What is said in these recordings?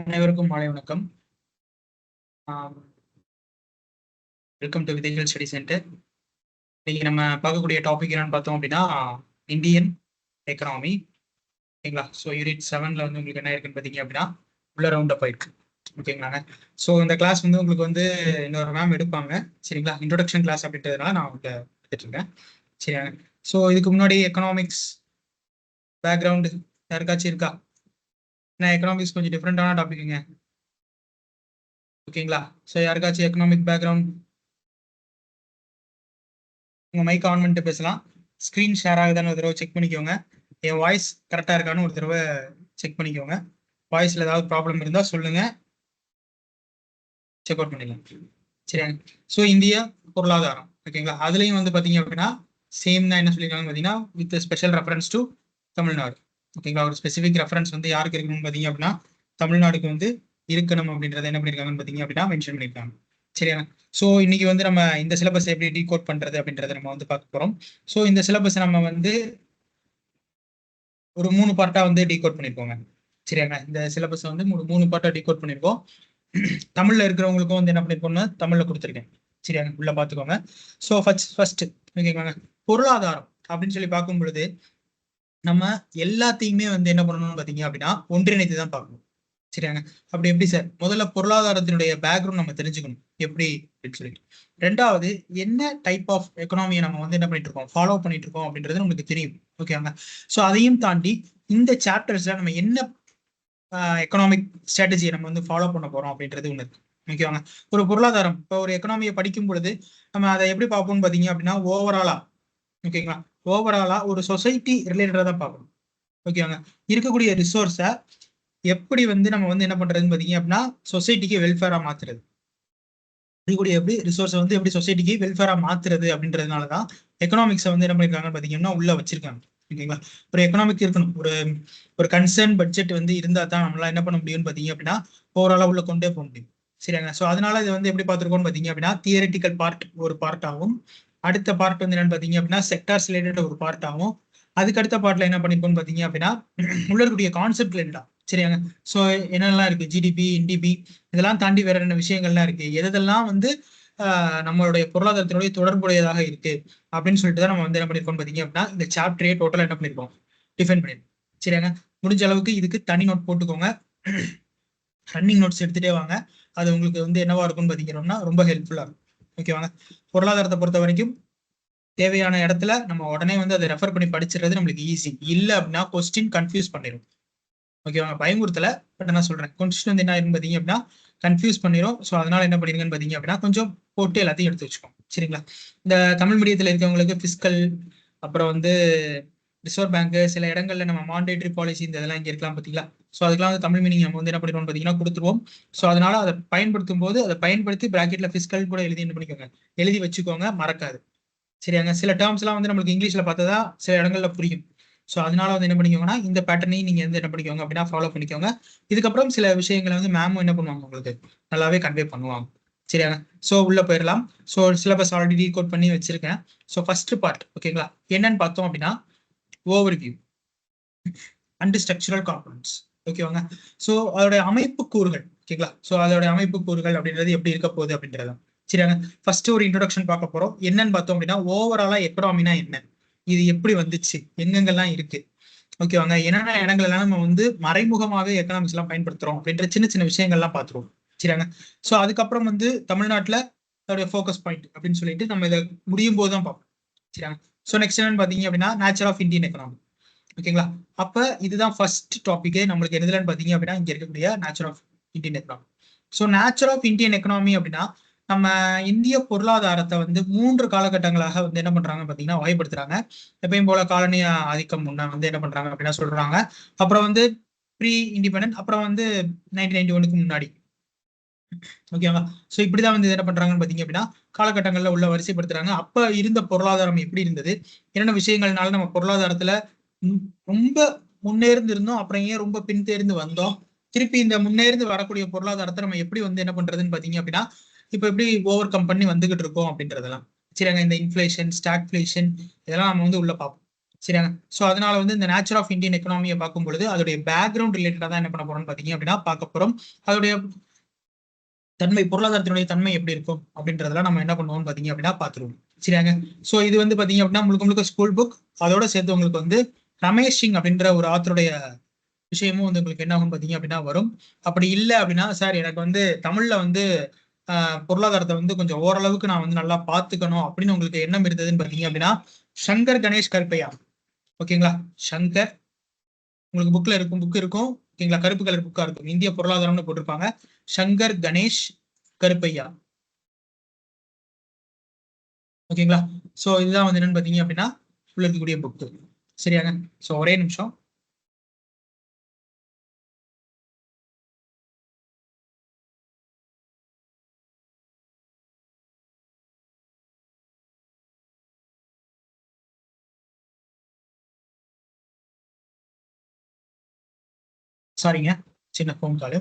அனைவருக்கும் மாலை வணக்கம். வெல்கம் டு விதைகள் ஸ்டடி சென்டர். இன்னைக்கு நம்ம பார்க்கக்கூடிய டாபிக் என்னன்னு பார்த்தோம் அப்படின்னா இந்தியன் எக்கனாமி. ஓகேங்களா? ஸோ யூனிட் 7ல வந்து உங்களுக்கு என்ன இருக்குன்னு பார்த்தீங்க அப்படின்னா உள்ள ரவுண்ட் அப் ஆயிருக்கு. ஓகேங்களாங்க? ஸோ இந்த கிளாஸ் வந்து உங்களுக்கு வந்து இன்னொரு மேம் எடுப்பாங்க. சரிங்களா? இன்ட்ரோடக்ஷன் கிளாஸ் அப்படின்றதுனால நான் உங்களை எடுத்துட்டு இருக்கேன். சரியாங்க? ஸோ இதுக்கு முன்னாடி எக்கனாமிக்ஸ் பேக்ரவுண்டு யாருக்காச்சும் இருக்கா? ஏன்னா எக்கனாமிக்ஸ் கொஞ்சம் டிஃப்ரெண்டான டாபிக்ங்க. ஓகேங்களா? ஸோ யாருக்காச்சும் எக்கனாமிக் பேக்ரவுண்ட் உங்க மைக் ஆன் பண்ணிட்டு பேசலாம். ஸ்க்ரீன் ஷேர் ஆகுதான்னு ஒரு தடவை செக் பண்ணிக்கோங்க. என் வாய்ஸ் கரெக்டாக இருக்கான்னு ஒரு தடவை செக் பண்ணிக்கோங்க. வாய்ஸில் ஏதாவது ப்ராப்ளம் இருந்தால் சொல்லுங்க, செக் அவுட் பண்ணிடலாம். சரியா? ஸோ இந்திய பொருளாதாரம் ஓகேங்களா, அதுலேயும் வந்து பார்த்தீங்க அப்படின்னா சேம் தான். என்ன சொல்லியிருக்காங்கன்னு பார்த்தீங்கன்னா with special reference to Tamil Nadu. ஓகேங்களா? ஒரு ஸ்பெசிஃபிக் ரெஃபரன்ஸ் வந்து யாருக்கு இருக்கணும்னு பார்த்தீங்க அப்படின்னா தமிழ்நாடுக்கு வந்து இருக்கணும் அப்படின்றத என்ன பண்ணியிருக்காங்கன்னு பார்த்தீங்க அப்படின்னா மென்ஷன் பண்ணியிருக்காங்க. சரியா? ஸோ இன்னைக்கு வந்து நம்ம இந்த சிலபஸ் எப்படி டீகோட் பண்றது அப்படின்றத நம்ம வந்து பார்க்க போறோம். ஸோ இந்த சிலபஸ் நம்ம வந்து ஒரு 3 பார்ட்டா வந்து டீகோட் பண்ணிருக்கோங்க. சரியாங்க? இந்த சிலபஸ் வந்து மூணு பார்ட்டா டீகோட் பண்ணிருக்கோம். தமிழ்ல இருக்கிறவங்களுக்கும் வந்து என்ன பண்ணிருக்கோம்னா தமிழ்ல கொடுத்துருக்கேன். சரியாங்க? உள்ள பாத்துக்கோங்க. ஸோ ஃபர்ஸ்ட் ஓகேங்களா, பொருளாதாரம் அப்படின்னு சொல்லி பார்க்கும் பொழுது நம்ம எல்லாத்தையுமே வந்து என்ன பண்ணணும்னு பாத்தீங்க அப்படின்னா ஒன்றிணைத்து தான் பார்க்கணும். சரியாங்க? அப்படி எப்படி சார்? முதல்ல பொருளாதாரத்தினுடைய பேக்ரவுண்ட் நம்ம தெரிஞ்சுக்கணும் எப்படி அப்படின்னு சொல்லிட்டு. ரெண்டாவது, என்ன டைப் ஆஃப் எக்கனாமியை நம்ம வந்து என்ன பண்ணிட்டு இருக்கோம், ஃபாலோ பண்ணிட்டு இருக்கோம் அப்படின்றது நமக்கு தெரியும். ஓகேங்க? ஸோ அதையும் தாண்டி இந்த சாப்டர்ஸ்ல நம்ம என்ன எக்கனாமிக் ஸ்ட்ராட்டஜியை நம்ம வந்து ஃபாலோ பண்ண போறோம் அப்படின்றது ஒன்று இருக்கு. ஓகேவாங்க? ஒரு பொருளாதாரம் இப்போ ஒரு எக்கனாமியை படிக்கும் பொழுது நம்ம அதை எப்படி பார்ப்போம்னு பார்த்தீங்க அப்படின்னா ஓவராலா, ஓகேங்களா, ஓவராலா ஒரு சொசைட்டி ரிலேட்டடா தான் பார்க்கணும். ஓகேவாங்க? இருக்கக்கூடிய ரிசோர்ஸை எப்படி வந்து நம்ம வந்து என்ன பண்றதுன்னு பார்த்தீங்க அப்படின்னா சொசைட்டிக்கு வெல்ஃபேரா மாத்துறது. இருக்கக்கூடிய எப்படி ரிசோர்ஸை வந்து எப்படி சொசைட்டிக்கு வெல்ஃபேரா மாத்துறது அப்படின்றதுனால தான் எக்கனாமிக்ஸை வந்து என்ன பண்ணிருக்காங்கன்னு பார்த்தீங்கன்னா உள்ள வச்சிருக்காங்க. ஓகேங்களா? ஒரு எக்கனாமிக் இருக்கணும், ஒரு கன்சர்ன் பட்ஜெட் வந்து இருந்தா தான் நம்மளால என்ன பண்ண முடியும்னு பார்த்தீங்க அப்படின்னா ஓவராலா உள்ள கொண்டே போக முடியும். சரியாங்க? ஸோ அதனால இது வந்து எப்படி பார்த்துருக்கோம்னு பார்த்தீங்க அப்படின்னா தியரிட்டிக்கல் பார்ட் ஒரு பார்ட் ஆகும். அடுத்த பார்ட் வந்து என்னன்னு பார்த்தீங்க அப்படின்னா செக்டார்ஸ் ரிலேட்டட் ஒரு பார்ட் ஆகும். அதுக்கு அடுத்த பார்ட்ல என்ன பண்ணிருக்கோம்னு பார்த்தீங்க அப்படின்னா உள்ள இருக்கக்கூடிய கான்செப்ட் ரிலேட்டடா. சரியாங்க? ஸோ என்னெல்லாம் இருக்கு, ஜிடிபி, என்டிபி, இதெல்லாம் தாண்டி வேற என்ன விஷயங்கள்லாம் இருக்கு, எதெல்லாம் வந்து நம்மளுடைய பொருளாதாரத்தினுடைய தொடர்புடையதாக இருக்கு அப்படின்னு சொல்லிட்டு தான் நம்ம வந்து என்ன பண்ணிருக்கோம் பாத்தீங்க அப்படின்னா இந்த சாப்டரே டோட்டலா என்ன பண்ணிருக்கோம், டிஃபைன் பண்ணிருக்கோம். சரியாங்க? முடிஞ்ச அளவுக்கு இதுக்கு தனி நோட் போட்டுக்கோங்க, ரன்னிங் நோட்ஸ் எடுத்துட்டே வாங்க. அது உங்களுக்கு வந்து என்னவா இருக்கும்னு பாத்தீங்கன்னா ரொம்ப ஹெல்ப்ஃபுல்லா இருக்கும். ஓகேவாங்க? பொருளாதாரத்தை பொறுத்த வரைக்கும் தேவையான இடத்துல நம்ம உடனே வந்து அதை ரெஃபர் பண்ணி படிச்சுறது நம்மளுக்கு ஈஸி. இல்லை அப்படின்னா கொஸ்டின் கன்ஃபியூஸ் பண்ணிடும். ஓகேவா? பயமுறுத்தல, பட் நான் சொல்றேன் கொஸ்டின் வந்து என்ன ஆயிருன்னு பாத்தீங்க அப்படின்னா கன்ஃபியூஸ் பண்ணிடும். ஸோ அதனால என்ன பண்ணிருங்கன்னு பாத்தீங்க அப்படின்னா கொஞ்சம் போட்டு எல்லாத்தையும் எடுத்து வச்சுக்கோங்க. சரிங்களா? இந்த தமிழ் மீடியத்தில் இருக்கவங்களுக்கு பிஸ்கல், அப்புறம் வந்து ரிசர்வ் பேங்க், சில இடங்கள்ல நம்ம மாண்டேட்டரி பாலிசி இந்த இதெல்லாம் இங்க இருக்கலாம் பாத்தீங்களா? ஸோ அதுக்கெல்லாம் வந்து தமிழ் மீனிங் நம்ம வந்து என்ன பண்ணிடுவோம் பாத்தீங்கன்னா கொடுத்துருவோம். ஸோ அதனால அதை பயன்படுத்தும் போது அதை பயன்படுத்தி பிராக்கெட்ல பிஸ்கல் கூட எழுதி என்ன பண்ணிக்கோங்க, எழுதி வச்சுக்கோங்க, மறக்காது. சரியாங்க? சில டேர்ம்ஸ் எல்லாம் வந்து நம்மளுக்கு இங்கிலீஷ்ல பார்த்ததா சில இடங்கள்ல புரியும். ஸோ அதனால வந்து என்ன பண்ணிக்கோங்கன்னா இந்த பேட்டர்னையும் நீங்க வந்து என்ன பண்ணிக்கோங்க அப்படின்னா ஃபாலோ பண்ணிக்கோங்க. இதுக்கப்புறம் சில விஷயங்களை வந்து மேமும் என்ன பண்ணுவாங்க உங்களுக்கு நல்லாவே கன்வே பண்ணுவாங்க. சரியாங்க? ஸோ உள்ள போயிடலாம். ஸோ சிலபஸ் ஆல்ரெடி டீகோட் பண்ணி வச்சிருக்கேன். ஸோ ஃபர்ஸ்ட் பார்ட் ஓகேங்களா, என்னன்னு பார்த்தோம் அப்படின்னா ஓவர்வியூ அண்ட் ஸ்ட்ரக்சரல் காம்பனன்ட்ஸ். ஓகேவாங்க? ஸோ அதோட அமைப்பு கூறுகள். ஓகேங்களா? ஸோ அதோட அமைப்பு கூறுகள் அப்படின்றது எப்படி இருக்க போகுது அப்படின்றது. சரியாங்க? ஃபர்ஸ்ட் ஒரு இன்ட்ரோடக்ஷன் பார்க்க போறோம். என்னன்னு பார்த்தோம் அப்படின்னா ஓவராலா எக்கனாமினா என்ன, இது எப்படி வந்துச்சு, எங்கெங்கெல்லாம் இருக்கு, ஓகேவாங்க, என்னென்ன இடங்கள்லாம் நம்ம வந்து மறைமுகமாக எக்கனாமிக்ஸ் எல்லாம் பயன்படுத்துறோம் அப்படின்ற சின்ன சின்ன விஷயங்கள்லாம் பார்த்துருவோம். சரியாங்க? ஸோ அதுக்கப்புறம் வந்து தமிழ்நாட்டில் அதோடைய ஃபோக்கஸ் பாயிண்ட் அப்படின்னு சொல்லிட்டு நம்ம இதை முடியும் போது தான் பார்ப்போம். சரியாங்க? ஸோ நெக்ஸ்ட் என்னன்னு பார்த்தீங்க அப்படின்னா நேச்சர் ஆஃப் இந்தியன் எக்கனாமி. ஓகேங்களா? அப்ப இதுதான் ஃபர்ஸ்ட் டாபிக் நம்மளுக்கு என்னதுலன்னு பாத்தீங்க அப்படின்னா இங்க இருக்கக்கூடிய nature of Indian economy. So nature of Indian economy அப்படின்னா நம்ம இந்திய பொருளாதாரத்தை வந்து 3 காலகட்டங்களாக வந்து என்ன பண்றாங்க பாத்தீங்கன்னா வகைப்படுத்துறாங்க. எப்பயும் போல காலனி ஆதிக்கம் முன்ன வந்து என்ன பண்றாங்க அப்படின்னா சொல்றாங்க. அப்புறம் வந்து ப்ரீ இண்டிபெண்டன்ட், அப்புறம் வந்து 1991க்கு முன்னாடி. ஓகேவா? ஸோ இப்படிதான் வந்து என்ன பண்றாங்கன்னு பாத்தீங்க அப்படின்னா காலகட்டங்கள்ல உள்ள வரிசைப்படுத்துறாங்க. அப்ப இருந்த பொருளாதாரம் எப்படி இருந்தது, என்னென்ன விஷயங்கள்னால நம்ம பொருளாதாரத்துல ரொம்ப முன்னேர்ந்து இருந்தோம், அப்புறம் ஏன் ரொம்ப பின்தேர்ந்து வந்தோம், திருப்பி இந்த முன்னேர்ந்து வரக்கூடிய பொருளாதாரத்தை நம்ம எப்படி வந்து என்ன பண்றதுன்னு பாத்தீங்க அப்படின்னா இப்ப எப்படி ஓவர் கம் பண்ணி வந்துகிட்டு இருக்கோம் அப்படின்றதெல்லாம். சரிங்க? இந்த இன்ஃபிளேஷன், ஸ்டாக்ஃபிளேஷன், இதெல்லாம் நம்ம வந்து உள்ள பார்ப்போம். சரியாங்க. ஸோ அதனால வந்து இந்த நேச்சர் ஆஃப் இந்தியன் எக்கனாமியை பார்க்கும் பொழுது அதோடைய பேக்ரவுண்ட் ரிலேட்டடாக தான் என்ன பண்ண போறோம்னு பார்த்தீங்க அப்படின்னா பார்க்க போறோம். அதோடைய தன்மை, பொருளாதாரத்தினுடைய தன்மை எப்படி இருக்கும் அப்படின்றதெல்லாம் நம்ம என்ன பண்ணுவோம்னு பார்த்தீங்க அப்படின்னா பார்த்துருவோம். சரியாங்க. ஸோ இது வந்து பார்த்தீங்க அப்படின்னா முழுக்க முழுக்க ஸ்கூல் புக். அதோட சேர்த்து உங்களுக்கு வந்து ரமேஷ் சிங் அப்படின்ற ஒரு ஆத்தருடைய விஷயமும் வந்து உங்களுக்கு என்ன ஆகும் பார்த்தீங்க அப்படின்னா வரும். அப்படி இல்லை அப்படின்னா சார் எனக்கு வந்து தமிழ்ல வந்து பொருளாதாரத்தை வந்து கொஞ்சம் ஓரளவுக்கு நான் வந்து நல்லா பார்த்துக்கணும் அப்படின்னு உங்களுக்கு எண்ணம் இருந்ததுன்னு பார்த்தீங்க அப்படின்னா சங்கர் கணேஷ் கருப்பையா, ஓகேங்களா? சங்கர் உங்களுக்கு புக் இருக்கும், ஓகேங்களா? கருப்பு கலர் புக்கா இருக்கும், இந்திய பொருளாதாரம்னு போட்டிருப்பாங்க. சங்கர் கணேஷ் கருப்பையா, ஓகேங்களா? சோ இதுதான் வந்து என்னன்னு பாத்தீங்க அப்படின்னா உள்ள இருக்கக்கூடிய புக். சரியாங்க. சோ ஒரே நிமிஷம். சாரிங்க, சின்ன ஃபோன் கால்.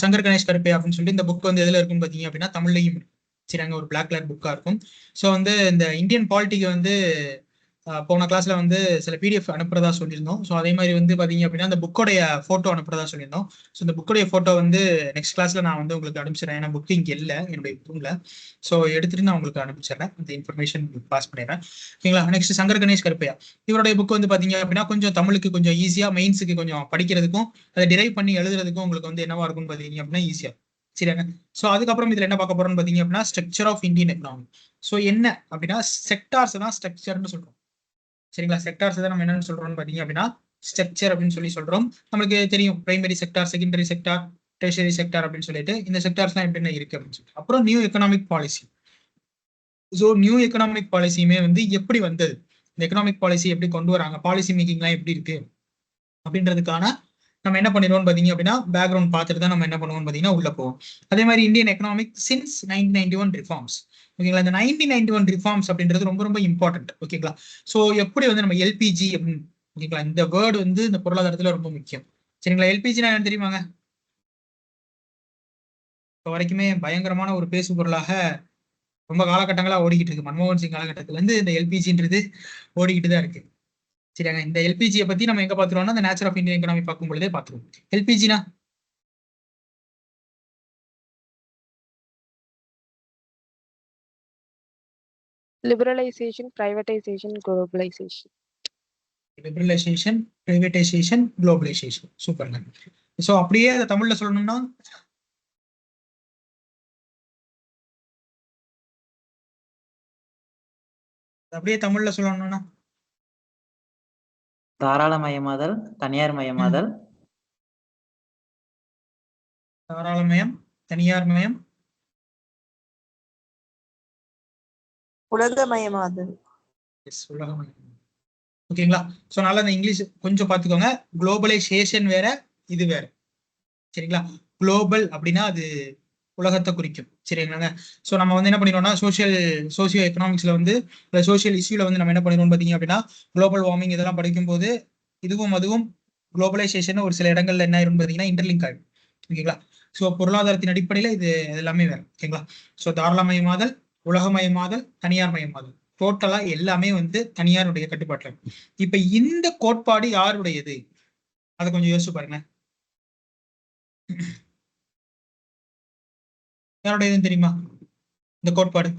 சங்கர் கணேஷ் கருப்பை அப்படின்னு சொல்லிட்டு இந்த புக் வந்து எதுல இருக்குன்னு பாத்தீங்க அப்படின்னா தமிழ்லையும். சரிங்க, ஒரு பிளாக் கலர் புக்கா இருக்கும். ஸோ வந்து இந்த இந்தியன் பாலிட்டிக்கு வந்து போன கிளாஸ்ல வந்து சில பிடிஎஃப் அனுப்புறதா சொல்லியிருந்தோம். ஸோ அதே மாதிரி வந்து பாத்தீங்க அப்படின்னா அந்த புக்கோடைய போட்டோ அனுப்புறதா சொல்லியிருந்தோம். ஸோ இந்த புக்கோடைய போட்டோ வந்து நெக்ஸ்ட் கிளாஸ்ல நான் வந்து உங்களுக்கு அனுப்பிச்சிடறேன். ஏன்னா புக் இங்கே இல்லை என்னுடைய ரூம்ல. ஸோ எடுத்துட்டு நான் உங்களுக்கு அனுப்பிச்சிடறேன், இந்த இன்ஃபர்மேஷன் பாஸ் பண்ணிடுறேன். ஓகேங்களா? நெக்ஸ்ட் சங்கர் கணேஷ் கருப்பையா, இவருடைய புக் வந்து பாத்தீங்க அப்படின்னா கொஞ்சம் தமிழுக்கு கொஞ்சம் ஈஸியா, மெயின்ஸுக்கு கொஞ்சம் படிக்கிறதுக்கும் அதை டிரைவ் பண்ணி எழுதுறதுக்கும் உங்களுக்கு வந்து என்னவா இருக்கும்னு பாத்தீங்க அப்படின்னா ஈஸியா. சரியாங்க. ஸோ அதுக்கப்புறம் இதுல என்ன பார்க்க போறோம்னு பாத்தீங்க அப்படின்னா structure of Indian economy. So என்ன அப்படின்னா செக்டார்ஸ் தான் ஸ்ட்ரக்சர்னு சொல்றோம். சரிங்களா? செக்டார்ஸ் தான் நம்ம என்னன்னு சொல்றோம்னு பாத்தீங்க அப்படின்னா ஸ்ட்ரக்சர் அப்படின்னு சொல்லி சொல்றோம். நம்மளுக்கு தெரியும் primary sector, secondary sector, tertiary sector அப்படின்னு சொல்லிட்டு இந்த செக்டார்ஸ்லாம் எப்படின்னா இருக்கு அப்படின்னு சொல்லிட்டு. அப்புறம் new economic policy. So new economic பாலிசியுமே வந்து எப்படி வந்தது, இந்த எக்கனாமிக் பாலிசி எப்படி கொண்டு வராங்க, பாலிசி மேக்கிங்லாம் எப்படி இருக்கு அப்படின்றதுக்கான நம்ம என்ன பண்ணிடுவோம் பாத்தீங்க அப்படின்னா பேக்ரவுண்ட் பார்த்துட்டு தான் நம்ம என்ன பண்ணுவோம் பாத்தீங்கன்னா உள்ள போவோம். அதே மாதிரி இந்தியன் எக்கனாமிக் சின்ஸ் 1991 ரிஃபார்ம்ஸ். ஓகேங்களா? இந்த 1991 ரிஃபார்ம்ஸ் அப்படின்றது ரொம்ப ரொம்ப இம்பார்ட்டன்ட். ஓகேங்களா? ஸோ எப்படி வந்து நம்ம எல்பிஜி அப்படின்னு, ஓகேங்களா, இந்த வேர்டு வந்து இந்த பொருளாதாரத்துல ரொம்ப முக்கியம். சரிங்களா? எல்பிஜினா என்ன தெரியுமாங்க? இப்போ வரைக்குமே பயங்கரமான ஒரு பேசு பொருளாக ரொம்ப காலகட்டங்களா ஓடிக்கிட்டு இருக்கு. மன்மோகன் சிங் காலகட்டத்துல இருந்து இந்த எல்பிஜின்றது ஓடிக்கிட்டு தான் இருக்கு. சரியாங்க. இந்த எல்பிஜியை பத்தி நம்ம எங்க பாத்துருவோம்னா இந்த நேச்சர் ஆஃப் இந்தியன் எக்கனாமி பார்க்கும் பொழுதே பாத்துருவோம். எல்பிஜினா Liberalization, privatization, globalization. Liberalisation, privatisation, globalisation. சூப்பர்ங்க. ஸோ அப்படியே அதை தமிழ்ல சொல்லணும்னா அப்படியே தமிழ்ல சொல்லணும்னா தாராளமயமாதல், தனியார் மயமாதல், தாராளமயம், தனியார் மயம், உலகமயமாதல். உலகமயம். ஓகேங்களா? ஸோ நல்லா இந்த இங்கிலீஷ் கொஞ்சம் பார்த்துக்கோங்க. குளோபலைசேஷன் வேற, இது வேற. சரிங்களா? குளோபல் அப்படின்னா அது உலகத்தை குறிக்கும். சரிங்களாங்க? ஸோ நம்ம வந்து என்ன பண்ணிடுவோம்னா சோசியோ எக்கனாமிக்ஸ்ல வந்து சோசியல் இஷ்யூல வந்து நம்ம என்ன பண்ணிடுவோம் பார்த்தீங்க அப்படின்னா குளோபல் வார்மிங் இதெல்லாம் படிக்கும்போது இதுவும் அதுவும் குளோபலைசேஷன் ஒரு சில இடங்கள்ல என்ன ஆயிரும் பார்த்தீங்கன்னா இன்டர்லிங்க் ஆகும். ஓகேங்களா? ஸோ பொருளாதாரத்தின் அடிப்படையில் இது எல்லாமே வேற. ஓகேங்களா? ஸோ தாராளமயமாதல், உலகமயமாதல், தனியார் மயமாதல், டோட்டலா எல்லாமே வந்து தனியாருடைய கட்டுப்பாட்டில். இப்ப இந்த கோட்பாடு யாருடையது அதை கொஞ்சம் யோசிச்சு பாருங்க. யாருடையதுன்னு தெரியுமா இந்த கோட்பாடு?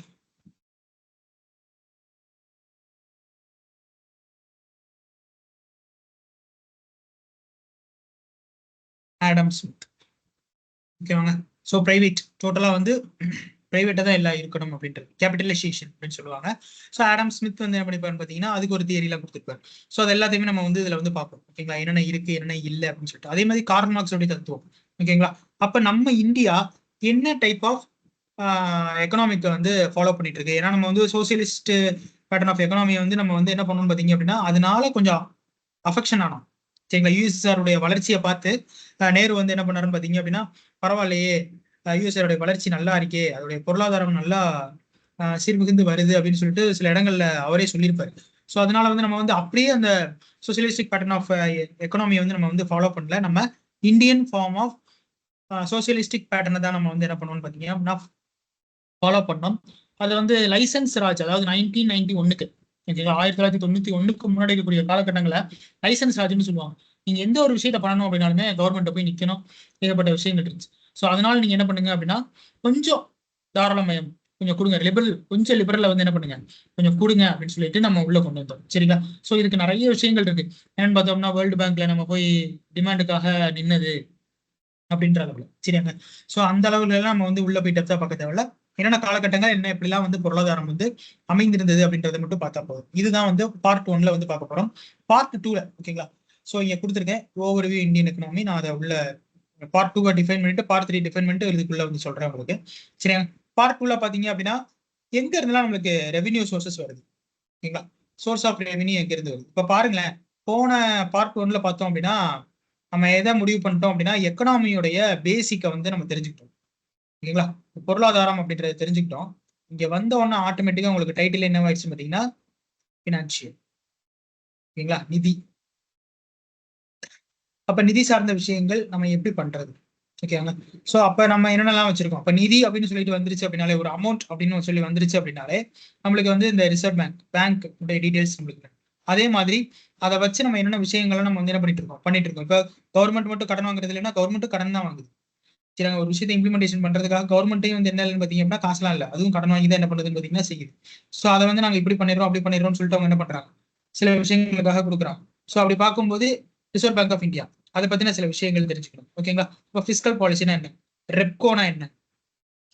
Adam Smith. ஓகேவாங்க? ஸோ பிரைவேட் டோட்டலா வந்து பிரைவேட்டா தான் எல்லாம் இருக்கணும் அப்படின்றது கேபிட்டலைசேஷன் அப்படின்னு சொல்லுவாங்க. ஸோ ஆடம் ஸ்மித் வந்து என்ன பண்ணிப்பாருன்னு பார்த்தீங்கன்னா அதுக்கு ஒரு தியரிலாம் கொடுத்துருப்பாரு. ஸோ அது எல்லாத்தையுமே நம்ம வந்து இதுல வந்து பார்ப்போம். ஓகேங்களா? என்னென்ன இருக்கு என்னென்ன இல்லை அப்படின்னு சொல்லிட்டு. அதே மாதிரி கார்ல் மார்க்ஸோட தத்துவம். ஓகேங்களா? அப்ப நம்ம இந்தியா என்ன டைப் ஆஃப் எக்கனாமிக்கை வந்து ஃபாலோ பண்ணிட்டு இருக்கு? ஏன்னா நம்ம வந்து சோசியலிஸ்ட் பேட்டர்ன் ஆஃப் எக்கனாமியை வந்து நம்ம வந்து என்ன பண்ணணும்னு பார்த்தீங்க அப்படின்னா அதனால கொஞ்சம் அஃபெக்ஷன் ஆனோம். சரிங்களா? யுஎஸ்எஸ்ஆருடைய வளர்ச்சியை பார்த்து நேரு வந்து என்ன பண்ணாருன்னு பார்த்தீங்க அப்படின்னா பரவாயில்லையே யுஎஸ்ஏடைய வளர்ச்சி நல்லா இருக்கே, அதோடைய பொருளாதாரம் நல்லா சீர்மிகுந்து வருது அப்படின்னு சொல்லிட்டு சில இடங்கள்ல அவரே சொல்லியிருப்பாரு. ஸோ அதனால வந்து நம்ம வந்து அப்படியே அந்த சோசியலிஸ்டிக் பேட்டர்ன் ஆஃப் எக்கனாமியை வந்து நம்ம வந்து ஃபாலோ பண்ணல. நம்ம இந்தியன் ஃபார்ம் ஆஃப் சோசியலிஸ்டிக் பேட்டர்னை தான் நம்ம வந்து என்ன பண்ணுவோம்னு பார்த்தீங்கன்னா ஃபாலோ பண்ணோம். அது வந்து லைசன்ஸ் ராஜ், அதாவது 1991 ஓகேங்களா. 1991க்கு முன்னாடி இருக்கக்கூடிய காலகட்டங்களில் லைசன்ஸ் ராஜ்னு சொல்லுவாங்க. நீங்க எந்த ஒரு விஷயத்த பண்ணணும் அப்படின்னாலுமே கவர்மெண்ட்டை போய் நிக்கணும், ஏகப்பட்ட விஷயங்கள் இருந்துச்சு. ஸோ அதனால நீங்க என்ன பண்ணுங்க அப்படின்னா கொஞ்சம் தாராளமயம் கொஞ்சம் கொடுங்க, கொஞ்சம் லிபரல்ல வந்து என்ன பண்ணுங்க கொஞ்சம் கொடுங்க அப்படின்னு சொல்லிட்டு நம்ம உள்ள கொண்டு வந்தோம். சரிங்களா. ஸோ இதுக்கு நிறைய விஷயங்கள் இருக்கு. என்னன்னு பார்த்தோம்னா வேர்ல்டு பேங்க்ல நம்ம போய் டிமாண்டுக்காக நின்னது அப்படின்ற அளவுல. சரியாங்க. ஸோ அந்த அளவுல எல்லாம் நம்ம வந்து உள்ள போய் டெப்தா பார்க்க தேவையில்ல. என்னென்ன காலகட்டங்கள் என்ன எப்படிலாம் வந்து பொருளாதாரம் வந்து அமைந்திருந்தது அப்படின்றத மட்டும் பார்த்தா போதும். இதுதான் வந்து பார்ட் 1ல வந்து பார்க்க போறோம். பார்ட் 2ல ஓகேங்களா. ஸோ இங்க கொடுத்துருக்கேன் ஓவர்வியூ இந்தியன் எக்கனாமி. நான் அதை உள்ள பார்ட் 2 டிஃபைன் பண்ணிட்டு பார்ட் 3 டிஃபைன் பண்ணிட்டு இதுக்குள்ள வந்து சொல்றேன் உங்களுக்கு. சரியா. பார்ட் 2ல பாத்தீங்க அப்படின்னா எங்க இருந்தெல்லாம் நம்மளுக்கு ரெவென்யூ சோர்சஸ் வருது ஓகேங்களா. சோர்ஸ் ஆஃப் ரெவென்யூ எங்க இருந்து வருது. இப்ப பாருங்களேன், போன பார்ட் 1ல பார்த்தோம் அப்படின்னா நம்ம எதை முடிவு பண்ணிட்டோம் அப்படின்னா எக்கனாமியோடைய பேசிக்கை வந்து நம்ம தெரிஞ்சுக்கிட்டோம் ஓகேங்களா. பொருளாதாரம் அப்படின்றத தெரிஞ்சுக்கிட்டோம். இங்க வந்த உடனே ஆட்டோமேட்டிக்கா உங்களுக்கு டைட்டில் என்ன ஆயிடுச்சு பாத்தீங்கன்னா பினான்சியல் ஓகேங்களா, நிதி. அப்ப நிதி சார்ந்த விஷயங்கள் நம்ம எப்படி பண்றது ஓகேங்க. சோ அப்ப நம்ம என்னென்னலாம் வச்சிருக்கோம். அப்ப நிதி அப்படின்னு சொல்லிட்டு வந்துருச்சு அப்படின்னாலே ஒரு அமௌண்ட் அப்படின்னு சொல்லி வந்துருச்சு அப்படின்னாலே நம்மளுக்கு வந்து இந்த ரிசர்வ் பேங்க் டீடைல்ஸ் நம்மளுக்கு. அதே மாதிரி அதை வச்சு நம்ம என்னென்ன விஷயங்களை நம்ம வந்து என்ன பண்ணிட்டு இருக்கோம். இப்ப கவர்மெண்ட் மட்டும் கடன் வாங்குறது இல்லைன்னா கவர்மெண்ட் கடன் தான் வாங்குது. சரி, ஒரு விஷயத்தை இம்ப்ளிமெண்டேஷன் பண்றதுக்காக கவர்மெண்ட்டையும் வந்து என்ன பாத்தீங்க அப்படின்னா காசுலாம் இல்லை, அதுவும் கடன் வாங்கி தான் என்ன பண்ணுறதுன்னு பாத்தீங்கன்னா செய்யுது. ஸோ அதை வந்து நாங்க இப்படி பண்ணிடுறோம் அப்படி பண்ணிடுறோம்னு சொல்லிட்டு அவங்க என்ன பண்றாங்க, சில விஷயங்களுக்காக கொடுக்குறாங்க. ஸோ அப்படி பார்க்கும்போது ரிசர்வ் பேங்க் ஆஃப் இந்தியா அதை பத்தின சில விஷயங்கள் தெரிஞ்சுக்கணும் ஓகேங்களா. இப்போ பிசிக்கல் பாலிசினா என்ன, ரெப்கோனா என்ன,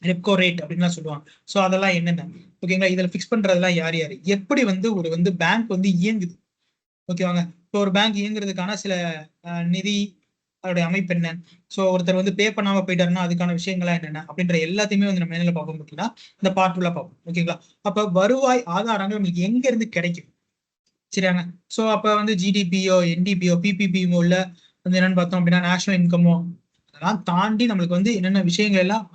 ரெப்கோ ரேட் அப்படின்லாம் சொல்லுவாங்க. ஸோ அதெல்லாம் என்னென்ன ஓகேங்களா. இதில் ஃபிக்ஸ் பண்றதெல்லாம் யார் யார், எப்படி வந்து ஒரு பேங்க் வந்து இயங்குது ஓகேவாங்க. இப்போ ஒரு பேங்க் இயங்குறதுக்கான சில நிதி அதோடைய அமைப்பு என்ன, ஸோ ஒருத்தர் வந்து பே பண்ணாம போயிட்டாருன்னா அதுக்கான விஷயங்கள்லாம் என்னென்ன அப்படின்ற எல்லாத்தையுமே வந்து நம்ம என்ன பார்ப்போம் அப்படின்னா இந்த பார்ட் 2ல பார்ப்போம் ஓகேங்களா. அப்ப வருவாய் ஆதாரங்கள் நம்மளுக்கு எங்க இருந்து கிடைக்கும் சரியாங்க. ஸோ அப்ப வந்து ஜிடிபியோ என்டிபியோ பிபிபிஓ இல்ல வந்து என்னன்னு பார்த்தோம் அப்படின்னா நேஷனல் இன்கமோ அதெல்லாம் தாண்டி நம்மளுக்கு வந்து என்னென்ன விஷயங்கள் எல்லாம்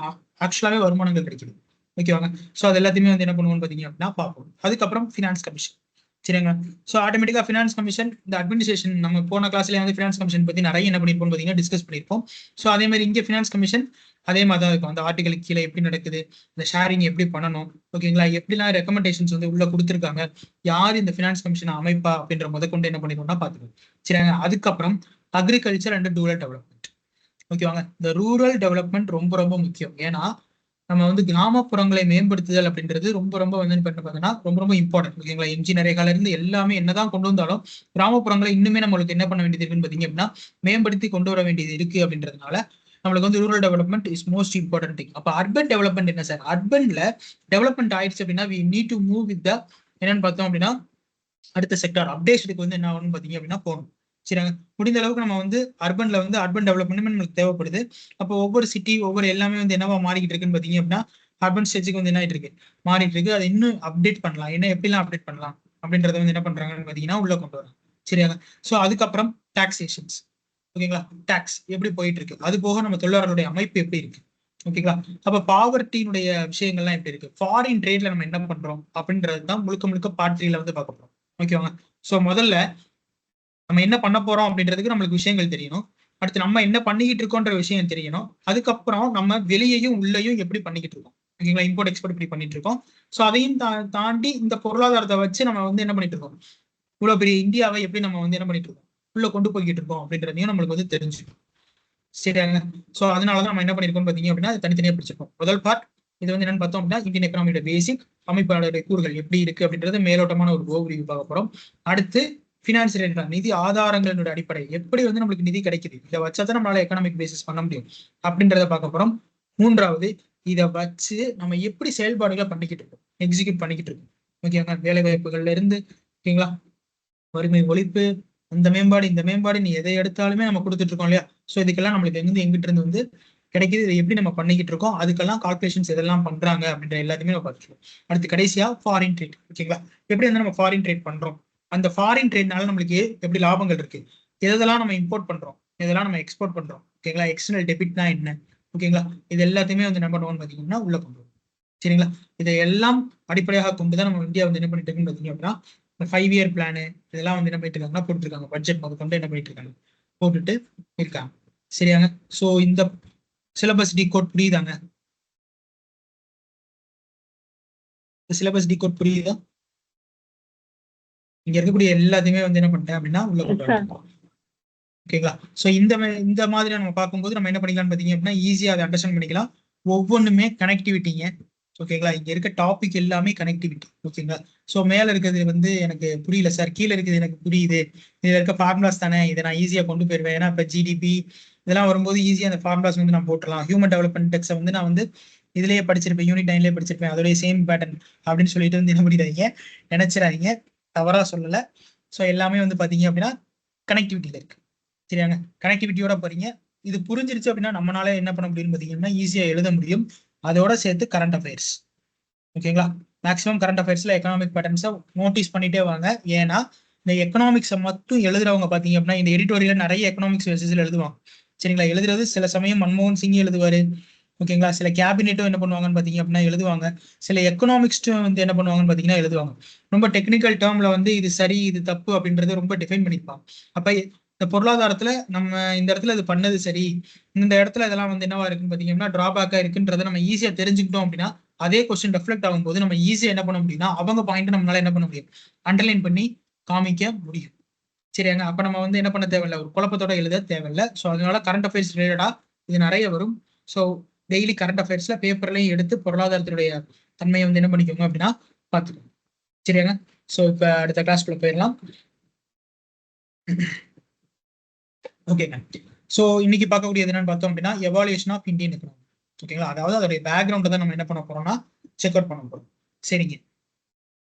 ஆக்சுவலாவே வருமானங்கள் கிடைக்குது ஓகேவாங்க. ஸோ அது எல்லாத்தையுமே வந்து என்ன பண்ணுவோம்னு பார்த்தீங்க அப்படின்னா பார்ப்போம். அதுக்கப்புறம் ஃபினான்ஸ் கமிஷன் சரிங்களா. ஸோ ஆட்டோமேட்டிக்கா ஃபினான்ஸ் கமிஷன் இந்த அட்மினிஸ்ட்ரேஷன் நம்ம போன கிளாஸ்ல வந்து ஃபினான்ஸ் கமிஷன் பத்தி நிறைய என்ன பண்ணிருப்போம் பார்த்தீங்கன்னா டிஸ்கஸ் பண்ணிருப்போம். ஸோ அதே மாதிரி இங்கே ஃபினான்ஸ் கமிஷன் அதே மாதிரி தான் இருக்கும். அந்த ஆர்டிகளுக்கு கீழே எப்படி நடக்குது, இந்த ஷேரிங் எப்படி பண்ணணும் ஓகேங்களா, எப்படிலாம் ரெக்கமெண்டேஷன்ஸ் வந்து உள்ள கொடுத்துருக்காங்க, யார் இந்த ஃபினான்ஸ் கமிஷன் அமைப்பா அப்படின்ற கொண்டு என்ன பண்ணிருக்கோம்னா பார்த்துக்கணும் சரிங்க. அதுக்கப்புறம் அக்ரிகல்ச்சர் அண்ட் ரூரல் டெவலப்மெண்ட் ஓகேவாங்க. இந்த ரூரல் டெவலப்மெண்ட் ரொம்ப ரொம்ப முக்கியம். ஏன்னா நம்ம வந்து கிராமப்புறங்களை மேம்படுத்துதல் அப்படின்றது ரொம்ப ரொம்ப வந்து பார்த்தீங்கன்னா ரொம்ப ரொம்ப இம்பார்ட்டன்ட் ஓகேங்களா. எம்ஜி நரேகால இருந்து எல்லாமே என்னதான் கொண்டு வந்தாலும் கிராமப்புறங்களை இன்னுமே நம்மளுக்கு என்ன பண்ண வேண்டியது இருக்குன்னு பார்த்தீங்க அப்படின்னா மேம்படுத்தி கொண்டு வர வேண்டியது இருக்கு அப்படின்றதுனால நம்மளுக்கு வந்து rural development is most important thing. அப்போ அர்பன் டெவலப்மெண்ட் என்ன சார், அர்பன்ல டெவலப்மெண்ட் ஆயிடுச்சு அப்படின்னா we need to move with the என்னன்னு பார்த்தோம் அப்படின்னா அடுத்த செக்டார் அப்டேஷனுக்கு வந்து என்ன ஆகணும்னு பார்த்தீங்க அப்படின்னா போகணும் சரிங்க. முடிந்த அளவுக்கு நம்ம வந்து அர்பன்ல வந்து அர்பன் டெவலப்மெண்ட் நம்மளுக்கு தேவைப்படுது. அப்போ ஒவ்வொரு சிட்டி ஒவ்வொரு எல்லாமே வந்து என்னவா மாறிக்கிட்டு இருக்குன்னு பார்த்தீங்க அப்படின்னா அர்பன் ஸ்டேஜுக்கு வந்து என்ன ஆயிட்டு இருக்கு, மாறிட்டு இருக்கு. அதை இன்னும் அப்டேட் பண்ணலாம், என்ன எப்படிலாம் அப்டேட் பண்ணலாம் அப்படின்றத வந்து என்ன பண்றாங்கன்னு பார்த்தீங்கன்னா உள்ள கொண்டு வராங்க சரியாங்க. ஸோ அதுக்கப்புறம் டாக்ஸேஷன்ஸ் ஓகேங்களா, டாக்ஸ் எப்படி போயிட்டு இருக்கு, அது போக நம்ம தொழிலாளர்களுடைய அமைப்பு எப்படி இருக்கு ஓகேங்களா. அப்ப பாவர்ட்டியினுடைய விஷயங்கள்லாம் எப்படி இருக்கு, ஃபாரின் ட்ரேட்ல நம்ம என்ன பண்றோம் அப்படின்றது தான் முழுக்க முழுக்க பார்ட் 3ல வந்து பார்க்க போறோம் ஓகேவாங்க. ஸோ முதல்ல நம்ம என்ன பண்ண போறோம் அப்படின்றதுக்கு நம்மளுக்கு விஷயங்கள் தெரியணும். அடுத்து நம்ம என்ன பண்ணிக்கிட்டு இருக்கோன்ற விஷயம் தெரியணும். அதுக்கப்புறம் நம்ம வெளியையும் உள்ளேயும் எப்படி பண்ணிக்கிட்டு இருக்கோம் ஓகேங்களா, இம்போர்ட் எக்ஸ்போர்ட் இப்படி பண்ணிட்டு இருக்கோம். ஸோ அதையும் தாண்டி இந்த பொருளாதாரத்தை வச்சு நம்ம வந்து என்ன பண்ணிட்டு இருக்கோம், இவ்வளவு பெரிய இந்தியாவை எப்படி நம்ம வந்து என்ன பண்ணிட்டு இருக்கோம் உள்ள கொண்டு போய்கிட்டு இருக்கோம் அப்படின்றதையும் நம்மளுக்கு வந்து தெரிஞ்சுக்கணும் சரியாங்க. ஸோ அதனாலதான் நம்ம என்ன பண்ணிருக்கோம் பாத்தீங்க அப்படின்னா அது தனித்தனியா பிடிச்சிருக்கோம். முதல் பார்ட் இது வந்து என்னன்னு பார்த்தோம் அப்படின்னா இந்தியன் எக்கனாமியோட பேசிக் அமைப்பாளருடைய கூறுகள் எப்படி இருக்கு அப்படின்றது மேலோட்டமான ஒரு ஓவர்வியூ பார்க்க போறோம். அடுத்து பினான்சியல் நிதி ஆதாரங்களுடைய அடிப்படை எப்படி வந்து நம்மளுக்கு நிதி கிடைக்குது, இதை வச்சாதான் நம்மளால எக்கனாமிக் பேசிஸ் பண்ண முடியும் அப்படின்றத பார்க்க போறோம். மூன்றாவது இதை வச்சு நம்ம எப்படி செயல்பாடுகளை பண்ணிக்கிட்டு இருக்கோம், எக்ஸிக்யூட் பண்ணிக்கிட்டு இருக்கோம் ஓகேங்க. வேலை வாய்ப்புகள்ல இருந்து ஓகேங்களா, வறுமை ஒழிப்பு, அந்த மேம்பாடு இந்த மேம்பாடு நீ எதை எடுத்தாலுமே நம்ம கொடுத்துட்டு இருக்கோம் இல்லையா. ஸோ இதுக்கெல்லாம் நம்மளுக்கு எங்கிட்ட இருந்து வந்து கிடைக்குது, இதை எப்படி நம்ம பண்ணிக்கிட்டு இருக்கோம், அதுக்கெல்லாம் கால்குலேஷன்ஸ் எதெல்லாம் பண்றாங்க அப்படின்ற எல்லாத்தையுமே நம்ம பார்த்துருக்கோம். அடுத்து கடைசியா ஃபாரின் ட்ரேட் ஓகேங்களா, எப்படி வந்து நம்ம ஃபாரின் ட்ரேட் பண்றோம், அந்த ஃபாரின் ட்ரேட்னால நம்மளுக்கு எப்படி லாபங்கள் இருக்கு, எதெல்லாம் நம்ம இம்போர்ட் பண்றோம், எதெல்லாம் நம்ம எக்ஸ்போர்ட் பண்றோம் ஓகேங்களா, எக்ஸ்டர்னல் டெபிட்னா என்ன ஓகேங்களா, இது எல்லாத்தையுமே வந்து என்ன பண்ணுவோம்னு பார்த்தீங்கன்னா உள்ள கொண்டு வரும் சரிங்களா. இதை எல்லாம் அடிப்படையாக கொண்டுதான் நம்ம இந்தியா வந்து என்ன பண்ணிட்டு இருக்குன்னு பார்த்தீங்க அப்படின்னா 5 இயர் பிளானு இதெல்லாம் வந்து என்ன பண்ணிட்டு இருக்காங்கன்னா போட்டுருக்காங்க, பட்ஜெட் கொண்டு என்ன பண்ணிட்டு இருக்காங்க போட்டுட்டு இருக்காங்க சரியாங்க. ஸோ இந்த சிலபஸ் டிகோட் புரியுதாங்க, சிலபஸ் டிகோட் புரியுதா? இங்க இருக்கக்கூடிய எல்லாத்தையுமே வந்து என்ன பண்ணிட்டேன் அப்படின்னா உள்ள கொண்டு வந்துட்டோம். ஓகேங்களா? ஸோ இந்த மாதிரி நம்ம பார்க்கும்போது நம்ம என்ன பண்ணிக்கலாம்னு பார்த்தீங்க அப்படின்னா ஈஸியாக அதை அண்டர்ஸ்டாண்ட் பண்ணிக்கலாம். ஒவ்வொன்றுமே கனெக்டிவிட்டிங்க. ஓகேங்களா? இங்க இருக்க டாபிக் எல்லாமே கனெக்டிவிட்டி. ஓகேங்களா? ஸோ மேல இருக்கிறது வந்து எனக்கு புரியல சார், கீழே இருக்குது எனக்கு புரியுது, இதுல இருக்க ஃபார்முலாஸ் தானே, இதை நான் ஈஸியா கொண்டு போயிருவேன். ஏன்னா இப்போ ஜிடிபி இதெல்லாம் வரும்போது ஈஸியா அந்த ஃபார்முலாஸ் வந்து நான் போட்டுலாம். ஹியூமன் டெவலப்மெண்ட் டெக்ஸை வந்து நான் வந்து இதுலயே படிச்சிருப்பேன், யூனிட் 9லயே படிச்சிருப்பேன், அதோடைய சேம் பேட்டர்ன் அப்படின்னு சொல்லிட்டு வந்து என்ன பண்ணிடாதீங்க, நினைச்சிடாதீங்க, தவறா சொல்லல. ஸோ எல்லாமே வந்து பாத்தீங்க அப்படின்னா கனெக்டிவிட்டியில இருக்கு. சரியாங்க? கனெக்டிவிட்டியோட போறீங்க. இது புரிஞ்சிருச்சு அப்படின்னா நம்மளால என்ன பண்ண முடியும்னு பாத்தீங்கன்னா ஈஸியா எழுத முடியும். அதோட சேர்த்து கரண்ட் அஃபேர்ஸ். ஓகேங்களா? மேக்ஸிமம் கரண்ட் அஃபேர்ஸ்ல எக்கனாமிக் பேட்டர்ன்ஸை நோட்டீஸ் பண்ணிட்டே வாங்க. ஏன்னா இந்த எக்கனாமிக்ஸை மட்டும் எழுதுறவங்க பாத்தீங்க அப்படின்னா இந்த எடிட்டோரியல் நிறைய எக்கனாமிக்ஸ் பேசிஸ்ல எழுதுவாங்க. சரிங்களா? எழுதுறது சில சமயம் மன்மோகன் சிங் எழுதுவாரு. ஓகேங்களா? சில கேபினெட்டும் என்ன பண்ணுவாங்கன்னு பாத்தீங்க அப்படின்னா எழுதுவாங்க. சில எக்கனாமிக்ஸ்டும் வந்து என்ன பண்ணுவாங்கன்னு பாத்தீங்கன்னா எழுதுவாங்க. ரொம்ப டெக்னிக்கல் டேர்ம்ல வந்து இது சரி இது தப்பு அப்படின்றது ரொம்ப டிஃபைன் பண்ணிருப்பாங்க. அப்ப இந்த பொருளாதாரத்துல நம்ம இந்த இடத்துல இது பண்ணது சரி, இந்த இடத்துல இதெல்லாம் வந்து என்னவா இருக்குன்னு பாத்தீங்கன்னா டிராபேக்கா இருக்குன்றதை நம்ம ஈஸியா தெரிஞ்சுக்கிட்டோம் அப்படின்னா அதே கொஸ்டின் ரெஃப்ளெக்ட் ஆகும்போது நம்ம ஈஸியா என்ன பண்ண முடியும்னா அவங்க பாயிண்ட் நம்மளால என்ன பண்ண முடியும், அண்டர்லைன் பண்ணி காமிக்க முடியும். சரியாங்க? அப்ப நம்ம வந்து என்ன பண்ண தேவையில்லை, ஒரு குழப்பத்தோட எழுத தேவையில்லை. ஸோ அதனால கரண்ட் அஃபேர்ஸ் ரிலேட்டடா இது நிறைய வரும். ஸோ டெய்லி கரண்ட் அஃபேர்ஸ்ல பேப்பர்லையும் எடுத்து பொருளாதாரத்தினுடைய தன்மையை வந்து என்ன பண்ணிக்கோங்க அப்படின்னா பார்த்துக்கோங்க. சரியாங்க? ஸோ இப்ப அடுத்த கிளாஸ்க்குள்ள போயிடலாம். ஓகேங்க. ஸோ இன்னைக்கு பார்க்கக்கூடியது என்னன்னு பார்த்தோம் அப்படின்னா எவாலுவேஷன் ஆஃப் இந்தியன் எக்கனாமி. ஓகேங்களா? அதாவது அதோடைய பேக்ரவுண்டை தான் நம்ம என்ன பண்ண போறோம்னா செக் அவுட் பண்ண போறோம். சரிங்க.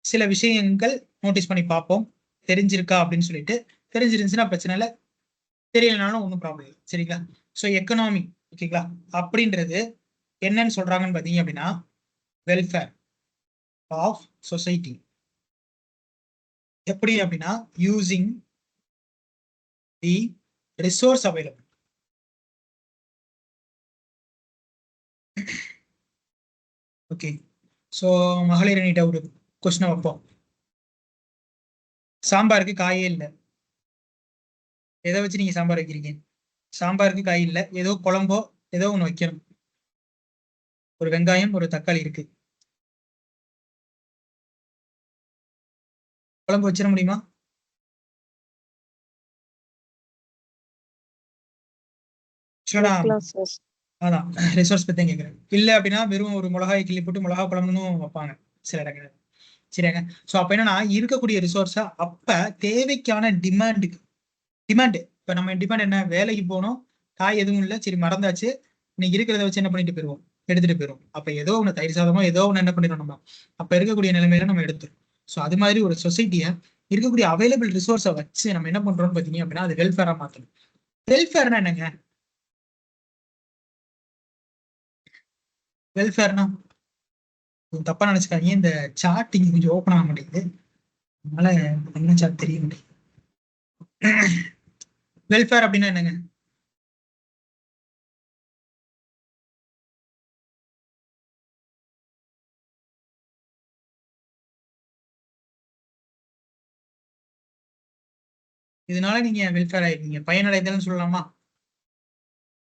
சில விஷயங்கள் நோட்டீஸ் பண்ணி பார்ப்போம், தெரிஞ்சிருக்கா அப்படின்னு சொல்லிட்டு. தெரிஞ்சிருந்துச்சுன்னா பிரச்சனை இல்லை, தெரியலனாலும் ஒன்றும் ப்ராப்ளம் இல்லை. சரிங்களா? ஸோ எக்கனாமி ஓகேங்களா அப்படின்றது என்னன்னு சொல்றாங்கன்னு பார்த்தீங்க அப்படின்னா வெல்ஃபேர் ஆஃப் சொசைட்டி. எப்படி அப்படின்னா using the resource available. Okay. So மகளிர் அணிகிட்ட ஒரு கொஸ்டினை வைப்போம். சாம்பாருக்கு காயே இல்லை, எதை வச்சு நீங்க சாம்பார் வைக்கிறீங்க? சாம்பாருக்கு காய் இல்லை, ஏதோ குழம்போ ஏதோ ஒன்று வைக்கணும். ஒரு வெங்காயம் ஒரு தக்காளி இருக்கு, குழம்பு வச்சிட முடியுமா? வைக்கலாம் சார். அதான் ரிசோர்ஸ் பத்தி கேட்குறேன். இல்லை அப்படின்னா வெறும் ஒரு மிளகாய் கிள்ளி போட்டு மிளகா குழம்புன்னு வைப்பாங்க சில இடங்கள். சரியாங்க? ஸோ அப்ப என்னன்னா இருக்கக்கூடிய ரிசோர்ஸை அப்ப தேவைக்கான டிமாண்டு இப்ப நம்ம டிமாண்ட் என்ன, வேலைக்கு போனோம், காய் எதுவும் இல்லை, சரி மறந்தாச்சு, இன்னைக்கு இருக்கிறத வச்சு என்ன பண்ணிட்டு போயிருவோம், எடுத்துட்டு போயிருவோம். அப்ப ஏதோ ஒண்ணு தயிர் சாதமோ ஏதோ ஒண்ணு என்ன பண்ணிடும் நம்ம அப்ப இருக்கக்கூடிய நிலைமையில நம்ம எடுத்துரும். ஸோ அது மாதிரி ஒரு சொசைட்டியை இருக்கக்கூடிய அவைலபிள் ரிசோர்ஸை வச்சு நம்ம என்ன பண்றோம்னு பாத்தீங்க அப்படின்னா அது வெல்ஃபேரா மாத்தணும். வெல்ஃபேர்னா என்னங்க? வெல்ஃபேர்னா தப்பா நினைச்சுக்காதீங்க, இந்த சார்ட் இங்க கொஞ்சம் ஓப்பன் ஆக மாட்டேங்குது, அதனால என்ன சார்ட் தெரிய மாட்டேங்குது. வெல்ஃபேர் அப்படின்னா என்னங்க? இதனால நீங்க வெல்ஃபேர் ஆயிருக்கீங்க, பயனடைதல்னு சொல்லலாமா?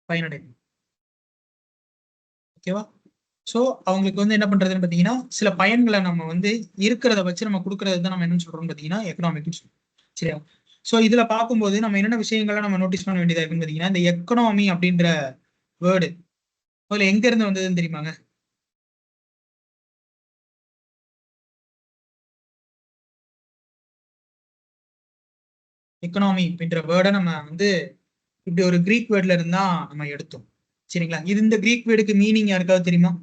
பயனடைதல். ஓகேவா? ஸோ அவங்களுக்கு வந்து என்ன பண்றதுன்னு பார்த்தீங்கன்னா சில பயன்களை நம்ம வந்து இருக்கிறத வச்சு நம்ம கொடுக்கறது தான் நம்ம என்னன்னு சொல்றோம்னு பார்த்தீங்கன்னா எக்கனாமிக்னு சொல்றோம். சரியா? ஸோ இதுல பார்க்கும்போது நம்ம என்னென்ன விஷயங்களை நம்ம நோட்டீஸ் பண்ண வேண்டியதா இருக்குன்னு பார்த்தீங்கன்னா இந்த எக்கனாமி அப்படின்ற வேர்டு அதுல எங்க இருந்து வந்ததுன்னு தெரியுமாங்க? எக்கனாமி அப்படின்ற வேர்டை நம்ம வந்து இப்படி ஒரு கிரீக் வேர்ட்ல இருந்தா நம்ம எடுத்தோம். சரிங்களா? இது இந்த கிரீக் வேர்டுக்கு மீனிங் யாருக்காவது தெரியுமா?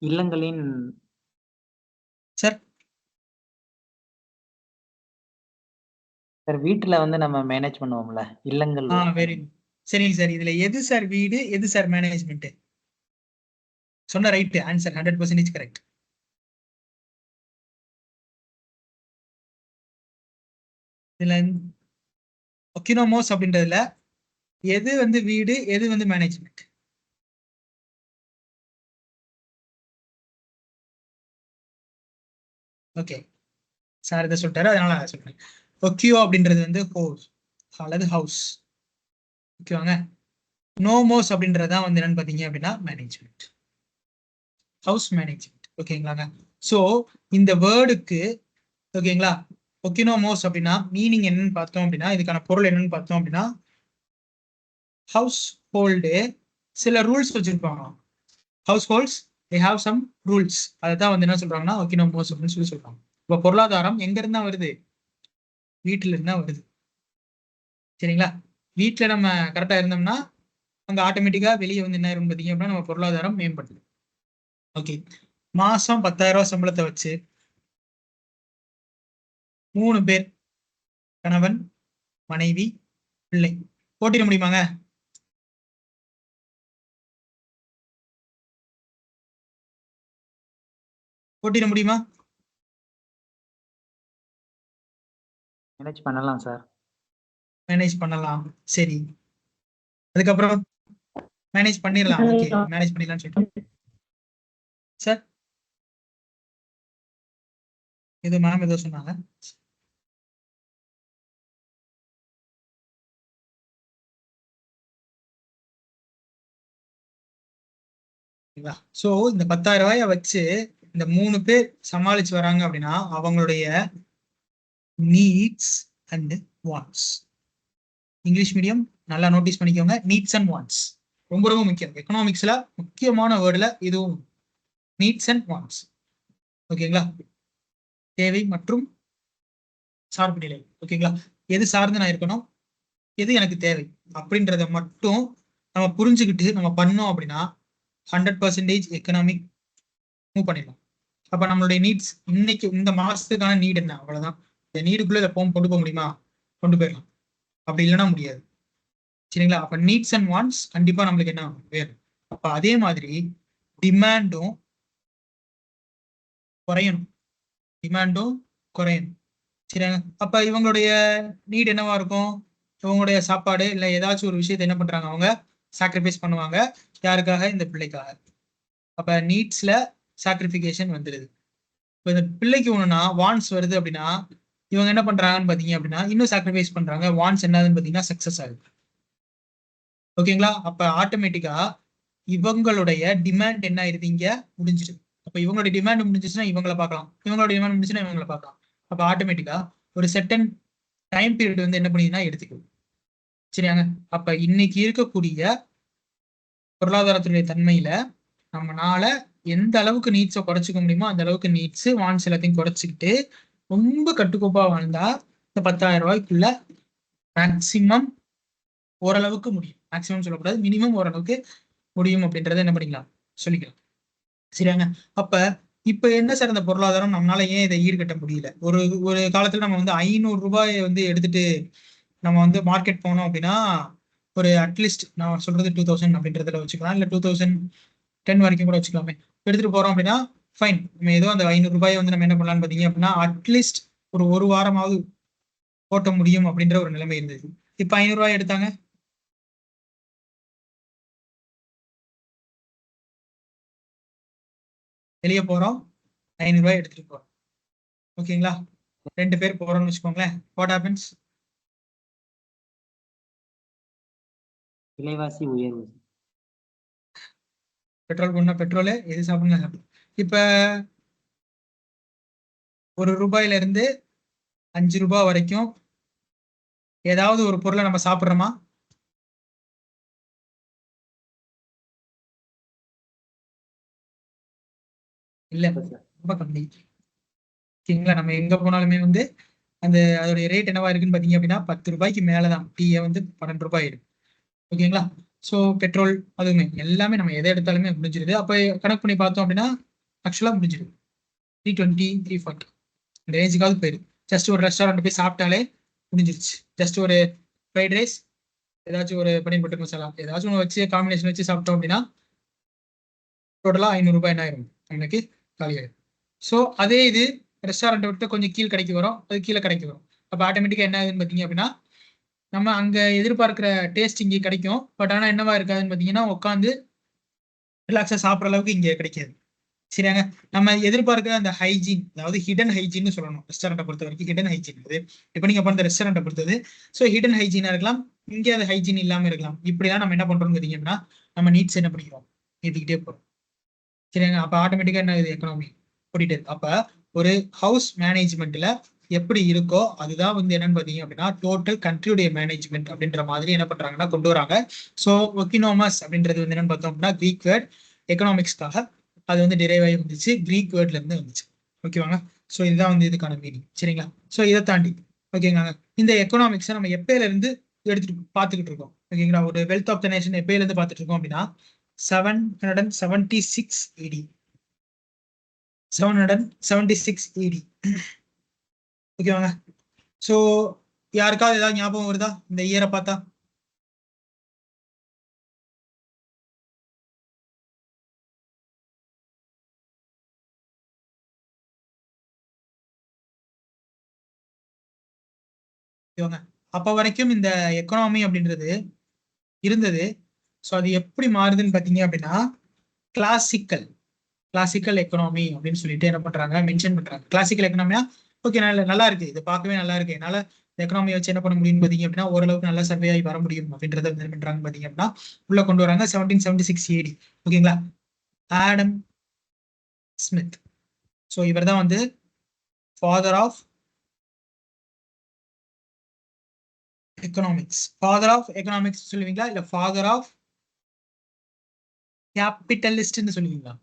இல்லங்களின் சார் சார் வீட்டுல வந்து நம்ம மேனேஜ் பண்ணுவோம்ல இல்லங்கள். Very good. சரிங்க சார், இதுல எது சார் வீடு எது சார் மேனேஜ்மெண்ட்? சொன்ன ரைட் ஆன்சர் 100% கரெக்ட். இதுல ஒக்கினோமோஸ் அப்படின்றதுல எது வந்து வீடு எது வந்து மேனேஜ்மெண்ட்? ஓகே, சார் இதை சொல்லிட்டாரு அதனால நான் சொல்றேன். ஒக்கியோ அப்படின்றது வந்து ஹோஸ் அல்லது ஹவுஸ். ஓகேவாங்க? நோமோஸ் அப்படின்றதான் வந்து என்னன்னு பாத்தீங்க அப்படின்னா மேனேஜ்மெண்ட். House management. ஓகேங்களாங்க. ஸோ இந்த வேர்டுக்கு ஓகேங்களா ஒக்கினோமோஸ் அப்படின்னா மீனிங் என்னன்னு பார்த்தோம் அப்படின்னா, இதுக்கான பொருள் என்னன்னு பார்த்தோம் அப்படின்னா, ஹவுஸ் ஹோல்டு சில ரூல்ஸ் வச்சிருப்பாங்க. Households they have some rules. அதை தான் வந்து என்ன சொல்றாங்கன்னா ஒக்கினோமோஸ் அப்படின்னு சொல்லி சொல்றாங்க. இப்போ பொருளாதாரம் எங்க இருந்தா வருது? வீட்டுல இருந்தா வருது. சரிங்களா? வீட்டுல நம்ம கரெக்டா இருந்தோம்னா அங்க ஆட்டோமேட்டிக்கா வெளியே வந்து என்ன ஆயிரும் பார்த்தீங்க அப்படின்னா நம்ம பொருளாதாரம் மேம்படுது. ஓகே, மாசம் 10,000 ரூபாய் சம்பளத்தை வச்சு 3 பேர் கணவன், மனைவி, பிள்ளை போட்டிட முடியுமாங்க? போட்டிட முடியுமா? மேனேஜ் பண்ணலாம் சார். மேனேஜ் பண்ணலாம். சரி, அதுக்கப்புறம் மேனேஜ் பண்ணிடலாம். ஓகே, மேனேஜ் பண்ணிடலாம்னு சொல்லிட்டு சார் ஏதோ மேம் ஏதோ சொன்னாங்க. சோ இந்த 10,000 ரூபாய வச்சு இந்த 3 பேர் சமாளிச்சு வராங்க அப்படின்னா அவங்களுடைய needs and wants. English medium நல்லா நோட்டீஸ் பண்ணிக்கோங்க. நீட்ஸ் அண்ட் வாண்ட்ஸ் ரொம்ப ரொம்ப முக்கியம். எக்கனாமிக்ஸ்ல முக்கியமான வேர்டுல இதுவும் நீட்ஸ் அண்ட் வாண்ட்ஸ். ஓகேங்களா? தேவை மற்றும் சார்பு நிலை. ஓகேங்களா? எது சார்ந்து நான் இருக்கணும், எது எனக்கு தேவை அப்படின்றத மட்டும் நம்ம புரிஞ்சுக்கிட்டு நம்ம பண்ணோம் அப்படின்னா 100% எக்கனாமிக் மூவ் பண்ணிடலாம். அப்ப நம்மளுடைய நீட்ஸ் இன்னைக்கு இந்த மாசத்துக்கான நீட் என்ன, அவ்வளவுதான். இந்த நீடுக்குள்ள இதை கொண்டு போக முடியுமா? கொண்டு போயிடலாம். அப்படி இல்லைன்னா முடியாது. சரிங்களா? அப்ப நீட்ஸ் அண்ட் வாண்ட்ஸ் கண்டிப்பா நம்மளுக்கு என்ன வேணும். அப்ப அதே மாதிரி டிமாண்டும் குறையணும். டிமாண்டும் குறையணும். சரிங்க. அப்ப இவங்களுடைய நீட் என்னவா இருக்கும்? இவங்களுடைய சாப்பாடு இல்ல ஏதாச்சும் ஒரு விஷயத்தை என்ன பண்றாங்க, அவங்க சாக்ரிஃபைஸ் பண்ணுவாங்க. யாருக்காக? இந்த பிள்ளைக்காக. அப்ப நீட்ஸ்ல சாக்ரிஃபிகேஷன் வந்துடுது. இப்போ இந்த பிள்ளைக்கு ஒண்ணுன்னா வான்ஸ் வருது அப்படின்னா இவங்க என்ன பண்றாங்கன்னு பாத்தீங்க அப்படின்னா இன்னும் சாக்ரிஃபைஸ் பண்றாங்க. வான்ஸ் என்னதுன்னு பாத்தீங்கன்னா சக்சஸ் ஆகுது. ஓகேங்களா? அப்ப ஆட்டோமேட்டிக்கா இவங்களுடைய டிமாண்ட் என்ன ஆயிருது, இங்க முடிஞ்சிருது. அப்ப இவங்களுடைய டிமாண்ட் முடிஞ்சிச்சுன்னா இவங்களை பார்க்கலாம், இவங்களுடைய டிமாண்ட் முடிஞ்சுன்னா இவங்களை பார்க்கலாம். அப்ப ஆட்டோமேட்டிக்கா ஒரு செட்டன் டைம் பீரியட் வந்து என்ன பண்ணிதுன்னா எடுத்துக்கும். சரியாங்க? அப்ப இன்னைக்கு இருக்கக்கூடிய பொருளாதாரத்துடைய தன்மையில நம்மனால எந்த அளவுக்கு நீட்ஸை குறைச்சிக்க முடியுமோ அந்த அளவுக்கு நீட்ஸ் வான்ஸ் எல்லாத்தையும் குறைச்சிக்கிட்டு ரொம்ப கட்டுக்கோப்பா வாழ்ந்தா இந்த 10,000 ரூபாய்க்குள்ள மேக்சிமம் ஓரளவுக்கு முடியும். மேக்சிமம் சொல்லக்கூடாது, மினிமம் ஓரளவுக்கு முடியும் அப்படின்றத என்ன பண்ணிக்கலாம், சொல்லிக்கலாம். சரியாங்க? அப்ப இப்ப என்ன சார் இந்த பொருளாதாரம் நம்மளால ஏன் இதை ஈடுகட்ட முடியல? ஒரு ஒரு காலத்துல நம்ம வந்து 500 ரூபாயை வந்து எடுத்துட்டு நம்ம வந்து மார்க்கெட் போனோம் அப்படின்னா ஒரு அட்லீஸ்ட் நான் சொல்றது 2000 அப்படின்றதுல வச்சுக்கலாம், இல்ல 2010 வரைக்கும் கூட வச்சுக்கலாமே. எடுத்துட்டு போறோம் அப்படின்னா ஃபைன், நம்ம ஏதோ அந்த 500 ரூபாயை வந்து நம்ம என்ன பண்ணலாம்னு பாத்தீங்க அப்படின்னா அட்லீஸ்ட் ஒரு வாரமாவது ஓட்ட முடியும் அப்படின்ற ஒரு நிலைமை இருந்தது. இப்ப 500 ரூபாய் எடுத்தாங்க, வெளியே போறோம், 500 ரூபாய் எடுத்துட்டு போறோம். ஓகேங்களா? 2 பேர் போறோம்னு வச்சுக்கோங்களேன். What happens? விலைவாசி உயர்வு. பெட்ரோல் போனா பெட்ரோலு, எது சாப்பிடுங்க சாப்பிடும். இப்ப 1 ரூபாயில இருந்து 5 ரூபாய் வரைக்கும் ஏதாவது ஒரு பொருளை நம்ம சாப்பிடுறோமா? இல்ல, ரொம்ப கம்மி. சரிங்களா? நம்ம எங்க போனாலுமே வந்து அந்த அதோடைய ரேட் என்னவா இருக்குன்னு பாத்தீங்க அப்படின்னா 10 ரூபாய்க்கு மேலதான். டீயை வந்து 12 ரூபாய் ஆயிடும். ஓகேங்களா? ஸோ பெட்ரோல் அதுவுமே எல்லாமே நம்ம எதை எடுத்தாலுமே முடிஞ்சிருது. அப்ப கணக்கு பண்ணி பார்த்தோம் அப்படின்னா ஆக்சுவலா முடிஞ்சிருது 320, 340 இந்த ரேஞ்சுக்காவது போயிடும். ஜஸ்ட் ஒரு ரெஸ்டாரண்ட் போய் சாப்பிட்டாலே முடிஞ்சிருச்சு. ஜஸ்ட் ஒரு ஃப்ரைட் ரைஸ், ஏதாச்சும் ஒரு பன்னீர் பட்டர் மசாலா ஏதாச்சும் ஒன்று வச்சு காம்பினேஷன் வச்சு சாப்பிட்டோம் அப்படின்னா டோட்டலா 500 ரூபாய் என்ன ஆயிரும், எனக்கு காலியாயிரும். ஸோ அதே இது ரெஸ்டாரண்ட் விட்டு கொஞ்சம் கீழ் கடைக்கு வரும், அது கீழே கடைக்கு வரும். அப்போ ஆட்டோமேட்டிக்கா என்ன ஆகுதுன்னு பார்த்தீங்க அப்படின்னா நம்ம அங்க எதிர்பார்க்கிற டேஸ்ட் இங்கே கிடைக்கும். பட் ஆனா என்னவா இருக்காதுன்னு பார்த்தீங்கன்னா உட்காந்து ரிலாக்ஸா சாப்பிட்ற அளவுக்கு இங்கே கிடைக்காது. சரியாங்க? நம்ம எதிர்பார்க்கிற அந்த ஹைஜீன், அதாவது ஹிடன் ஹைஜீன் சொல்லணும். ரெஸ்டாரண்ட்டை பொறுத்த வரைக்கும் ஹிடன் ஹைஜீன் அது இப்போ நீங்க பண்ண ரெஸ்டாரண்ட்டை பொறுத்தது. ஸோ ஹிடன் ஹைஜீனா இருக்கலாம், இங்கே அது ஹைஜீன் இல்லாம இருக்கலாம். இப்படிதான் நம்ம என்ன பண்றோம்னு பார்த்தீங்கன்னா நம்ம நீட்ஸ் என்ன பண்ணிக்கிறோம், ஏற்றிக்கிட்டே போறோம். சரிங்க. அப்ப ஆட்டோமேட்டிக்கா என்ன ஆகுது, எக்கனாமி கூட்டிட்டு இருக்கு. அப்ப ஒரு ஹவுஸ் மேனேஜ்மெண்ட்ல எப்படி இருக்கோ அதுதான் வந்து என்னன்னு பாத்தீங்க அப்படின்னா டோட்டல் கண்ட்ரியுடைய மேனேஜ்மெண்ட் அப்படின்ற மாதிரி என்ன பண்றாங்கன்னா கொண்டு வராங்க. ஸோ ஒக்கினோமஸ் அப்படின்றது வந்து என்னன்னு பார்த்தோம் அப்படின்னா கிரீக் வேர்ட், எக்கனாமிக்ஸ்க்காக அது வந்து டிரைவ் ஆகி வந்துச்சு, கிரீக் வேர்ட்ல இருந்து வந்துச்சு. ஓகேவாங்க. ஸோ இதுதான் வந்து இதுக்கான மீனிங். சரிங்களா. ஸோ இதை தாண்டி ஓகேங்களா, இந்த எக்கனாமிக்ஸை நம்ம எப்பயில இருந்து எடுத்துட்டு பார்த்துக்கிட்டு இருக்கோம். ஓகேங்களா. ஒரு வெல்த் ஆஃப் த நேஷன் எப்பயில இருந்து பார்த்துட்டு இருக்கோம் அப்படின்னா 776 AD. 776 AD. ஓகேவாங்க. ஸோ யாருக்காவது ஏதாவது ஞாபகம் வருதா இந்த இயரை பார்த்தா? ஓகேவாங்க. அப்ப வரைக்கும் இந்த எக்கனாமி அப்படின்றது இருந்தது. ஸோ அது எப்படி மாறுதுன்னு பார்த்தீங்க அப்படின்னா கிளாசிக்கல் கிளாசிக்கல் எக்கனாமி அப்படின்னு சொல்லிட்டு என்ன பண்றாங்க, மென்ஷன் பண்றாங்க. கிளாசிக்கல் எக்கனாமியா ஓகே, நல்லா இருக்கு, இது பார்க்கவே நல்லா இருக்கு, என்னால இந்த எக்கனாமியை வச்சு என்ன பண்ண முடியும்னு பார்த்தீங்க அப்படின்னா ஓரளவுக்கு நல்லா சர்வே ஆகி வர முடியும் அப்படின்றத என்ன பண்றாங்க பார்த்தீங்க அப்படின்னா உள்ள கொண்டு வராங்க. 1776 AD. ஓகேங்களா. Adam Smith. ஸோ இவர் தான் வந்து father of economics. Father of economics சொல்லுவீங்களா இல்ல ஃபாதர் ஆஃப் கேபிட்டலிஸ்ட்னு சொல்லுவீங்களா?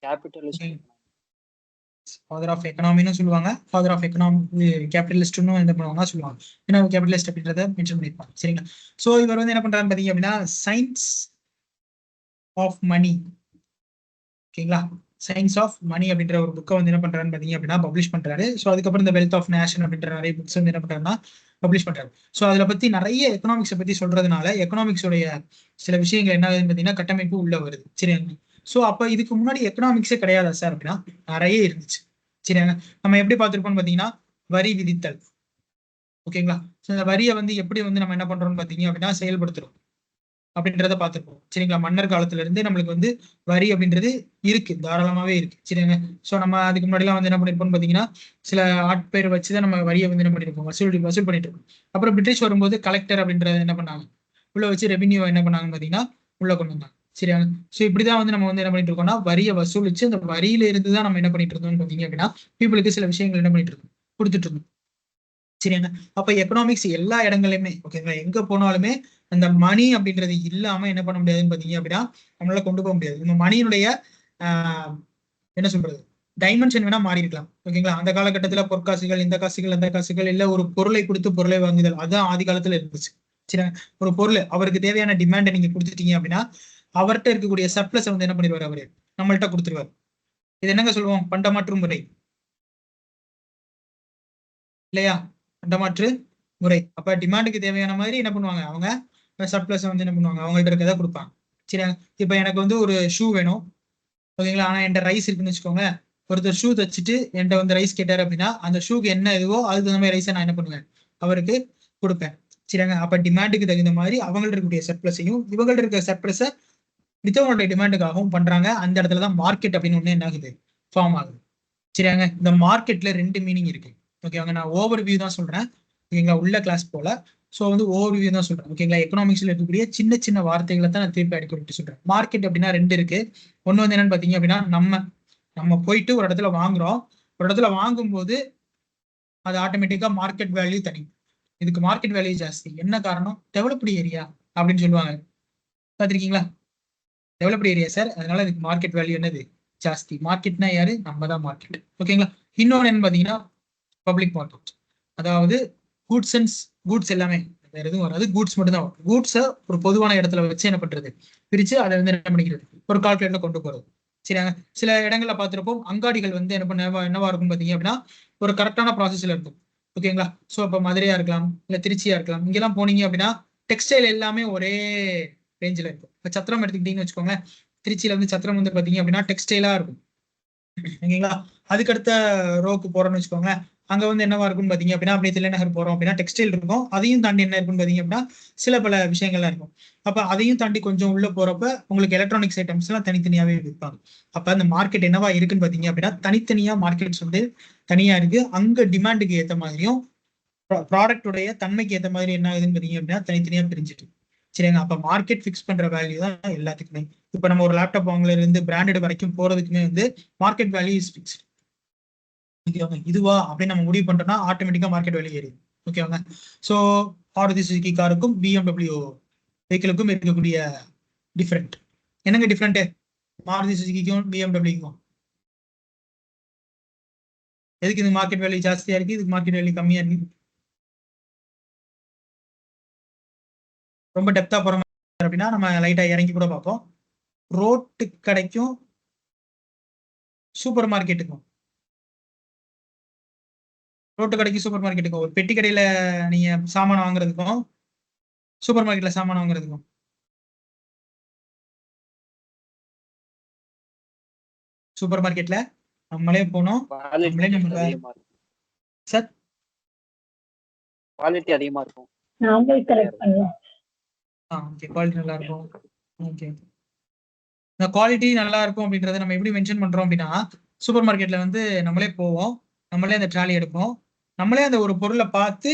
கேபிட்டலிஸ்ட். ஃபாதர் ஆஃப் எக்கனாமின்னு சொல்லுவாங்க, ஃபாதர் ஆஃப் எக்கனாமி கேபிட்டலிஸ்ட்னு என்ன பண்ணுவாங்க சொல்லுவாங்க. ஏன்னா கேபிட்டலிஸ்ட் அப்படின்றத மென்ஷன் பண்ணிருப்பாங்க. சரிங்களா. ஸோ இவர் வந்து என்ன பண்றாருன்னு பாத்தீங்க அப்படின்னா சயின்ஸ் ஆஃப் மணி. ஓகேங்களா. சயின்ஸ் ஆஃப் மணி அப்படின்ற ஒரு புக்கை வந்து என்ன பண்றாருன்னு பாத்தீங்க அப்படின்னா பப்ளிஷ் பண்றாரு. ஸோ அதுக்கப்புறம் இந்த வெல்த் ஆஃப் நேஷன் அப்படின்ற நிறைய புக்ஸ் வந்து என்ன பண்றாருன்னா பப்ளிஷ் பண்றாரு. ஸோ அதுல பத்தி நிறைய எக்கனாமிக்ஸை பத்தி சொல்றதுனால எக்கனாமிக்ஸோடைய சில விஷயங்கள் என்ன ஆகுதுன்னு பாத்தீங்கன்னா கட்டமைப்பு உள்ள வருது. சரிங்க. ஸோ அப்ப இதுக்கு முன்னாடி எக்கனாமிக்ஸே கிடையாதா சார் அப்படின்னா நிறைய இருந்துச்சு. சரிங்க. நம்ம எப்படி பார்த்திருப்போம்னு பாத்தீங்கன்னா வரி விதித்தல். ஓகேங்களா. ஸோ இந்த வரியை வந்து எப்படி வந்து நம்ம என்ன பண்றோம்னு பாத்தீங்க அப்படின்னா செயல்படுத்துறோம் அப்படின்றத பார்த்துருப்போம். சரிங்களா. மன்னர் காலத்துல இருந்து நம்மளுக்கு வந்து வரி அப்படின்றது இருக்கு, தாராளமாவே இருக்கு. சரிங்க. ஸோ நம்ம அதுக்கு முன்னாடி எல்லாம் வந்து என்ன பண்ணிருப்போம்னு பாத்தீங்கன்னா சில ஆட்பேர் வச்சுதான் நம்ம வரியை வந்து என்ன பண்ணிருப்போம், வசூல் பண்ணிட்டு இருக்கோம். அப்புறம் பிரிட்டிஷ் வரும்போது கலெக்டர் அப்படின்றத என்ன பண்ணாங்க, உள்ள வச்சு ரெவென்யூ என்ன பண்ணாங்கன்னு பாத்தீங்கன்னா உள்ள கொண்டு வந்தாங்க. சரியா. ஸோ இப்படிதான் வந்து நம்ம வந்து என்ன பண்ணிட்டு இருக்கோம்னா வரியை வசூலிச்சு அந்த வரியில இருந்து தான் நம்ம என்ன பண்ணிட்டு இருந்தோம்னு பாத்தீங்க அப்படின்னா பீப்புளுக்கு சில விஷயங்கள் என்ன பண்ணிட்டு இருக்கோம், கொடுத்துட்டு இருந்தோம். சரிங்க. அப்ப எக்கனாமிக்ஸ் எல்லா இடங்களையுமே ஓகேங்களா, எங்க போனாலுமே அந்த மணி அப்படின்றது இல்லாம என்ன பண்ண முடியாதுன்னு பாத்தீங்க அப்படின்னா நம்மளால கொண்டு போக முடியாது. இந்த மணியினுடைய ஆஹ் என்ன சொல்றது டைமென்ஷன் வேணா மாறி இருக்கலாம். ஓகேங்களா. அந்த காலகட்டத்துல பொற்காசுகள், இந்த காசுகள், அந்த காசுகள், இல்ல ஒரு பொருளை கொடுத்து பொருளை வாங்குதல், அதான் ஆதி காலத்துல இருந்துச்சு. சரி. ஒரு பொருள் அவருக்கு தேவையான டிமாண்டை நீங்க கொடுத்துட்டீங்க அப்படின்னா அவர்கிட்ட இருக்கக்கூடிய சர்ப்ளஸ் வந்து என்ன பண்ணிடுவாரு, அவரு நம்மள்கிட்ட கொடுத்துருவாரு. இது என்னங்க சொல்லுவோம், பண்டமாற்று முறை இல்லையா. பண்டமாற்று முறை. அப்ப டிமாண்டுக்கு தேவையான மாதிரி என்ன பண்ணுவாங்க அவங்க சர்ப்ளஸ் வந்து என்ன பண்ணுவாங்க அவங்கள்ட்ட இருக்கதை கொடுப்பாங்க. சரியா. இப்ப எனக்கு வந்து ஒரு ஷூ வேணும். ஓகேங்களா. ஆனா என்கிட்ட ரைஸ் இருக்குன்னு வச்சுக்கோங்க. ஒருத்தர் ஷூ தச்சுட்டு என்கிட்ட வந்து ரைஸ் கேட்டாரு அப்படின்னா அந்த ஷூக்கு என்ன இதுவோ அதுக்கு தகுந்த மாதிரி ரைஸை நான் என்ன பண்ணுவேன், அவருக்கு கொடுப்பேன். சரியாங்க. அப்ப டிமாண்டுக்கு தகுந்த மாதிரி அவங்கள்ட்ட இருக்கக்கூடிய சர்ப்ளஸையும் இவங்கள்ட்ட இருக்கிற சர்ப்ளஸை மித்தவங்களுடைய டிமாண்டுக்காகவும் பண்றாங்க. அந்த இடத்துலதான் மார்க்கெட் அப்படின்னு ஒண்ணு என்ன ஆகுது, ஃபார்ம் ஆகுது. சரியாங்க. இந்த மார்க்கெட்ல ரெண்டு மீனிங் இருக்கு. ஓகேவாங்க. நான் ஓவர் வியூ தான் சொல்றேன். ஓகேங்களா. உள்ள கிளாஸ் போல. ஸோ வந்து ஓவர் வியூ தான் சொல்றேன். ஓகேங்களா. எக்கனாமிக்ஸ்ல இருக்கக்கூடிய சின்ன சின்ன வார்த்தைகளை தான் நான் திருப்பி அடிக்கடி சொல்றேன். மார்க்கெட் அப்படின்னா ரெண்டு இருக்கு. ஒண்ணு வந்து என்னன்னு பாத்தீங்க அப்படின்னா நம்ம நம்ம போயிட்டு ஒரு இடத்துல வாங்குறோம். ஒரு இடத்துல வாங்கும்போது அது ஆட்டோமேட்டிக்கா மார்க்கெட் வேல்யூ தனி. இதுக்கு மார்க்கெட் வேல்யூ ஜாஸ்தி. என்ன காரணம், டெவலப்டு ஏரியா அப்படின்னு சொல்லுவாங்க. பாத்திருக்கீங்களா. டெவலப்டு ஏரியா சார், அதனால இதுக்கு மார்க்கெட் வேல்யூ என்னது ஜாஸ்தி. மார்க்கெட்னா யாரு, நம்ம தான் மார்க்கெட். ஓகேங்களா. இன்னொன்னு என்ன பாத்தீங்கன்னா பப்ளிக் மார்க்கெட். அதாவது கூட்ஸ் அண்ட் கூட்ஸ் எல்லாமே வேற எதுவும் வராது, கூட்ஸ் மட்டும் தான் வரும். கூட்ஸை ஒரு பொதுவான இடத்துல வச்சு என்ன பண்றது, பிரிச்சு அதை வந்து என்ன பண்ணிக்கிறது, ஒரு கால்குலேட்டர்ல கொண்டு போறது. சரியாங்க. சில இடங்கள்ல பார்த்துருப்போம் அங்காடிகள் வந்து என்ன பண்ண என்னவா இருக்கும் பாத்தீங்க அப்படின்னா ஒரு கரெக்டான ப்ராசஸ்ல இருக்கும். ஓகேங்களா. ஸோ இப்போ மதுரையா இருக்கலாம் இல்ல திருச்சியா இருக்கலாம், இங்கெல்லாம் போனீங்க அப்படின்னா டெக்ஸ்டைல் எல்லாமே ஒரே ரேஞ்சில் இருக்கும். இப்போ சத்திரம் எடுத்துக்கிட்டீங்கன்னு வச்சுக்கோங்க. திருச்சியில வந்து சத்திரம் வந்து பாத்தீங்க அப்படின்னா டெக்ஸ்டைலா இருக்கும். ஓகேங்களா. அதுக்கடுத்த ரோக்கு போறோம்னு வச்சுக்கோங்க, அங்க வந்து என்னவா இருக்கும்னு பாத்தீங்க அப்படின்னா அப்படியே தில்லைநகர் போறோம் அப்படின்னா டெக்ஸ்டைல் இருக்கும். அதையும் தாண்டி என்ன இருக்கும்னு பாத்தீங்க அப்படின்னா சில பல விஷயங்கள்லாம் இருக்கும். அப்ப அதையும் தாண்டி கொஞ்சம் உள்ள போறப்ப உங்களுக்கு எலக்ட்ரானிக்ஸ் ஐட்டம்ஸ் எல்லாம் தனித்தனியாவே விற்பாங்க. அப்ப அந்த மார்க்கெட் என்னவா இருக்குன்னு பாத்தீங்க அப்படின்னா தனித்தனியா மார்க்கெட்ஸ் வந்து தனியா இருக்கு. அங்க டிமாண்டுக்கு ஏத்த மாதிரியும் ப்ராடக்டுடைய தன்மைக்கு ஏத்த மாதிரி என்ன ஆகுதுன்னு பாத்தீங்க அப்படின்னா தனித்தனியா பிரிஞ்சுட்டு சரிங்க. அப்ப மார்க்கெட் ஃபிக்ஸ் பண்ற வேல்யூ தான் எல்லாத்துக்குமே. இப்ப நம்ம ஒரு லேப்டாப் வாங்கல இருந்து பிராண்டட் வரைக்கும் போறதுக்குமே வந்து மார்க்கெட் வேல்யூ இஸ் ஃபிக்ஸ்ட். ஓகேவாங்க. இதுவா அப்படின்னு நம்ம முடிவு பண்றோம்னா ஆட்டோமேட்டிக்கா மார்க்கெட் வேல்யூ ஏறிடும். ஓகேவாங்க. ஸோ மாருதி சுசுகி காருக்கும் BMW வெஹிக்கிளுக்கும் இருக்கக்கூடிய டிஃப்ரெண்ட் என்னங்க டிஃப்ரெண்ட் மாருதி சுசுகிக்கும் BMWக்கும்? எதுக்கு இது மார்க்கெட் வேல்யூ ஜாஸ்தியா இருக்கு, இதுக்கு மார்க்கெட் வேல்யூ கம்மியா இருக்கு? ரொம்ப டெப்தா போற மாதிரி அப்படின்னா நம்ம லைட்டா இறங்கி கூட பார்ப்போம். ரோட்டு கடைக்கும் சூப்பர் மார்க்கெட்டுக்கும் சூப்பர் மார்க்கெட்டுக்கும் ஒரு பெட்டி கடையில நீங்க சாமான் வாங்குறதுக்கும் சூப்பர் மார்க்கெட்ல சாமான் வாங்குறதுக்கும் சூப்பர் மார்க்கெட்ல நம்மளே போனோம், நம்மளே நம்ம சார் குவாலிட்டி அதிகமா இருக்கும். நாங்களே கரெக்ட் பண்ணலாம். ஓகே குவாலிட்டி நல்லா இருக்கும். ஓகே இந்த குவாலிட்டி நல்லா இருக்கும் அப்படின்றத நம்ம எப்படி மென்ஷன் பண்றோம் அப்படின்னா சூப்பர் மார்க்கெட்ல வந்து நம்மளே போவோம், நம்மளே அந்த ட்ராலி எடுப்போம், நம்மளே அந்த ஒரு பொருளை பார்த்து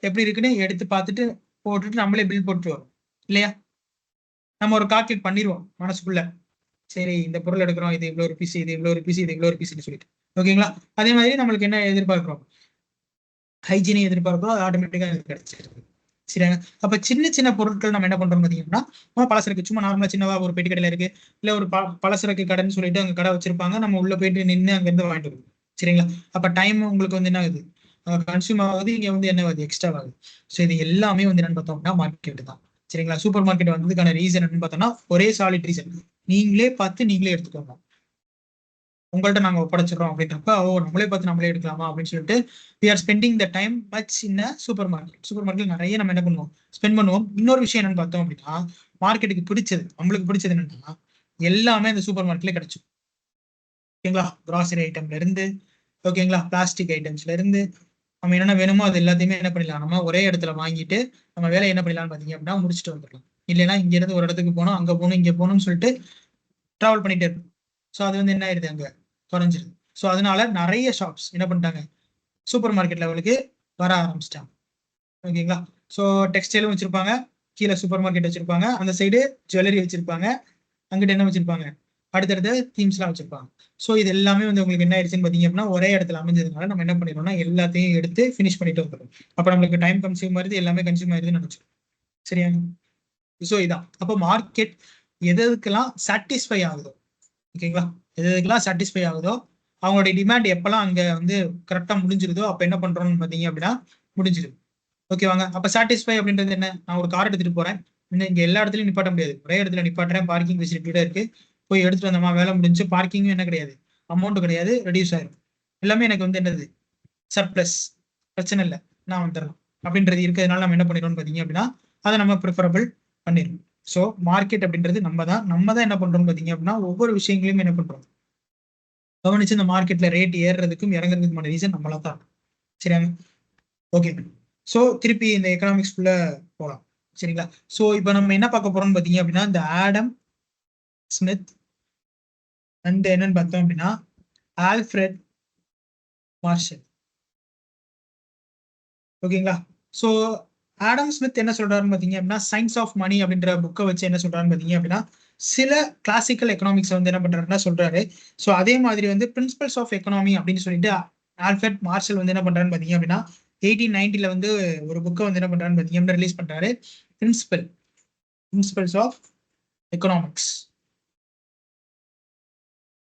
எப்படி இருக்குன்னு எடுத்து பார்த்துட்டு போட்டுட்டு நம்மளே பில் போட்டு வரோம் இல்லையா? நம்ம ஒரு கால்குலேட் பண்ணிடுவோம் மனசுக்குள்ள, சரி இந்த பொருள் எடுக்கிறோம், இது இவ்வளோ ஒரு பீஸ், இது இவ்வளோ ஒரு பீஸ், இது இவ்வளோ ஒரு பீஸ்ன்னு சொல்லிட்டு. ஓகேங்களா? அதே மாதிரி நம்மளுக்கு என்ன எதிர்பார்க்கிறோம், ஹைஜீனி எதிர்பார்க்கிறோம், அது ஆட்டோமேட்டிக்கா கிடைச்சிருக்கு. சரிங்க. அப்ப சின்ன சின்ன பொருட்கள் நம்ம என்ன பண்றோம் பாத்தீங்கன்னா பலசரக்கு சும்மா நார்மலா சின்னவா ஒரு பெட்டி கடையில இருக்கு, இல்ல ஒரு பலசரக்கு கடைன்னு சொல்லிட்டு அங்க கடை வச்சிருப்பாங்க, நம்ம உள்ள போயிட்டு நின்று அங்க இருந்து வாங்கிட்டு வருவோம். சரிங்களா? அப்ப டைம் உங்களுக்கு வந்து என்ன ஆகுது, கன்சியூம் ஆகுது, இங்க வந்து என்ன ஆகுது, எக்ஸ்ட்ரா ஆகுது. ஸோ இது எல்லாமே வந்து என்னன்னு பார்த்தோம்னா மார்க்கெட் தான். சரிங்களா? சூப்பர் மார்க்கெட் வந்ததுக்கான ரீசன் என்னன்னு பார்த்தோம்னா ஒரே சாலிட் ரீசன், நீங்களே பார்த்து நீங்களே எடுத்துக்கோங்க. உங்கள்ட்ட நாங்க ஒப்படைச்சிடறோம் அப்படின்றப்ப நம்மளே பார்த்து நம்மளே எடுக்கலாமா அப்படின்னு சொல்லிட்டு we are spending the time much in a super market. Super market நிறைய நம்ம என்ன பண்ணுவோம், ஸ்பெண்ட் பண்ணுவோம். இன்னொரு விஷயம் என்னன்னு பார்த்தோம் அப்படின்னா மார்க்கெட்டுக்கு பிடிச்சது, நம்மளுக்கு பிடிச்சது என்னன்னா எல்லாமே அந்த சூப்பர் மார்க்கெட்ல கிடைக்கும். ஓகேங்களா? கிராசரி ஐட்டம்ல இருந்து, ஓகேங்களா, பிளாஸ்டிக் ஐட்டம்ஸ்ல இருந்து நம்ம என்னென்ன வேணுமோ அது எல்லாத்தையுமே என்ன பண்ணிடலாம், நம்ம ஒரே இடத்துல வாங்கிட்டு நம்ம வேலையை என்ன பண்ணிடலாம்னு பார்த்தீங்க அப்படின்னா முடிச்சுட்டு வந்துடலாம். இல்லைன்னா இங்க இருந்து ஒரு இடத்துக்கு போனோம், அங்க போகணும், இங்க போகணும்னு சொல்லிட்டு டிராவல் பண்ணிட்டே இருக்கும். ஸோ அது வந்து என்ன ஆயிடுது, அங்க குறைஞ்சிருது. ஸோ அதனால நிறைய ஷாப்ஸ் என்ன பண்ணிட்டாங்க, சூப்பர் மார்க்கெட் லெவலுக்கு வர ஆரம்பிச்சிட்டாங்க. ஓகேங்களா? ஸோ டெக்ஸ்டைலும் வச்சிருப்பாங்க, கீழே சூப்பர் மார்க்கெட் வச்சிருப்பாங்க, அந்த சைடு ஜுவல்லரி வச்சிருப்பாங்க, அங்கிட்ட என்ன வச்சிருப்பாங்க, அடுத்தடுத்த தீம்ஸ்லாம் வச்சிருப்பாங்க. ஸோ இது எல்லாமே வந்து உங்களுக்கு என்ன ஆயிடுச்சுன்னு பார்த்தீங்க அப்படின்னா ஒரே இடத்துல அமைஞ்சதுனால நம்ம என்ன பண்ணிடுறோம்னா எல்லாத்தையும் எடுத்து ஃபினிஷ் பண்ணிட்டு வந்துடும். அப்போ நம்மளுக்கு டைம் கன்சியூம் ஆயிருது, எல்லாமே கன்சியூம் ஆயிருதுன்னு நினைச்சோம். சரியா? ஸோ இதான் அப்போ மார்க்கெட் எதுக்கெல்லாம் சாட்டிஸ்ஃபை ஆகுதோ, ஓகேங்களா, எதுக்கெல்லாம் சாட்டிஸ்ஃபை ஆகுதோ அவங்களுடைய டிமாண்ட் எப்பெல்லாம் அங்க வந்து கரெக்டா முடிஞ்சிருதோ அப்ப என்ன பண்றோம்னு பாத்தீங்க அப்படின்னா முடிஞ்சிடும். ஓகேவாங்க? அப்ப சாட்டிஸ்ஃபை அப்படின்றது என்ன, நான் ஒரு கார் எடுத்துட்டு போறேன், இங்க எல்லா இடத்துலயும் நிப்பாட்ட முடியாது, ஒரே இடத்துல நிப்பாட்டுறேன், பார்க்கிங் ஃபெசிலிட்டியோட இருக்கு, போய் எடுத்துட்டு வந்தோமா வேலை முடிஞ்சு, பார்க்கிங்கும் என்ன கிடையாது, அமௌண்ட் கிடையாது, ரெடியூஸ் ஆயிரும், எல்லாமே எனக்கு வந்து என்னது சர்ப்ளஸ், பிரச்சனை இல்லை, நான் வந்துடுறேன் அப்படின்றது இருக்கிறதுனால நம்ம என்ன பண்ணிடுறோம்னு பாத்தீங்க அப்படின்னா அதை நம்ம ப்ரிஃபரபிள் பண்ணிடுறோம். ஸோ மார்க்கெட் அப்படின்றது நம்ம தான் என்ன பண்றோம்னு பாத்தீங்க அப்படின்னா ஒவ்வொரு விஷயங்களையும் என்ன பண்றோம் கவனிச்சு இந்த மார்க்கெட்ல ரேட் ஏறுறதுக்கும் இறங்குறதுக்குமான ரீசன் நம்மளா தான். சரியாங்க? ஓகே. ஸோ திருப்பி இந்த எக்கனாமிக்ஸ்குள்ள போகலாம். சரிங்களா? ஸோ இப்போ நம்ம என்ன பார்க்க போறோம்னு பாத்தீங்க அப்படின்னா இந்த ஆடம் ஸ்மித் அண்ட் என்னன்னு பார்த்தோம் அப்படின்னா ஆல்ஃபிரட் மார்ஷல். ஓகேங்களா? ஸோ ஆடம் ஸ்மித் என்ன சொல்றாருன்னு பாத்தீங்க அப்படின்னா சயின்ஸ் ஆஃப் மணி அப்படின்ற புக்கை வச்சு என்ன சொல்றாருன்னு பாத்தீங்க அப்படின்னா சில கிளாசிக்கல் எக்கனாமிக்ஸ் வந்து என்ன பண்றாருன்னா சொல்றாரு. ஸோ அதே மாதிரி வந்து பிரின்சிபல்ஸ் ஆஃப் எக்கனாமி அப்படின்னு சொல்லிட்டு ஆல்ஃபிரட் மார்ஷல் வந்து என்ன பண்றாருன்னு பாத்தீங்க அப்படின்னா 1890 வந்து ஒரு புக்கை வந்து என்ன பண்றாருன்னு பாத்தீங்க அப்படின்னா ரிலீஸ் பண்றாரு, பிரின்சிபல்ஸ் ஆஃப் எக்கனாமிக்ஸ்.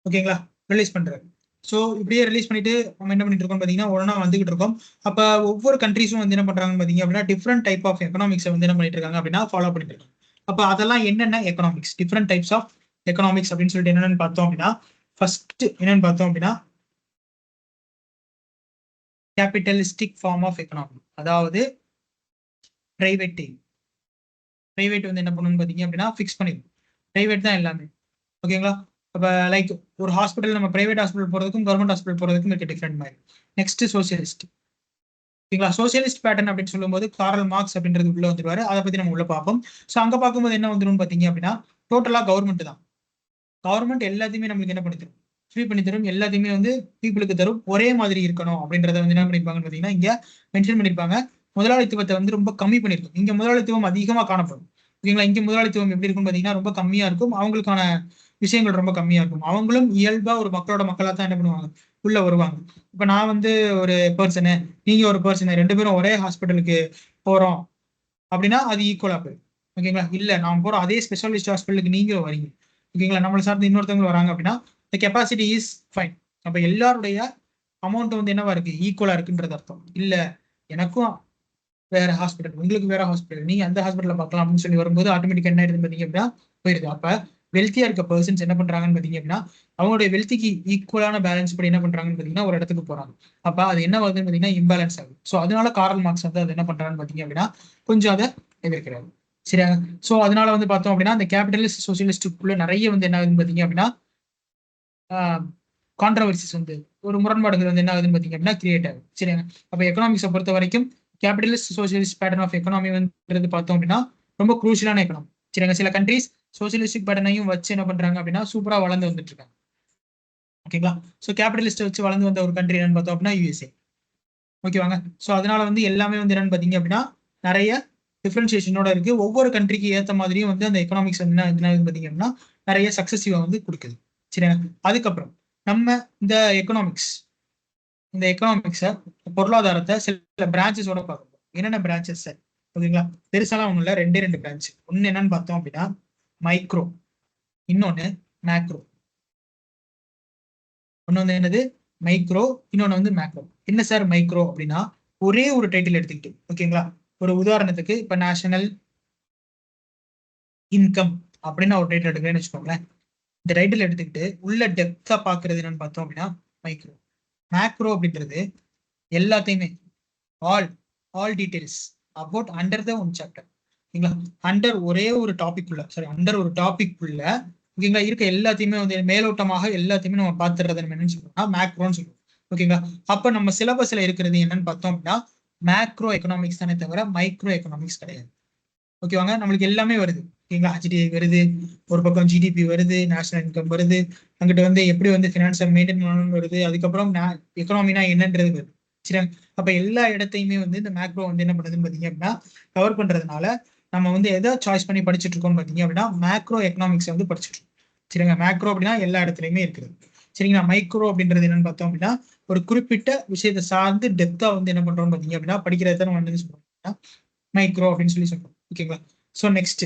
ஓகேங்களா? ரிலீஸ் பண்றாரு. ஸோ இப்படியே ரிலீஸ் பண்ணிட்டு நம்ம என்ன பண்ணிட்டு இருக்கோம் பாத்தீங்கன்னா ஒன்னா வந்துகிட்டு இருக்கோம். அப்ப ஒவ்வொரு கண்ட்ரீஸும் வந்து என்ன பண்றாங்கன்னு பாத்தீங்க அப்படின்னா டிஃப்ரெண்ட் டைப் ஆஃப் எக்கனாமிக்ஸை வந்து என்ன பண்ணிட்டு இருக்காங்க அப்படின்னா ஃபாலோ பண்ணிட்டு இருக்காங்க. அப்ப அதெல்லாம் என்னென்ன economics, different types of economics அப்படின்னு சொல்லிட்டு என்னென்னு பார்த்தோம் அப்படின்னா ஃபர்ஸ்ட் என்னன்னு பார்த்தோம் அப்படின்னா கேபிட்டலிஸ்டிக் ஃபார்ம் ஆஃப் எக்கனாமி, அதாவது பிரைவேட் வந்து என்ன பண்ணணும்னு பாத்தீங்க அப்படின்னா ஃபிக்ஸ் பண்ணிடும், பிரைவேட் தான் எல்லாமே. ஓகேங்களா? அப்போ லைக் ஒரு ஹாஸ்பிட்டல் நம்ம பிரைவேட் ஹாஸ்பிட்டல் போகிறதுக்கும் கவர்மெண்ட் ஹாஸ்பிட்டல் போகிறதுக்கும் இருக்க டிஃப்ரெண்ட் மாதிரி. Next socialist. ஓகேங்களா, சோசியலிஸ்ட் பேட்டர்ன் அப்படின்னு சொல்லும்போது கார்ல் மார்க்ஸ் அப்படின்றது உள்ள வந்துருவாரு. அதை பத்தி நம்ம உள்ள பார்ப்போம். ஸோ அங்க பார்க்கும்போது என்ன வந்துடும் பாத்தீங்க அப்படின்னா டோட்டலா கவர்மெண்ட் தான். கவர்மெண்ட் எல்லாத்தையுமே நம்மளுக்கு என்ன பண்ணி தரும், ஃப்ரீ பண்ணி தரும். எல்லாத்தையுமே வந்து பீப்புளுக்கு தரும். ஒரே மாதிரி இருக்கணும் அப்படின்றத வந்து என்ன பண்ணிருப்பாங்கன்னு பாத்தீங்கன்னா இங்க மென்ஷன் பண்ணிருப்பாங்க. முதலாளித்துவத்தை வந்து ரொம்ப கம்மி பண்ணிருக்கும். இங்க முதலாளித்துவம் அதிகமா காணப்படும். ஓகேங்களா, இங்க முதலாளித்துவம் எப்படி இருக்கும்னு பாத்தீங்கன்னா ரொம்ப கம்மியா இருக்கும். அவங்களுக்கான விஷயங்கள் ரொம்ப கம்மியா இருக்கும். அவங்களும் இயல்பா ஒரு மக்களோட மக்களா தான் என்ன பண்ணுவாங்க, உள்ள வருவாங்க. இப்ப நான் வந்து ஒரு பர்சனு, நீங்க ஒரு பர்சனு, 2 பேரும் ஒரே ஹாஸ்பிட்டலுக்கு போறோம் அப்படின்னா அது ஈக்குவலா போயிடும். ஓகேங்களா, இல்ல நான் போறோம் அதே ஸ்பெஷலிஸ்ட் ஹாஸ்பிட்டலுக்கு நீங்களும் வரீங்க, ஓகேங்களா, நம்மளை சார்ந்து இன்னொருத்தவங்க வராங்க அப்படின்னா கெப்பாசிட்டி இஸ் ஃபைன். அப்ப எல்லாருடைய அமௌண்ட் வந்து என்னவா இருக்கு, ஈக்குவலா இருக்குன்றது அர்த்தம். இல்ல எனக்கும் வேற ஹாஸ்பிட்டல், உங்களுக்கு வேற ஹாஸ்பிட்டல், நீங்க அந்த ஹாஸ்பிட்டல பார்க்கலாம் அப்படின்னு சொல்லி வரும்போது ஆட்டோமேட்டிக்கா என்ன ஆயிடுது பாத்தீங்க அப்படின்னா போயிருது. அப்ப வெல்த்தியா இருக்க பர்சன்ஸ் என்ன பண்றாங்கன்னு பாத்தீங்க அப்படின்னா அவங்களுடைய வெல்த்திக்கு ஈக்குவலான பேலன்ஸ் படி என்ன பண்றாங்கன்னு பாத்தீங்கன்னா ஒரு இடத்துக்கு போறாங்க. அப்ப அது என்ன வருதுன்னு பாத்தீங்கன்னா இம்பேலன்ஸ் ஆகுது. ஸோ அதனால கார்ல் மார்க்ஸ் வந்து அது என்ன பண்றாங்கன்னு பாத்தீங்க அப்படின்னா கொஞ்சம் அதை எதிர்க்கிறாரு. சரியா? ஸோ அதனால வந்து பார்த்தோம் அப்படின்னா அந்த கேபிட்டலிஸ்ட் சோசியலிஸ்டுக்குள்ள நிறைய வந்து என்ன ஆகுதுன்னு பாத்தீங்க அப்படின்னா கான்ட்ரவர்சிஸ் வந்து ஒரு முரண்பாடுகள் வந்து என்ன ஆகுதுன்னு பாத்தீங்க அப்படின்னா கிரியேட் ஆகுது. சரியா? அப்ப எக்கனாமிக்ஸை பொறுத்த வரைக்கும் capitalist socialist pattern of economy வந்து பார்த்தோம் அப்படின்னா ரொம்ப குரூஷியலான எக்கனாமி. சரிங்க, சில கண்ட்ரீஸ் சோசியலிஸ்டிக் பேட்டர்னையும் வச்சு என்ன பண்றாங்க அப்படின்னா சூப்பரா வளர்ந்து வந்துட்டு இருக்காங்க. ஓகேங்களா, ஸோ கேபிட்டலிஸ்ட் வச்சு வளர்ந்து வந்த ஒரு கண்ட்ரி என்னன்னு பார்த்தோம் அப்படின்னா யூஎஸ்ஏ. ஓகேவாங்க, ஸோ அதனால வந்து எல்லாமே வந்து என்னன்னு பாத்தீங்க அப்படின்னா நிறைய டிஃபரன்சியேஷனோட இருக்கு. ஒவ்வொரு கண்ட்ரிக்கு ஏற்ற மாதிரியும் வந்து அந்த எக்கனாமிக்ஸ் வந்து என்ன பாத்தீங்க அப்படின்னா நிறைய சக்சஸிவா வந்து கொடுக்குது. சரியா? அதுக்கப்புறம் நம்ம இந்த எக்கனாமிக்ஸை பொருளாதாரத்தை சில பிரான்ச்சஸோட பார்க்கணும். என்னென்ன பிரான்ச்சஸ் சார்? ஓகேங்களா, பெருசாலாம் ஒன்றும் இல்லை, 2 பிரான்ச். ஒன்று என்னன்னு பார்த்தோம் அப்படின்னா மைக்ரோ, இன்னொன்னு மேக்ரோ. ஒன்று வந்து என்னது மைக்ரோ, இன்னொன்று வந்து மேக்ரோ. என்ன சார் மைக்ரோ அப்படின்னா ஒரே ஒரு டைட்டில் எடுத்துக்கிட்டு, ஓகேங்களா, ஒரு உதாரணத்துக்கு இப்ப நேஷனல் இன்கம் அப்படின்னு ஒரு டைட்டில் எடுக்கிறேன்னு வச்சுக்கோங்களேன். இந்த டைட்டில் எடுத்துக்கிட்டு உள்ள டெப்தா பாக்குறது என்னன்னு பார்த்தோம் அப்படின்னா மைக்ரோ. மேக்ரோ அப்படின்றது எல்லாத்தையுமே all details about under the one chapter. ஓகேங்களா, அண்டர் ஒரே ஒரு டாபிக் உள்ள, சாரி அண்டர் ஒரு டாபிக் உள்ள, ஓகேங்களா, இருக்க எல்லாத்தையுமே வந்து மேலோட்டமாக எல்லாத்தையுமே நம்ம பார்த்துறது என்னன்னு சொல்றோம்னா மேக்ரோன்னு சொல்லுவோம். ஓகேங்களா, அப்ப நம்ம சிலபஸ்ல இருக்கிறது என்னன்னு பார்த்தோம் அப்படின்னா மேக்ரோ எக்கனாமிக்ஸ் தானே தவிர மைக்ரோ எக்கனாமிக்ஸ் கிடையாது. ஓகேவாங்க, நம்மளுக்கு எல்லாமே வருது. ஓகேங்களா, HDI வருது, ஒரு பக்கம் GDP வருது, நேஷனல் இன்கம் வருது, அங்கிட்ட வந்து எப்படி வந்து ஃபினான்ஸை மெயின்டைன் பண்ணணும்னு வருது, அதுக்கப்புறம் எக்கனாமினா என்னன்றது வருது. சரி, அப்ப எல்லா இடத்தையுமே வந்து இந்த மேக்ரோ வந்து என்ன பண்ணுதுன்னு பாத்தீங்க அப்படின்னா கவர் பண்றதுனால நம்ம வந்து எதை சாய்ஸ் பண்ணி படிச்சுட்டு இருக்கோம்னு பாத்தீங்க அப்படின்னா மேக்ரோ எக்கனாமிக்ஸ் வந்து படிச்சுட்டு இருக்கோம். சரிங்க, மேக்ரோ அப்படின்னா எல்லா இடத்துலயுமே இருக்குது. சரிங்களா, மைக்ரோ அப்படின்றது என்னன்னு பார்த்தோம் அப்படின்னா ஒரு குறிப்பிட்ட விஷயத்தை சார்ந்து டெப்தா வந்து என்ன பண்றோம்னு பாத்தீங்க அப்படின்னா படிக்கிறத நம்ம வந்து சொல்றோம் மைக்ரோ அப்படின்னு சொல்லி சொல்றோம். ஓகேங்களா, ஸோ நெக்ஸ்ட்,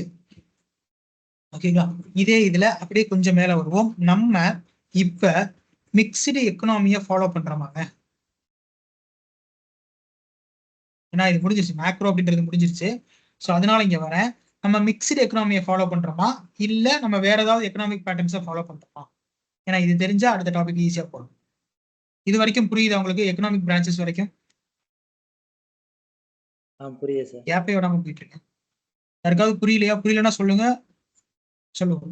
ஓகேங்களா, இதே இதுல அப்படியே கொஞ்சம் மேல வருவோம். நம்ம இப்ப மிக்ஸ்டு எக்கனாமியை ஃபாலோ பண்றோமாங்க? ஏன்னா இது முடிஞ்சிருச்சு, மேக்ரோ அப்படின்றது முடிஞ்சிருச்சு. ஸோ அதனால இங்க வரேன், நம்ம மிக்ஸ்டு எக்கனாமியை ஃபாலோ பண்றோமா இல்ல நம்ம வேற ஏதாவது எக்கனாமிக் பேட்டர்ன்ஸை ஃபாலோ பண்றோமா? ஏன்னா இது தெரிஞ்சா அடுத்த டாபிக் ஈஸியா போகும். இது வரைக்கும் புரியுதா உங்களுக்கு? எக்கனாமிக் பிரான்ச்சஸ் வரைக்கும் புரியுது சார். கேப்பே விடாம போயிட்டு இருக்கேன். யாருக்காவது புரியலையா? புரியலன்னா சொல்லுங்க, சொல்லுங்க.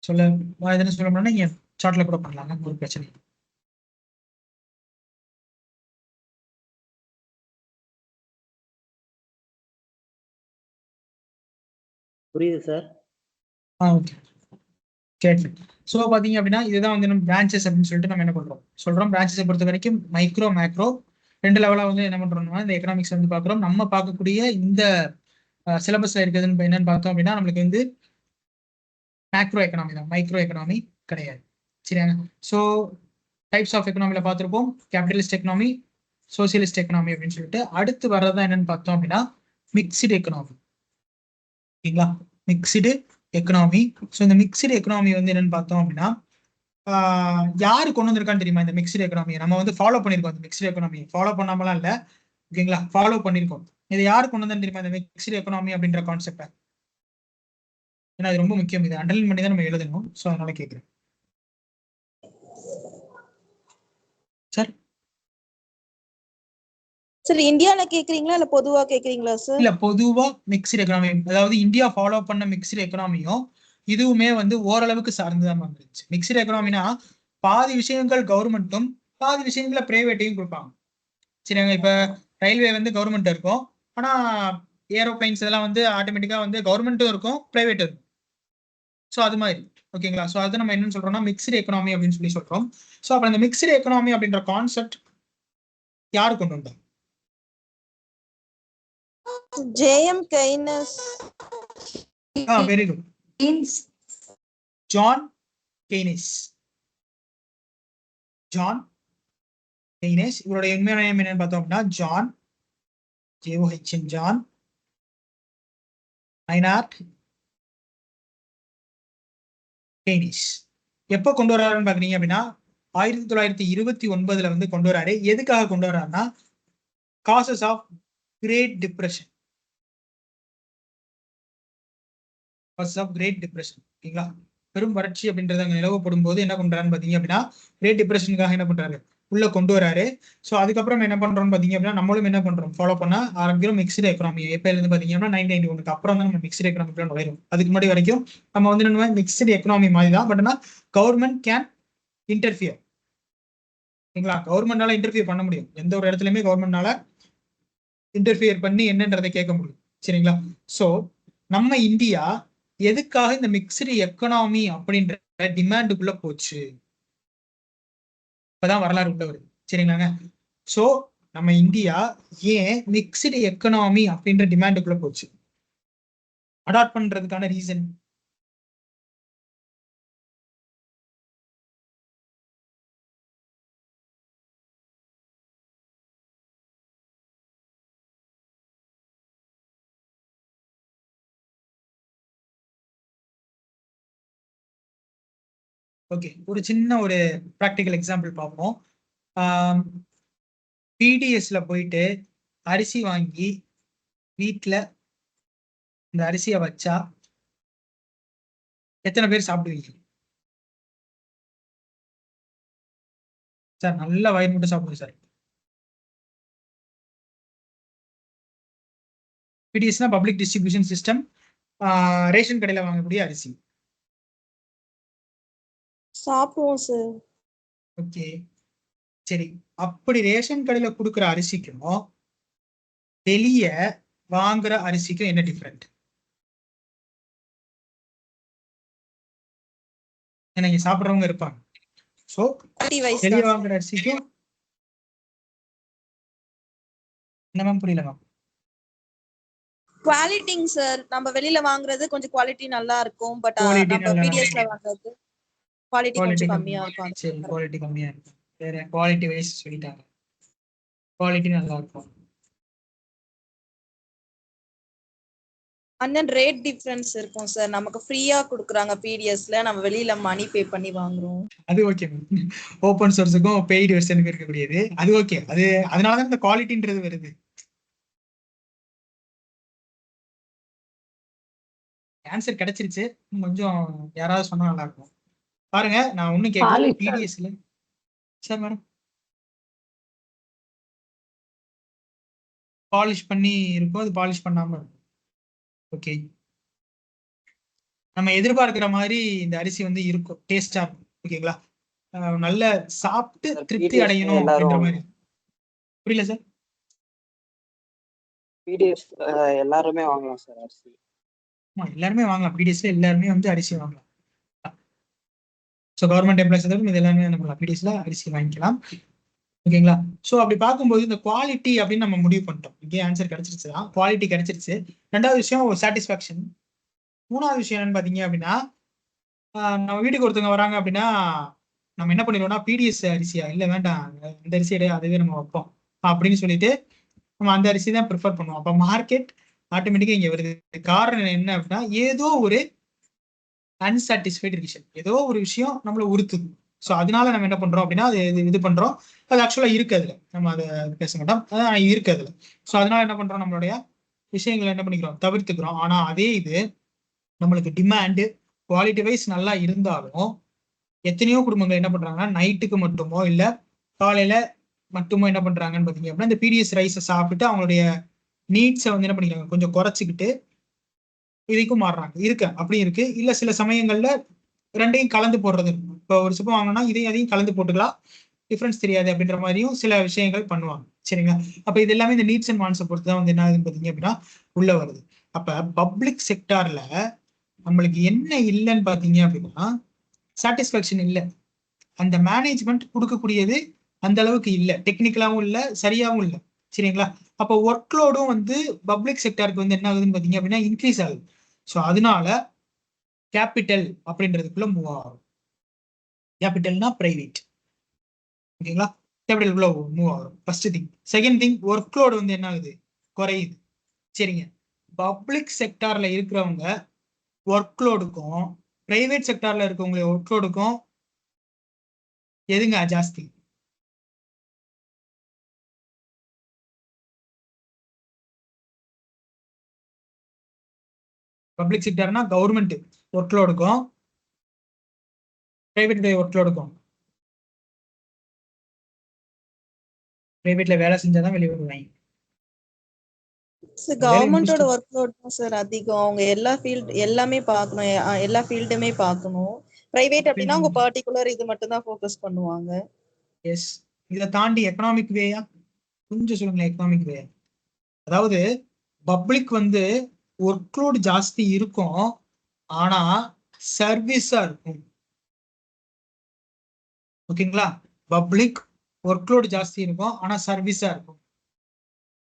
சொல்ல எதுன்னு சொல்லணும்னா நீங்க சார்ட்ல கூட பண்ணலாங்க, ஒரு பிரச்சனை இல்லை. புரியுது சார். ஓகே, சரி. ஸோ பாத்தீங்க அப்படின்னா இதுதான் வந்து நம்ம பிரான்ச்சஸ் அப்படின்னு சொல்லிட்டு நம்ம என்ன சொல்றோம். பிரான்ச்சஸை பொறுத்த வரைக்கும் மைக்ரோ மேக்ரோ 2 லெவலா வந்து என்ன பண்றோம்னா இந்த எக்கனாமிக்ஸ் வந்து பாக்குறோம். நம்ம பார்க்கக்கூடிய இந்த சிலபஸ்ல இருக்குதுன்னு என்னன்னு பார்த்தோம் அப்படின்னா நம்மளுக்கு வந்து மேக்ரோ எக்கனாமி தான், மைக்ரோ எக்கனாமி கிடையாது. சரியாங்க, ஸோ டைப்ஸ் ஆஃப் எக்கனாமில பார்த்துருப்போம், கேபிட்டலிஸ்ட் எக்கனாமி, சோசியலிஸ்ட் எக்கனாமி அப்படின்னு சொல்லிட்டு. அடுத்து வர்றதா என்னன்னு பார்த்தோம் அப்படின்னா மிக்ஸ்டு எக்கனாமி. ஓகேங்களா, மிக்ஸ்டு எக்கனாமி. ஸோ இந்த மிக்ஸ்டு எக்கனாமி வந்து என்னன்னு பார்த்தோம் அப்படின்னா யாரு கொண்டு வந்திருக்கான்னு தெரியுமா? இந்த மிக்ஸ்டு எக்கனாமியை நம்ம வந்து ஃபாலோ பண்ணிருக்கோம். இந்த மிக்ஸ்டு எக்கனாமியை ஃபாலோ பண்ணாமலாம் இல்லை, ஓகேங்களா, ஃபாலோ பண்ணிருக்கோம். இதை யாரு கொண்டு வந்தான்னு தெரியுமா இந்த மிக்ஸ்டு எக்கனாமி அப்படின்ற கான்செப்டை? ஏன்னா இது ரொம்ப முக்கியம், இதை அண்டர்லைன் பண்ணி தான் நம்ம எழுதணும். ஸோ அதனால கேட்குறேன் சார். சார் இந்தியால கேக்குறீங்களா இல்ல பொதுவா கேக்குறீங்களா சார்? இல்ல பொதுவா மிக்ஸ்டு எக்கனாமி, அதாவது இந்தியா ஃபாலோ பண்ண மிக்ஸ்டு எக்கனாமியும் இதுவுமே வந்து ஓரளவுக்கு சார்ந்துதான் வந்துருச்சு. மிக்ஸ்டு எக்கனாமினா பாதி விஷயங்கள் கவர்மெண்ட்டும் பாதி விஷயங்களை பிரைவேட்டையும் கொடுப்பாங்க. சரிங்க, இப்ப ரயில்வே வந்து கவர்மெண்ட் இருக்கும், ஆனா ஏரோப்ளைன்ஸ் இதெல்லாம் வந்து ஆட்டோமேட்டிக்கா வந்து கவர்மெண்ட்டும் இருக்கும் பிரைவேட்டும் இருக்கும். ஸோ அது மாதிரி ஓகேங்களா. ஸோ அது நம்ம என்னன்னு சொல்றோம்னா மிக்ஸ்டு எக்கனாமி அப்படின்னு சொல்லி சொல்றோம். ஸோ அப்புறம் இந்த மிக்ஸ்டு எக்கனாமி அப்படின்ற கான்செப்ட் யாரு கொண்டு வந்தா? JM Keynes. Very good, John Keynes. John Keynes. இவருடைய உண்மையான நேம் என்னன்னு பார்த்தோம் அப்படின்னா ஜான் ஜேஓஹெச்என் ஜான் மைனார்ட் கெய்னிஸ். எப்போ கொண்டு வர்றாருன்னு பாக்குறீங்க அப்படின்னா 1929 வந்து கொண்டு வராரு. எதுக்காக கொண்டு வர்றாருன்னா causes of great depression. Causes of great depression ஓகேங்களா. பெரும் வறட்சி அப்படின்றது அங்க நிலவப்படும் போது என்ன பண்றாருன்னு பாத்தீங்க அப்படின்னா கிரேட் டிப்ரெஷனுக்காக என்ன பண்றாரு உள்ள கொண்டு வராரு. ஸோ அதுக்கப்புறம் என்ன பண்றோம்னு பாத்தீங்க அப்படின்னா நம்மளும் என்ன பண்றோம் ஃபாலோ பண்ண ஆரம்பிக்கிறோம் மிக்ஸ்டு எக்கனாமி. எப்ப இருந்து பாத்தீங்கன்னா 1991 அப்புறம் தான் நம்ம மிக்ஸ்டு எக்கனாமிக்குள்ள நுழையும். அதுக்கு முன்னாடி வரைக்கும் நம்ம வந்து என்ன மிக்ஸ்டு எக்கனாமி மாதிரி தான், பட் ஆனா கவர்மெண்ட் கேன் இன்டர்ஃபியர். ஓகேங்களா, கவர்மெண்ட்னால இன்டர்ஃபியர் பண்ண முடியும், எந்த ஒரு இடத்துலயுமே கவர்மெண்ட்னால இன்டர்ஃபியர் பண்ணி என்னன்றதை கேட்க முடியும். சரிங்களா. ஸோ நம்ம இந்தியா எதுக்காக இந்த மிக்ஸ்டு எக்கனாமி அப்படின்ற டிமாண்டுக்குள்ள போச்சு, இப்பதான் வரலாறு உள்ள வருது. சரிங்களாங்க. ஸோ நம்ம இந்தியா ஏன் மிக்ஸ்டு எக்கனாமி அப்படின்ற டிமாண்டுக்குள்ள போச்சு, அடாப்ட் பண்றதுக்கான ரீசன்? ஓகே, ஒரு சின்ன ஒரு ப்ராக்டிக்கல் எக்ஸாம்பிள் பார்ப்போம். பிடிஎஸ்ல போயிட்டு அரிசி வாங்கி வீட்டில் இந்த அரிசியை வச்சா எத்தனை பேர் சாப்பிடுவீங்க சார்? நல்ல வயிறு மட்டும் சாப்பிடுங்க சார். பிடிஎஸ்னா பப்ளிக் டிஸ்ட்ரிபியூஷன் சிஸ்டம், ரேஷன் கடையில் வாங்கக்கூடிய அரிசி. சாப்பிடுவோம் சார். ஓகே சரி, அப்படி ரேஷன் கடையில கொடுக்குற அரிசிக்கும் வெளிய வாங்குற அரிசிக்கும் என்ன டிஃபரெண்ட்? நீங்க சாப்பிட்றவங்க இருப்பாங்க. ஸோ வெளியே வாங்குற அரிசிக்கும் என்ன மேம்? புரியல மேம். குவாலிட்டிங் சார், நம்ம வெளியில வாங்குறது கொஞ்சம் குவாலிட்டி நல்லா இருக்கும், பட் Quality நம்ம நல்லா பிடிஎஸ்ல வாங்குறது குவாலிட்டி குவாலிட்டி கொஞ்சம் கம்மியா இருக்கும். சரி, குவாலிட்டி கம்மியா இருக்கும். வேற குவாலிட்டி வைஸ் சொல்லிட்டாங்க, குவாலிட்டி நல்லா இருக்கும். அண்ட் தென் ரேட் டிஃபரன்ஸ் இருக்கும் சார். நமக்கு ஃப்ரீயா கொடுக்குறாங்க பிடிஎஸ்ல, நம்ம வெளியில மணி பே பண்ணி வாங்குறோம். அது ஓகே மேம், ஓப்பன் சோர்ஸுக்கும் பெய்டு வெர்ஷனுக்கும் இருக்கக்கூடியது அது ஓகே. அது அதனாலதான் இந்த குவாலிட்டின்றது வருது. ஆன்சர் கிடைச்சிருச்சு, கொஞ்சம் யாராவது சொன்னா நல்லா இருக்கும். பாருங்க, நான் ஒண்ணு கேட்கறேன். பிடிஎஸ்ல சார் மேடம் பாலிஷ் பண்ணி இருக்கும், அது பாலிஷ் பண்ணாம இருக்கும். ஓகே, நம்ம எதிர்பார்க்கிற மாதிரி இந்த அரிசி வந்து இருக்கும், டேஸ்டா இருக்கும். ஓகேங்களா, நல்ல சாப்பிட்டு திருப்தி அடையணும் அப்படின்ற மாதிரி. புரியல சார்? பிடிஎஸ் எல்லாருமே வாங்கலாம் சார் அரிசி. எல்லாருமே வாங்கலாம், பிடிஎஸ்ல எல்லாருமே வந்து அரிசி வாங்கலாம். ஸோ கவர்மெண்ட் எம்ப்ளாய்ஸ் இது எல்லாமே நம்ம பிடிஎஸ்ல அரிசி வாங்கிக்கலாம். ஓகேங்களா. ஸோ அப்படி பார்க்கும்போது இந்த குவாலிட்டி அப்படின்னு நம்ம முடிவு பண்ணிட்டோம். இங்கே ஆன்சர் கிடைச்சிருச்சு தான், குவாலிட்டி கிடைச்சிருச்சு. ரெண்டாவது விஷயம் சாட்டிஸ்ஃபேக்ஷன். மூணாவது விஷயம் என்னன்னு பார்த்தீங்க அப்படின்னா, நம்ம வீட்டுக்கு ஒருத்தவங்க வராங்க அப்படின்னா நம்ம என்ன பண்ணிடுவோம்னா பிடிஎஸ் அரிசியா இல்லை வேண்டாம் அந்த அரிசி இடையே அதுவே நம்ம வைப்போம் அப்படின்னு சொல்லிட்டு நம்ம அந்த அரிசி தான் ப்ரிஃபர் பண்ணுவோம். அப்போ மார்க்கெட் ஆட்டோமேட்டிக்காக இங்கே வருது. காரணம் என்ன அப்படின்னா ஏதோ ஒரு அன்சாட்டிஸ்ஃபைடு விஷயம், ஏதோ ஒரு விஷயம் நம்மளை உறுத்துது. ஸோ அதனால நம்ம என்ன பண்றோம் அப்படின்னா அது இது பண்றோம். அது ஆக்சுவலா இருக்கு அதுல, நம்ம அதை பேச மாட்டோம், அதான் இருக்கு அதுல. ஸோ அதனால என்ன பண்றோம், நம்மளுடைய விஷயங்களை என்ன பண்ணிக்கிறோம், தவிர்த்துக்கிறோம். ஆனா அதே இது நம்மளுக்கு டிமாண்டு குவாலிட்டி வைஸ் நல்லா இருந்தாலும் எத்தனையோ குடும்பங்கள் என்ன பண்றாங்கன்னா நைட்டுக்கு மட்டுமோ இல்ல காலையில மட்டுமே என்ன பண்றாங்கன்னு பாத்தீங்க அப்படின்னா இந்த பிடிஎஸ் ரைஸை சாப்பிட்டு அவங்களுடைய நீட்ஸை வந்து என்ன பண்ணிக்கிறாங்க, கொஞ்சம் குறைச்சிக்கிட்டு இதுக்கும் மாறுறாங்க. இருக்கு அப்படி இருக்கு. இல்ல சில சமயங்கள்ல ரெண்டையும் கலந்து போடுறது இருக்கும். இப்போ ஒரு சிப்பம் வாங்கினா அதையும் கலந்து போட்டுக்கலாம், டிஃபரன்ஸ் தெரியாது அப்படின்ற மாதிரியும் சில விஷயங்கள் பண்ணுவாங்க. சரிங்களா? அப்ப இது எல்லாமே இந்த நீட்ஸ் அண்ட் வான்ஸை பொறுத்து தான் வந்து என்ன ஆகுதுன்னு பாத்தீங்க அப்படின்னா உள்ள வருது. அப்ப பப்ளிக் செக்டார்ல நம்மளுக்கு என்ன இல்லைன்னு பாத்தீங்க அப்படின்னா சாட்டிஸ்பாக்சன் இல்லை. அந்த மேனேஜ்மெண்ட் கொடுக்கக்கூடியது அந்த அளவுக்கு இல்லை, டெக்னிக்கலாவும் இல்லை, சரியாவும் இல்லை. சரிங்களா? அப்போ ஒர்க்லோடும் வந்து பப்ளிக் செக்டாருக்கு வந்து என்ன ஆகுதுன்னு பாத்தீங்க அப்படின்னா இன்க்ரீஸ் ஆகுது. ஸோ அதனால கேபிட்டல் அப்படின்றதுக்குள்ள மூவ் ஆகும். கேபிட்டல்னா பிரைவேட். ஓகேங்களா? கேபிட்டலுக்குள்ள மூவ் ஆகும் first thing. Second thing, workload வந்து என்ன ஆகுது, குறையுது. சரிங்க. பப்ளிக் செக்டார்ல இருக்கிறவங்க ஒர்க்லோடுக்கும் பிரைவேட் செக்டார்ல இருக்கவங்க ஒர்க்லோடுக்கும் எதுங்க ஜாஸ்தி? பப்ளிக் செக்டார்னா கவர்மெண்ட் ஒர்க்லோடுக்கும் பிரைவேட் ஒர்க்லோடுக்கும். பிரைவேட்ல வேலை செஞ்சாதான் வெளியே வருவாங்க. கவர்மெண்டோட ஒர்க் லோட் தான் சார் அதிகம். அவங்க எல்லாமே பார்க்கணும், எல்லா ஃபீல்டுமே பார்க்கணும். பிரைவேட் அப்படின்னா அவங்க பர்டிகுலர் இது மட்டும் தான் ஃபோக்கஸ் பண்ணுவாங்க. எஸ். இதை தாண்டி எக்கனாமிக் வேயா கொஞ்சம் சொல்லுங்களேன். எக்கனாமிக் வே அதாவது பப்ளிக் வந்து ஒர்க்லோட் ஜாஸ்தி இருக்கும், ஆனா சர்வீஸா இருக்கும். ஓகேங்களா? பப்ளிக் ஒர்க்லோட் ஜாஸ்தி இருக்கும், ஆனா சர்வீஸா இருக்கும்.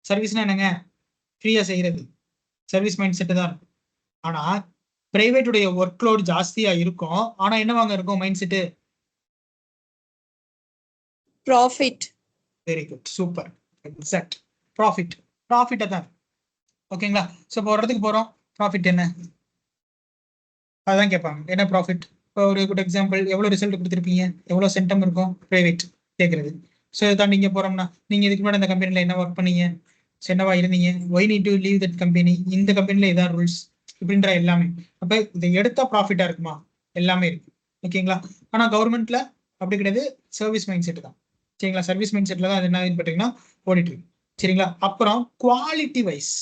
சர்வீஸ்னா என்னங்க? ஃப்ரீயா செய்யறது, சர்வீஸ் மைண்ட் செட்டு தான் இருக்கும். ஆனா பிரைவேட்டுடைய ஒர்க்லோட் ஜாஸ்தியா இருக்கும், ஆனா என்னவாங்க இருக்கும் mind set? Profit. Very good, super, exact. ப்ராஃபிட்டா தான். ஓகேங்களா? ஸோ இப்போ ஒரு இடத்துக்கு போறோம், ப்ராஃபிட் என்ன அதான் கேட்பாங்க. என்ன ப்ராஃபிட்? இப்போ ஒரு குட் எக்ஸாம்பிள், எவ்வளோ ரிசல்ட் கொடுத்துருப்பீங்க, எவ்வளோ சென்டம் இருக்கும், பிரைவேட் கேட்குறது. ஸோ இதை தாண்டி இங்கே போறோம்னா நீங்க இதுக்கு முன்னாடி இந்த கம்பெனியில் என்ன ஒர்க் பண்ணீங்க, என்னவா இருந்தீங்க, why need to leave that company, இந்த கம்பெனியில் இதான் ரூல்ஸ் இப்படின்ற எல்லாமே. அப்போ இதை எடுத்தா ப்ராஃபிட்டா இருக்குமா? எல்லாமே இருக்கு. ஓகேங்களா? ஆனால் கவர்மெண்ட்ல அப்படி கிடையாது, சர்வீஸ் மைண்ட் செட் தான். சரிங்களா? சர்வீஸ் மைண்ட் செட்ல தான் அது என்ன பார்த்தீங்கன்னா ஓடிட்டு இருக்கு. சரிங்களா? அப்புறம் குவாலிட்டி வைஸ்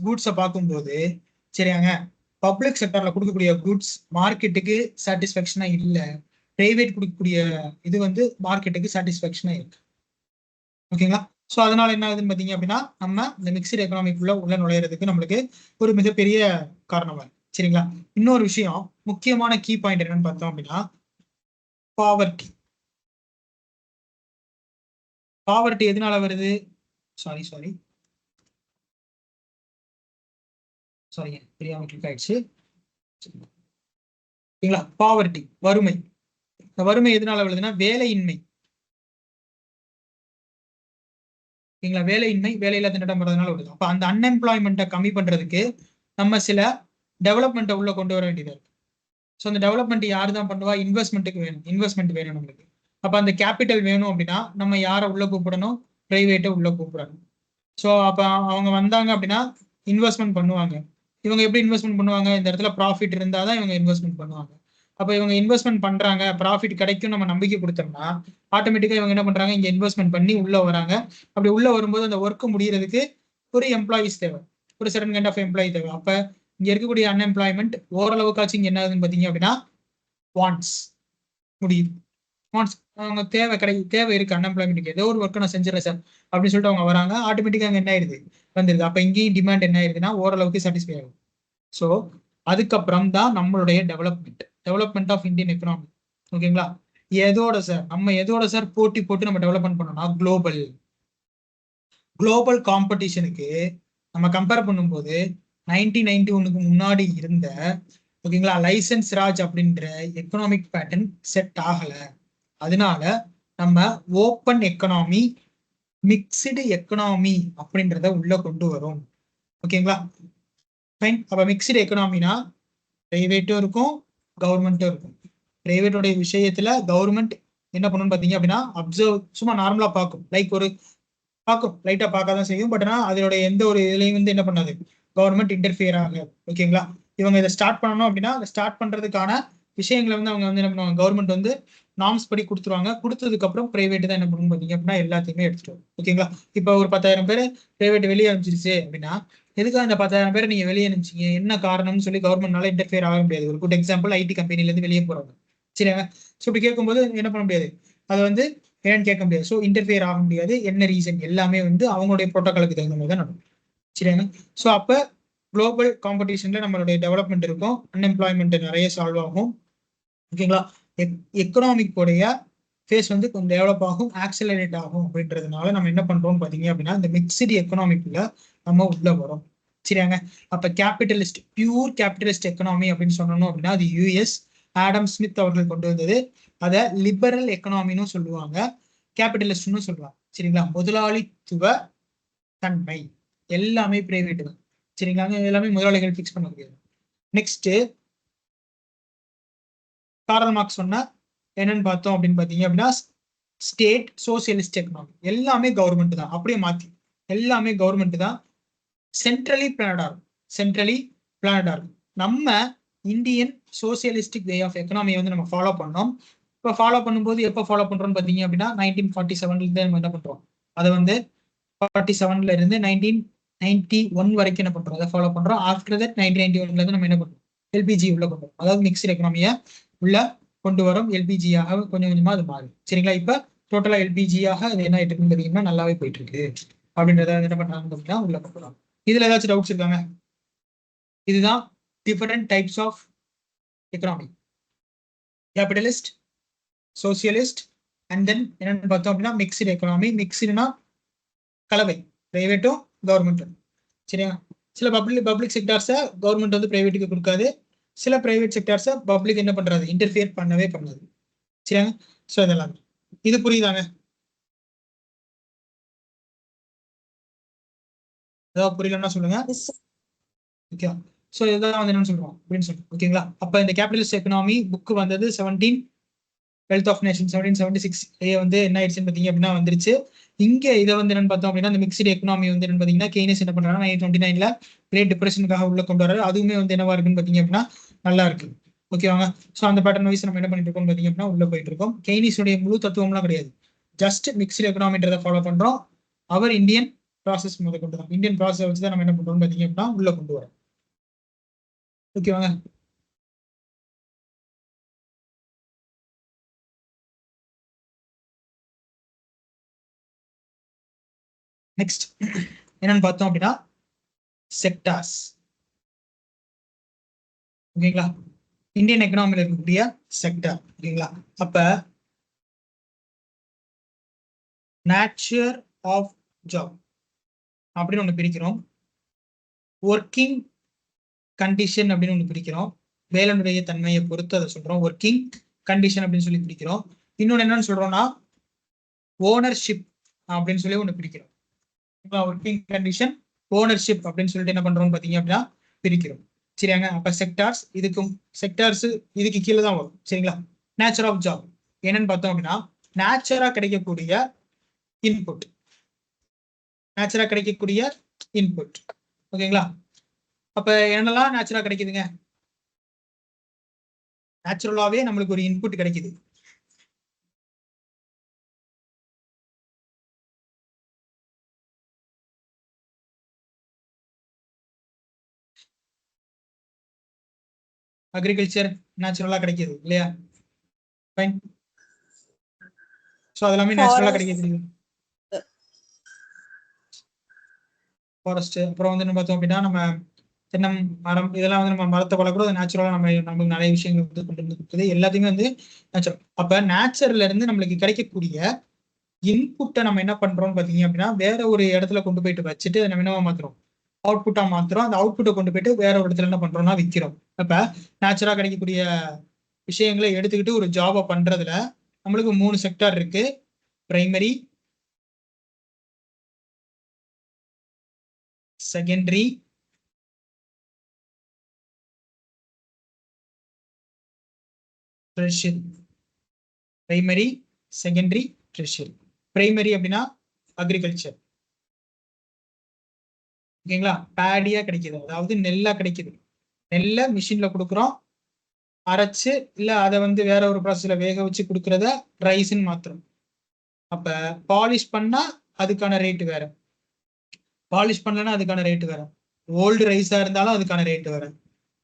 குட்ஸை பார்க்கும்போது சரியாங்க, பப்ளிக் செக்டர்ல கொடுக்கக்கூடிய குட்ஸ் மார்க்கெட்டுக்கு சாட்டிஸ்ஃபேக்ஷனா இல்லை, பிரைவேட் கொடுக்கக்கூடிய இது வந்து மார்க்கெட்டுக்கு சாட்டிஸ்ஃபேக்ஷனா இருக்கு. ஓகேங்களா? ஸோ அதனால என்ன ஆகுதுன்னு பார்த்தீங்க அப்படின்னா நம்ம இந்த மிக்சட் எக்கனாமிக்குள்ள உள்ள நுழையிறதுக்கு நம்மளுக்கு ஒரு மிகப்பெரிய காரணமா இருக்கு. சரிங்களா? இன்னொரு விஷயம், முக்கியமான கீ பாயிண்ட் என்னன்னு பார்த்தோம் அப்படின்னா பாவர்ட்டி. பாவர்ட்டி எதனால வருது? சாரிங்க, தெரியாம கிளிக் ஆயிடுச்சு. சரிங்களா? பாவர்ட்டி, வறுமை. இந்த வறுமை எதனால வருதுன்னா வேலையின்மை. சரிங்களா? வேலையில்லா திண்டாட்டம் பண்றதுனால வருது. அப்ப அந்த அன்எம்ப்ளாய்மெண்ட்டை கம்மி பண்றதுக்கு நம்ம சில டெவலப்மெண்ட்டை உள்ள கொண்டு வர வேண்டியது இருக்கு. ஸோ அந்த டெவலப்மெண்ட் யாரு தான் பண்ணுவா? இன்வெஸ்ட்மெண்ட் வேணும் நம்மளுக்கு. அப்ப அந்த கேபிட்டல் வேணும் அப்படின்னா நம்ம யாரை உள்ள கூப்பிடணும்? பிரைவேட்டை உள்ள கூப்பிடணும். ஸோ அப்ப அவங்க வந்தாங்க அப்படின்னா இன்வெஸ்ட்மெண்ட் பண்ணுவாங்க. இவங்க எப்படி இன்வெஸ்ட்மெண்ட் பண்ணுவாங்க? இந்த இடத்துல ப்ராஃபிட் இருந்தால் தான் இவங்க இன்வெஸ்ட்மெண்ட் பண்ணுவாங்க. அப்போ இவங்க இன்வெஸ்ட்மெண்ட் பண்றாங்க, ப்ராஃபிட் கிடைக்கும் நம்ம நம்பிக்கை கொடுத்தோம்னா ஆட்டோமேட்டிக்கா இவங்க என்ன பண்றாங்க? இங்க இன்வெஸ்ட்மெண்ட் பண்ணி உள்ள வராங்க. அப்படி உள்ள வரும்போது அந்த ஒர்க் முடியறதுக்கு ஒரு எம்ப்ளாயிஸ் தேவை, ஒரு சர்டன் கைண்ட் ஆஃப் எம்ப்ளாயி தேவை. அப்ப இங்க இருக்கக்கூடிய அன்எம்ப்ளாய்மெண்ட் ஓரளவுக்காச்சும் இங்க என்ன ஆகுதுன்னு பாத்தீங்க அப்படின்னா வாண்ட்ஸ் முடியுது. வாண்ட்ஸ் அவங்க தேவை இருக்கு. அன்எம்ப்ளாய்மெண்ட்டுக்கு ஏதோ ஒரு ஒர்க் நான் செஞ்சிடறேன் சார் அப்படின்னு சொல்லிட்டு அவங்க வராங்க. ஆட்டோமேட்டிக்கா அங்க என்ன ஆயிடுது? வந்துருது. அப்ப இங்கேயும் டிமாண்ட் என்ன ஆயிருதுன்னா ஓரளவுக்கு சாட்டிஸ்ஃபை ஆகும். ஸோ அதுக்கப்புறம் தான் நம்மளுடைய டெவலப்மெண்ட் ஆஃப் இந்தியன் எக்கனாமி. ஓகேங்களா? நம்ம எதோட சார் போட்டி போட்டு நம்ம டெவலப்மெண்ட் பண்ணோம்னா குளோபல் காம்படிஷனுக்கு நம்ம கம்பேர் பண்ணும்போது 1991க்கு முன்னாடி இருந்த ஓகேங்களா லைசன்ஸ் ராஜ் அப்படின்ற எக்கனாமிக் பேட்டர்ன் செட் ஆகல. அதனால நம்ம ஓப்பன் எக்கனாமி, மிக்சடு எக்கனாமி அப்படின்றத உள்ள கொண்டு வரும். ஓகேங்களா? ஃபைன். அப்ப மிக்சடு எக்கனாமினா பிரைவேட்டும் இருக்கும், கவர்மெண்ட்டும் இருக்கும். பிரைவேட்டோடைய விஷயத்துல கவர்மெண்ட் என்ன பண்ணணும்னு பாத்தீங்க அப்படின்னா அப்சர்வ், சும்மா நார்மலா பார்க்கும், லைட்டா பார்க்க தான் செய்யும். பட் ஆனால் அதோட எந்த ஒரு இதுலையும் வந்து என்ன பண்ணாது, கவர்மெண்ட் இன்டர்ஃபியர் ஆகும். ஓகேங்களா? இவங்க இதை ஸ்டார்ட் பண்ணணும் அப்படின்னா அதை ஸ்டார்ட் பண்றதுக்கான விஷயங்களை வந்து அவங்க வந்து என்ன பண்ணுவாங்க, கவர்மெண்ட் வந்து நார்ம்ஸ் படி கொடுத்துருவாங்க. கொடுத்ததுக்கு அப்புறம் பிரைவேட் தான் என்ன பண்ணணும் பார்த்தீங்க அப்படின்னா எல்லாத்தையுமே எடுத்துட்டு வரும். ஓகேங்களா? இப்போ ஒரு 10,000 பேர் பிரைவேட் வெளியே அனுப்பிச்சிருச்சு அப்படின்னா எதுக்காக அந்த 10,000 பேரை நீங்க வெளியே அனுப்பிச்சிங்க, என்ன காரணம்னு சொல்லி கவர்மெண்ட்னால இன்டர்ஃபியர் ஆக முடியாது. ஒரு குட் எக்ஸாம்பிள் ஐடி கம்பெனில இருந்து வெளியே போறாங்க. சரிங்க? ஸோ இப்படி கேட்கும்போது என்ன பண்ண முடியாது, அதை வந்து ஏன்னு கேட்க முடியாது. ஸோ இன்டர்ஃபியர் ஆக முடியாது. என்ன ரீசன் எல்லாமே வந்து அவங்களுடைய ப்ரோட்டோகாலுக்கு தகுந்த மாதிரி தான் நடக்கும். சரிங்க? ஸோ அப்போ குளோபல் காம்படிஷன்ல நம்மளுடைய டெவலப்மெண்ட் இருக்கும், அன்எம்ப்ளாய்மெண்ட் நிறைய சால்வ் ஆகும். ஓகேங்களா? எக்கனாமிக் உடைய ஃபேஸ் வந்து கொஞ்சம் டெவலப் ஆகும், ஆக்சிலரேட் ஆகும். அப்படின்றதுனால நம்ம என்ன பண்றோம் பாத்தீங்க அப்படின்னா இந்த மிக்ஸ்டு எக்கனாமிக்ல நம்ம உள்ள வரோம். சரியாங்க? அப்ப கேபிட்டலிஸ்ட், பியூர் கேபிட்டலிஸ்ட் எக்கனாமி அப்படின்னு சொன்னோம் அப்படின்னா அது யூஎஸ் ஆடம் ஸ்மித் அவர்கள் கொண்டு வந்தது. அதை லிபரல் எக்கனாமின்னு சொல்லுவாங்க, கேபிட்டலிஸ்ட்னு சொல்லுவாங்க. சரிங்களா? முதலாளித்துவ தன்மை எல்லாமே பிரைவேட் தான். சரிங்களா? எல்லாமே முதலாளிகள் பிக்ஸ் பண்ண முடியாது. நெக்ஸ்ட் கார்ல் மார்க்ஸ் சொன்ன என்னன்னு பார்த்தோம் அப்படின்னு பாத்தீங்க அப்படின்னா ஸ்டேட் சோசியலிஸ்ட் எக்கனாமி. எல்லாமே கவர்மெண்ட் தான், அப்படியே மாத்தி எல்லாமே கவர்மெண்ட் தான். சென்ட்ரலி பிளானடா இருக்கும், சென்ட்ரலி பிளானடா இருக்கும். நம்ம இந்தியன் சோசியலிஸ்டிக் வே ஆஃப் எக்கனாமியை வந்து நம்ம ஃபாலோ பண்ணோம். இப்போ ஃபாலோ பண்ணும்போது எப்போ ஃபாலோ பண்றோம்னு பாத்தீங்க அப்படின்னா 1947 நம்ம என்ன பண்றோம், அதை வந்து 47 இருந்து 1991 வரைக்கும் என்ன பண்றோம், அதை ஃபாலோ பண்றோம். ஆஃப்டர் தட் 1991 இருந்து நம்ம என்ன பண்றோம், எல்பிஜி உள்ள கொண்டு வரோம். அதாவது மிக்ஸ்டு எக்கனாமியை உள்ள கொண்டு வரோம். எல்பிஜியாக கொஞ்சம் கொஞ்சமா அது மாறும். சரிங்களா? இப்ப டோட்டலா எல்பிஜியாக அது என்ன ஆயிட்டு இருக்குன்னு பாத்தீங்கன்னா நல்லாவே போயிட்டு இருக்கு. அப்படின்றத என்ன பண்றாங்க அப்படின்னா உள்ள கொண்டு வரோம். இதுல ஏதாச்சும் டவுட்ஸ் இருக்காங்க? இதுதான் different types of economy, capitalist, socialist, and then என்னன்னு பார்த்தோம் அப்படின்னா மிக்ஸ்டு எக்கனாமி. மிக்ஸ்டுனா கலவை, பிரைவேட்டும் கவர்மெண்ட்டும். சரியா? சில பப்ளிக் செக்டார்ஸை கவர்மெண்ட் வந்து பிரைவேட்டுக்கு கொடுக்காது, சில பிரைவேட் செக்டார்ஸை பப்ளிக் என்ன பண்றாது, இன்டர்ஃபியர் பண்ணவே பண்ணாது. சரியாங்க? ஸோ இதெல்லாம் இது புரியுதாங்க? ஏதாவது புரியலன்னா சொல்லுங்க. ஓகே, ஸோ இதுதான் வந்து என்னன்னு சொல்றோம் அப்படின்னு சொல்றோம். ஓகேங்களா? அப்ப இந்த கேபிட்டலிஸ்ட் எக்கனாமி புக் வந்தது 17 வெல்த் ஆஃப் நேஷன் 1776 வந்து என்ன ஆயிடுச்சுன்னு பாத்தீங்க அப்படின்னா வந்துருச்சு. இங்க இதை வந்து என்னன்னு பார்த்தோம் அப்படின்னா இந்த மிக்ஸ்டு எக்கனாமி வந்து என்னன்னு பாத்தீங்கன்னா கெய்னஸ் என்ன பண்றாங்கன்னா 1929 கிரேட் டிப்ரெஷனுக்காக உள்ள கொண்டு வராரு. அதுவுமே வந்து என்னவா இருக்குன்னு பாத்தீங்க அப்படின்னா நல்லா இருக்கு. ஓகேவாங்க? ஸோ அந்த பேட்டர்ன் வைஸ் நம்ம என்ன பண்ணிட்டு இருக்கோம் பாத்தீங்க அப்படின்னா உள்ள போயிட்டு இருக்கோம். கெய்னிஸுடைய முழு தத்துவம்லாம் கிடையாது, ஜஸ்ட் மிக்ஸ்டு எக்கனாமின்றதை ஃபாலோ பண்றோம். அவர் இந்தியன் ப்ராசஸ் முத கொண்டு தான், இந்தியன் ப்ராசஸ் வச்சு தான் நம்ம என்ன பண்றோம் பாத்தீங்க அப்படின்னா உள்ள கொண்டு வரோம். ஓகேவாங்க? நெக்ஸ்ட் என்னன்னு பார்த்தோம் அப்படின்னா செக்டார்ஸ். ஓகேங்களா? இந்தியன் எக்கனாமில இருக்கக்கூடிய செக்டார். ஓகேங்களா? அப்ப நேச்சர் ஆஃப் ஜாப் அப்படின்னு ஒண்ணு பிரிக்கிறோம், ஒர்க்கிங் கண்டிஷன் அப்படின்னு ஒண்ணு பிரிக்கிறோம், வேலையுடைய தன்மையை பொறுத்து அதை சொல்றோம் ஒர்க்கிங் கண்டிஷன் அப்படின்னு சொல்லி பிரிக்கிறோம். இன்னொன்னு என்னன்னு சொல்றோம்னா ஓனர்ஷிப் அப்படின்னு சொல்லி ஒண்ணு பிரிக்கிறோம். ஒர்க்கிங் கண்டிஷன், ஓனர்ஷிப் அப்படின்னு சொல்லிட்டு என்ன பண்றோம் பாத்தீங்க அப்படின்னா பிரிக்கிறோம். சரியாங்க? அப்ப செக்டார்ஸ் இதுக்கும் செக்டார்ஸ் இதுக்கு கீழே தான் வரும். சரிங்களா? நேச்சர் ஆஃப் ஜாப் என்னன்னு பார்த்தோம் அப்படின்னா நேச்சரா கிடைக்கக்கூடிய இன்புட், நேச்சரா கிடைக்கக்கூடிய இன்புட். ஓகேங்களா? அப்ப என்னெல்லாம் நேச்சுரலா கிடைக்குதுங்க, நேச்சுரலாவே நம்மளுக்கு ஒரு இன்புட் கிடைக்குது. அக்ரிகல்ச்சர் நேச்சுரலா கிடைக்குது இல்லையா? ஃபைன். ஸோ அதெல்லாமே நேச்சுரலா கிடைக்குது. ஃபாரஸ்ட், அப்புறம் வந்து என்ன பார்த்தோம் அப்படின்னா நம்ம தென்னம் மரம், இதெல்லாம் வந்து நம்ம மரத்தை வளர்க்குறோம். அது நேச்சுரலா நம்மளுக்கு நிறைய விஷயங்கள் வந்து கொண்டு வந்து கொடுக்குது. எல்லாத்தையுமே வந்து நேச்சுரல். அப்ப நேச்சர்ல இருந்து நம்மளுக்கு கிடைக்கக்கூடிய இன்புட்டை நம்ம என்ன பண்றோம்னு பாத்தீங்க அப்படின்னா வேற ஒரு இடத்துல கொண்டு போயிட்டு வச்சுட்டு நம்ம என்னவா மாத்துறோம், அவுட்புட்டா மாத்துறோம். அந்த அவுட்புட்டை கொண்டு போயிட்டு வேற ஒரு இடத்துல என்ன பண்றோம்னா விற்கிறோம். அப்ப நேச்சுரலா கிடைக்கக்கூடிய விஷயங்களை எடுத்துக்கிட்டு ஒரு ஜாபை பண்றதுல நம்மளுக்கு 3 செக்டார் இருக்கு. Primary, secondary, treasury. Primary, secondary, treasury. Primary அப்படின்னா அக்ரிகல்ச்சர். ஓகேங்களா? பேடியா கிடைக்குது, அதாவது நெல்லா கிடைக்குது. நெல்லை மிஷின்ல கொடுக்குறோம், அரைச்சு இல்ல அதை வந்து வேற ஒரு ப்ராசஸ்ல வேக வச்சு கொடுக்கறத ரைஸ்ன்னு மாத்திரம். அப்ப பாலிஷ் பண்ணா அதுக்கான ரேட் வேற, பாலிஷ் பண்ணலன்னா அதுக்கான ரேட் வேற, ஓல்டு ரைஸா இருந்தாலும் அதுக்கான ரேட் வேற,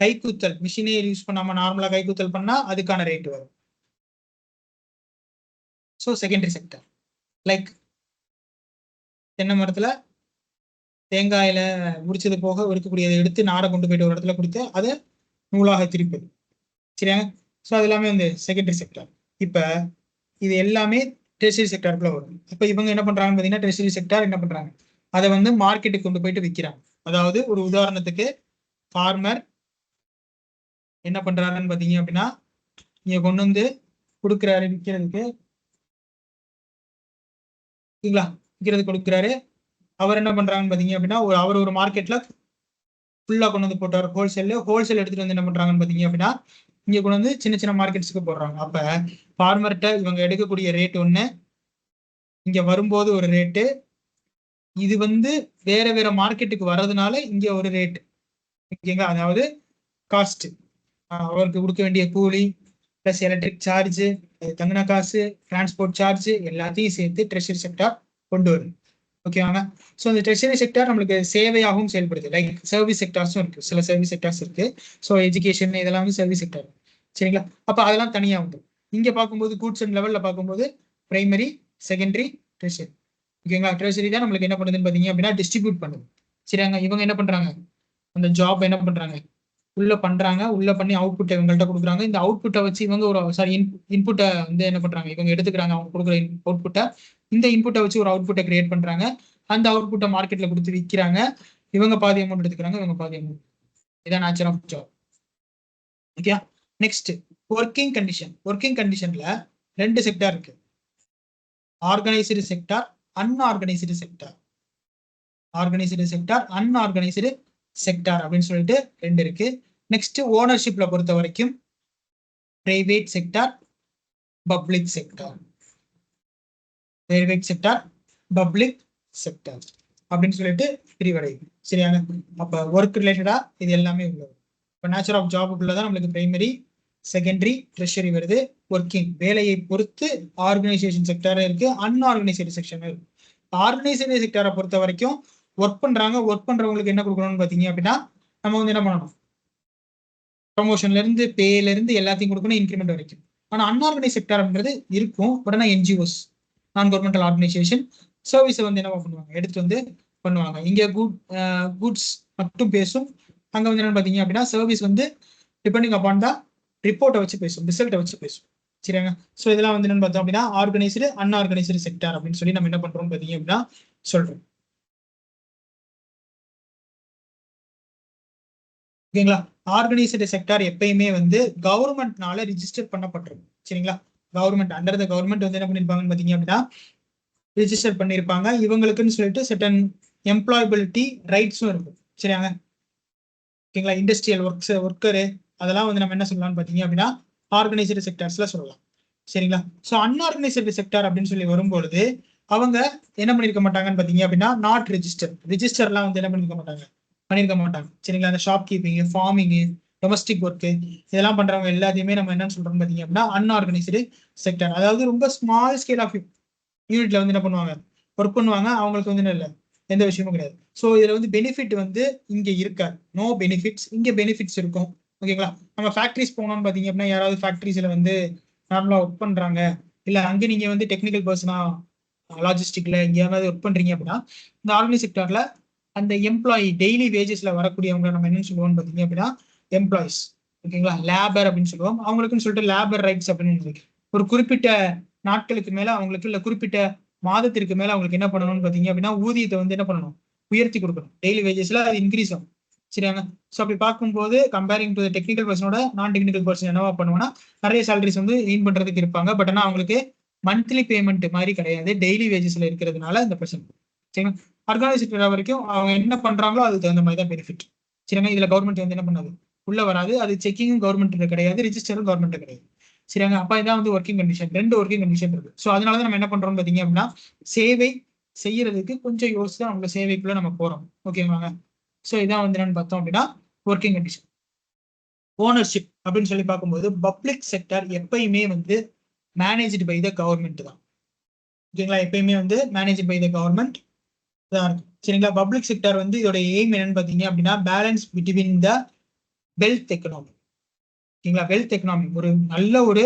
கைக்குத்தல் மிஷினே யூஸ் பண்ணாம நார்மலா கைக்குத்தல் பண்ணா அதுக்கான ரேட் வரும். ஸோ செகண்டரி செக்டர் லைக் தென்னை மரத்துல தேங்காயில உரிச்சது போக இருக்கக்கூடியதை எடுத்து நாரை கொண்டு போயிட்டு ஒரு இடத்துல கொடுத்து அதை நூலாக திருப்பது. சரியாங்க. ஸோ அது எல்லாமே வந்து செகண்டரி செக்டர். இப்ப இது எல்லாமே டெரிஷரி செக்டாருக்குள்ள வரும். இப்ப இவங்க என்ன பண்றாங்கன்னு பாத்தீங்கன்னா டெரிஷரி செக்டார் என்ன பண்றாங்க, அதை வந்து மார்க்கெட்டுக்கு கொண்டு போயிட்டு விற்கிறாங்க. அதாவது ஒரு உதாரணத்துக்கு ஃபார்மர் என்ன பண்றாருன்னு பாத்தீங்க அப்படின்னா இங்க கொண்டு வந்து கொடுக்குறாரு விற்கிறதுக்கு, ஓகேங்களா, விற்கிறது கொடுக்குறாரு. அவர் என்ன பண்றாங்கன்னு பாத்தீங்க அப்படின்னா அவர் ஒரு மார்க்கெட்ல ஃபுல்லா கொண்டு வந்து போட்டார். ஹோல்சேல் எடுத்துட்டு வந்து என்ன பண்றாங்கன்னு பாத்தீங்க அப்படின்னா இங்க கொண்டு வந்து சின்ன சின்ன மார்க்கெட்ஸ்க்கு போடுறாங்க. அப்ப ஃபார்மர்கிட்ட இவங்க எடுக்கக்கூடிய ரேட் ஒண்ணு, இங்க வரும்போது ஒரு ரேட்டு, இது வந்து வேற வேற மார்க்கெட்டுக்கு வர்றதுனால இங்க ஒரு ரேட், ஓகேங்களா. அதாவது காஸ்ட், அவருக்கு கொடுக்க வேண்டிய கூலி பிளஸ் எலக்ட்ரிக் சார்ஜ், தங்கின காசு, டிரான்ஸ்போர்ட் சார்ஜ் எல்லாத்தையும் சேர்த்து ட்ரெஷரி செக்டார் கொண்டு வரும். ஓகேவாங்க. ஸோ இந்த ட்ரெஷரி செக்டார் நம்மளுக்கு சேவையாகவும் செயல்படுது. லைக் சர்வீஸ் செக்டார்ஸும் இருக்கு, சில சர்வீஸ் செக்டார்ஸ் இருக்கு. ஸோ எஜுகேஷன் இதெல்லாம் வந்து சர்வீஸ் செக்டார், சரிங்களா. அப்போ அதெல்லாம் தனியாக உண்டு. இங்கே பார்க்கும்போது கூட்ஸ் அண்ட் லெவலில் பார்க்கும்போது பிரைமரி, செகண்டரி, ட்ரெஷரி, ஓகேங்களா. ட்ரெஷரி தான் நம்மளுக்கு என்ன பண்ணுதுன்னு பார்த்தீங்க அப்படின்னா டிஸ்ட்ரிபியூட் பண்ணுது. சரியாங்க. இவங்க என்ன பண்றாங்க, அந்த ஜாப் என்ன பண்றாங்க, உள்ள பண்றாங்க, உள்ள பண்ணி அவுட்புட் இவங்கள்ட்ட கொடுக்குறாங்க. இந்த அவுட்புட்டை வச்சு இவங்க ஒரு இன்புட்டை வந்து என்ன பண்றாங்க, இவங்க எடுத்துக்கிறாங்க அவங்க கொடுக்குற அவுட்புட்டை. இந்த இன்புட்டை வச்சு ஒரு அவுட்புட்டை கிரியேட் பண்றாங்க. அந்த அவுட்புட்டை மார்க்கெட்ல கொடுத்து விற்கிறாங்க. இவங்க பாதி அமௌண்ட் எடுத்துக்கிறாங்க, இவங்க பாதி அமௌண்ட். இதான் nature of job. Okay. Next working condition. Working கண்டிஷன்ல ரெண்டு செக்டார் இருக்கு, organised sector, unorganised sector. Organised sector, unorganised sector அப்படின்னு சொல்லிட்டு ரெண்டு இருக்கு. நெக்ஸ்ட் ஓனர்ஷிப்ல பொறுத்த வரைக்கும் private sector, public sector. Private sector, public sector அப்படின்னு சொல்லிட்டு பிரிவடையுது. சரியான. அப்ப ஒர்க் ரிலேட்டடா இது எல்லாமே உள்ளது. இப்போ நேச்சர் ஆஃப் ஜாபுக்குள்ளதான் நம்மளுக்கு பிரைமரி, செகண்டரி, ட்ரெஷரி வருது. ஒர்க்கிங் வேலையை பொறுத்து ஆர்கனைசேஷன் செக்டார் இருக்கு, அன்ஆர்கனைசேஷன் செக்ஷன் இருக்கு. ஆர்கனைசேஷன் செக்டாரை பொறுத்த வரைக்கும் ஒர்க் பண்றாங்க, ஒர்க் பண்றவங்களுக்கு என்ன கொடுக்கணும்னு பாத்தீங்க அப்படின்னா நம்ம வந்து என்ன பண்ணணும், ப்ரமோஷன்ல இருந்து பேல இருந்து எல்லாத்தையும் கொடுக்கணும், இன்க்ரிமெண்ட் வரைக்கும். ஆனா அன்ஆர்கனைஸ் செக்டார்ன்றது இருக்கும். பட் ஆனால் என்ஜிஓஸ், நான் கவர்மெண்டல் ஆர்கனைசேஷன், சர்வீஸை வந்து என்ன பண்ணுவாங்க, எடுத்துட்டு வந்து பண்ணுவாங்க. இங்க குட்ஸ் மட்டும் பேசும், அங்க வந்து என்ன பாத்தீங்க அப்படின்னா சர்வீஸ் வந்து டிபெண்டிங் அப்பான் தான் ரிப்போர்ட்டை வச்சு பேசும், ரிசல்ட்டை வச்சு பேசும். சரியாங்க. ஸோ இதெல்லாம் வந்து என்னன்னு பார்த்தோம் அப்படின்னா ஆர்கனைஸ்டு, அன்ஆர்கனைஸ்டு செக்டார் அப்படின்னு சொல்லி நம்ம என்ன பண்றோம் பாத்தீங்க அப்படின்னா சொல்றோம். ஓகேங்களா. ஆர்கனைஸ்டு செக்டார் எப்பயுமே வந்து கவர்மெண்ட்னால ரிஜிஸ்டர் பண்ணப்பட்டிருக்கும். சரிங்களா. கவர்மெண்ட் அண்டர் த கவர்மெண்ட் வந்து என்ன பண்ணிருப்பாங்கன்னு பாத்தீங்க அப்படின்னா ரிஜிஸ்டர் பண்ணிருப்பாங்க. இவங்களுக்குன்னு சொல்லிட்டு செட்டன் எம்ப்ளாயபிலிட்டி ரைட்ஸும் இருக்கும். சரியாங்க. ஓகேங்களா. இண்டஸ்ட்ரியல் ஒர்க்கரு அதெல்லாம் வந்து நம்ம என்ன சொல்லலாம்னு பாத்தீங்க அப்படின்னா ஆர்கனைஸ்டு செக்டார்ஸ்ல சொல்லலாம். சரிங்களா. ஸோ அன்ஆர்கனைஸ்டு செக்டார் அப்படின்னு சொல்லி வரும்பொழுது அவங்க என்ன பண்ணிருக்க மாட்டாங்கன்னு பாத்தீங்க அப்படின்னா நாட் ரிஜிஸ்டர்லாம் வந்து என்ன பண்ணிருக்க மாட்டாங்க. சரிங்களா. அந்த shop keeping, farming, domestic work இதெல்லாம் பண்றவங்க எல்லாத்தையுமே நம்ம என்ன சொல்றோம் பாத்தீங்க அப்படின்னா அன்ஆர்கனைஸ்டு செக்டார். அதாவது ரொம்ப ஸ்மால் ஸ்கேல் ஆஃப் யூனிட்ல வந்து என்ன பண்ணுவாங்க, ஒர்க் பண்ணுவாங்க. அவங்களுக்கு வந்து இல்லை எந்த விஷயமும் கிடையாது. ஸோ இதுல வந்து பெனிஃபிட் வந்து இங்க இருக்காது, நோ பெனிஃபிட்ஸ். இங்க பெனிஃபிட்ஸ் இருக்கும். ஓகேங்களா. நம்ம ஃபேக்டரிஸ் போனோம்னு பாத்தீங்க அப்படின்னா யாராவது ஃபேக்டரிஸ்ல வந்து நார்மலா ஒர்க் பண்றாங்க, இல்ல அங்க நீங்க வந்து டெக்னிக்கல் பர்சனா லாஜிஸ்டிக்ல எங்கேயாவது ஒர்க் பண்றீங்க அப்படின்னா இந்த ஆர்கனைஸ் செக்டார்ல அந்த எம்ப்ளாயி டெய்லி வேஜஸ்ல வரக்கூடியவங்க நம்ம என்ன சொல்லுவோம்னு பாத்தீங்க அப்படின்னா எம்ப்ளாயிஸ். ஓகேங்களா. லேபர் அப்படின்னு சொல்லுவோம். அவங்களுக்குன்னு சொல்லிட்டு லேபர் ரைட்ஸ் அப்படின்னு இருக்கு. ஒரு குறிப்பிட்ட நாட்களுக்கு மேல அவங்களுக்கு இல்ல குறிப்பிட்ட மாதத்திற்கு மேல அவங்களுக்கு என்ன பண்ணணும்னு பாத்தீங்க அப்படின்னா ஊதியத்தை வந்து என்ன பண்ணணும், உயர்த்தி கொடுக்கணும். டெய்லி வேஜஸ்ல அது இன்க்ரீஸ் ஆகும். சரியாங்க. ஸோ அப்படி பார்க்கும்போது கம்பேரிங் டு டெக்னிக்கல் பர்சனோட நான் டெக்னிக்கல் பர்சன் என்னவா பண்ணுவோம்னா நிறைய சேலரிஸ் வந்து ஏர்ன் பண்றதுக்கு இருப்பாங்க. பட் ஆனால் அவங்களுக்கு மந்த்லி பேமெண்ட் மாதிரி கிடையாது, டெய்லி வேஜஸ்ல இருக்கிறதுனால இந்த பிரச்சனை. சரிங்களா. ஆர்கனைஸ் செக்டார் வரைக்கும் அவங்க என்ன பண்றாங்களோ அதுக்கு தகுந்த மாதிரி தான் பெனிஃபிட். சரிங்க. இதுல கவர்மெண்ட் வந்து என்ன பண்ணாது, உள்ள வராது. அது செக்கிங்கும் கவர்மெண்ட் கிடையாது, ரிஜிஸ்டரும் கவர்மெண்ட் கிடையாது. சரிங்க. அப்ப இதான் வந்து ஒர்க்கிங் கண்டிஷன். ரெண்டு ஒர்க்கிங் கண்டிஷன் இருக்கு. ஸோ அதனாலதான் நம்ம என்ன பண்றோம்னு பாத்தீங்க அப்படின்னா சேவை செய்யறதுக்கு கொஞ்சம் யோசிச்சு தான் அவங்க சேவைக்குள்ள நம்ம போறோம். ஓகேவாங்க. ஸோ இதான் வந்து என்னன்னு பார்த்தோம் அப்படின்னா ஒர்க்கிங் கண்டிஷன். ஓனர்ஷிப் அப்படின்னு சொல்லி பார்க்கும்போது பப்ளிக் செக்டர் எப்பயுமே வந்து மேனேஜ்டு பை த கவர்மெண்ட் தான். ஓகேங்களா, எப்பயுமே வந்து மேனேஜ் பை த கவர்மெண்ட் தான் இருக்கும். சரிங்களா, பப்ளிக் செக்டர் வந்து இதோட எய்ம் என்னன்னு பார்த்தீங்க அப்படின்னா balance between the wealth economy. ஓகேங்களா, வெல்த் எக்கனாமி ஒரு நல்ல ஒரு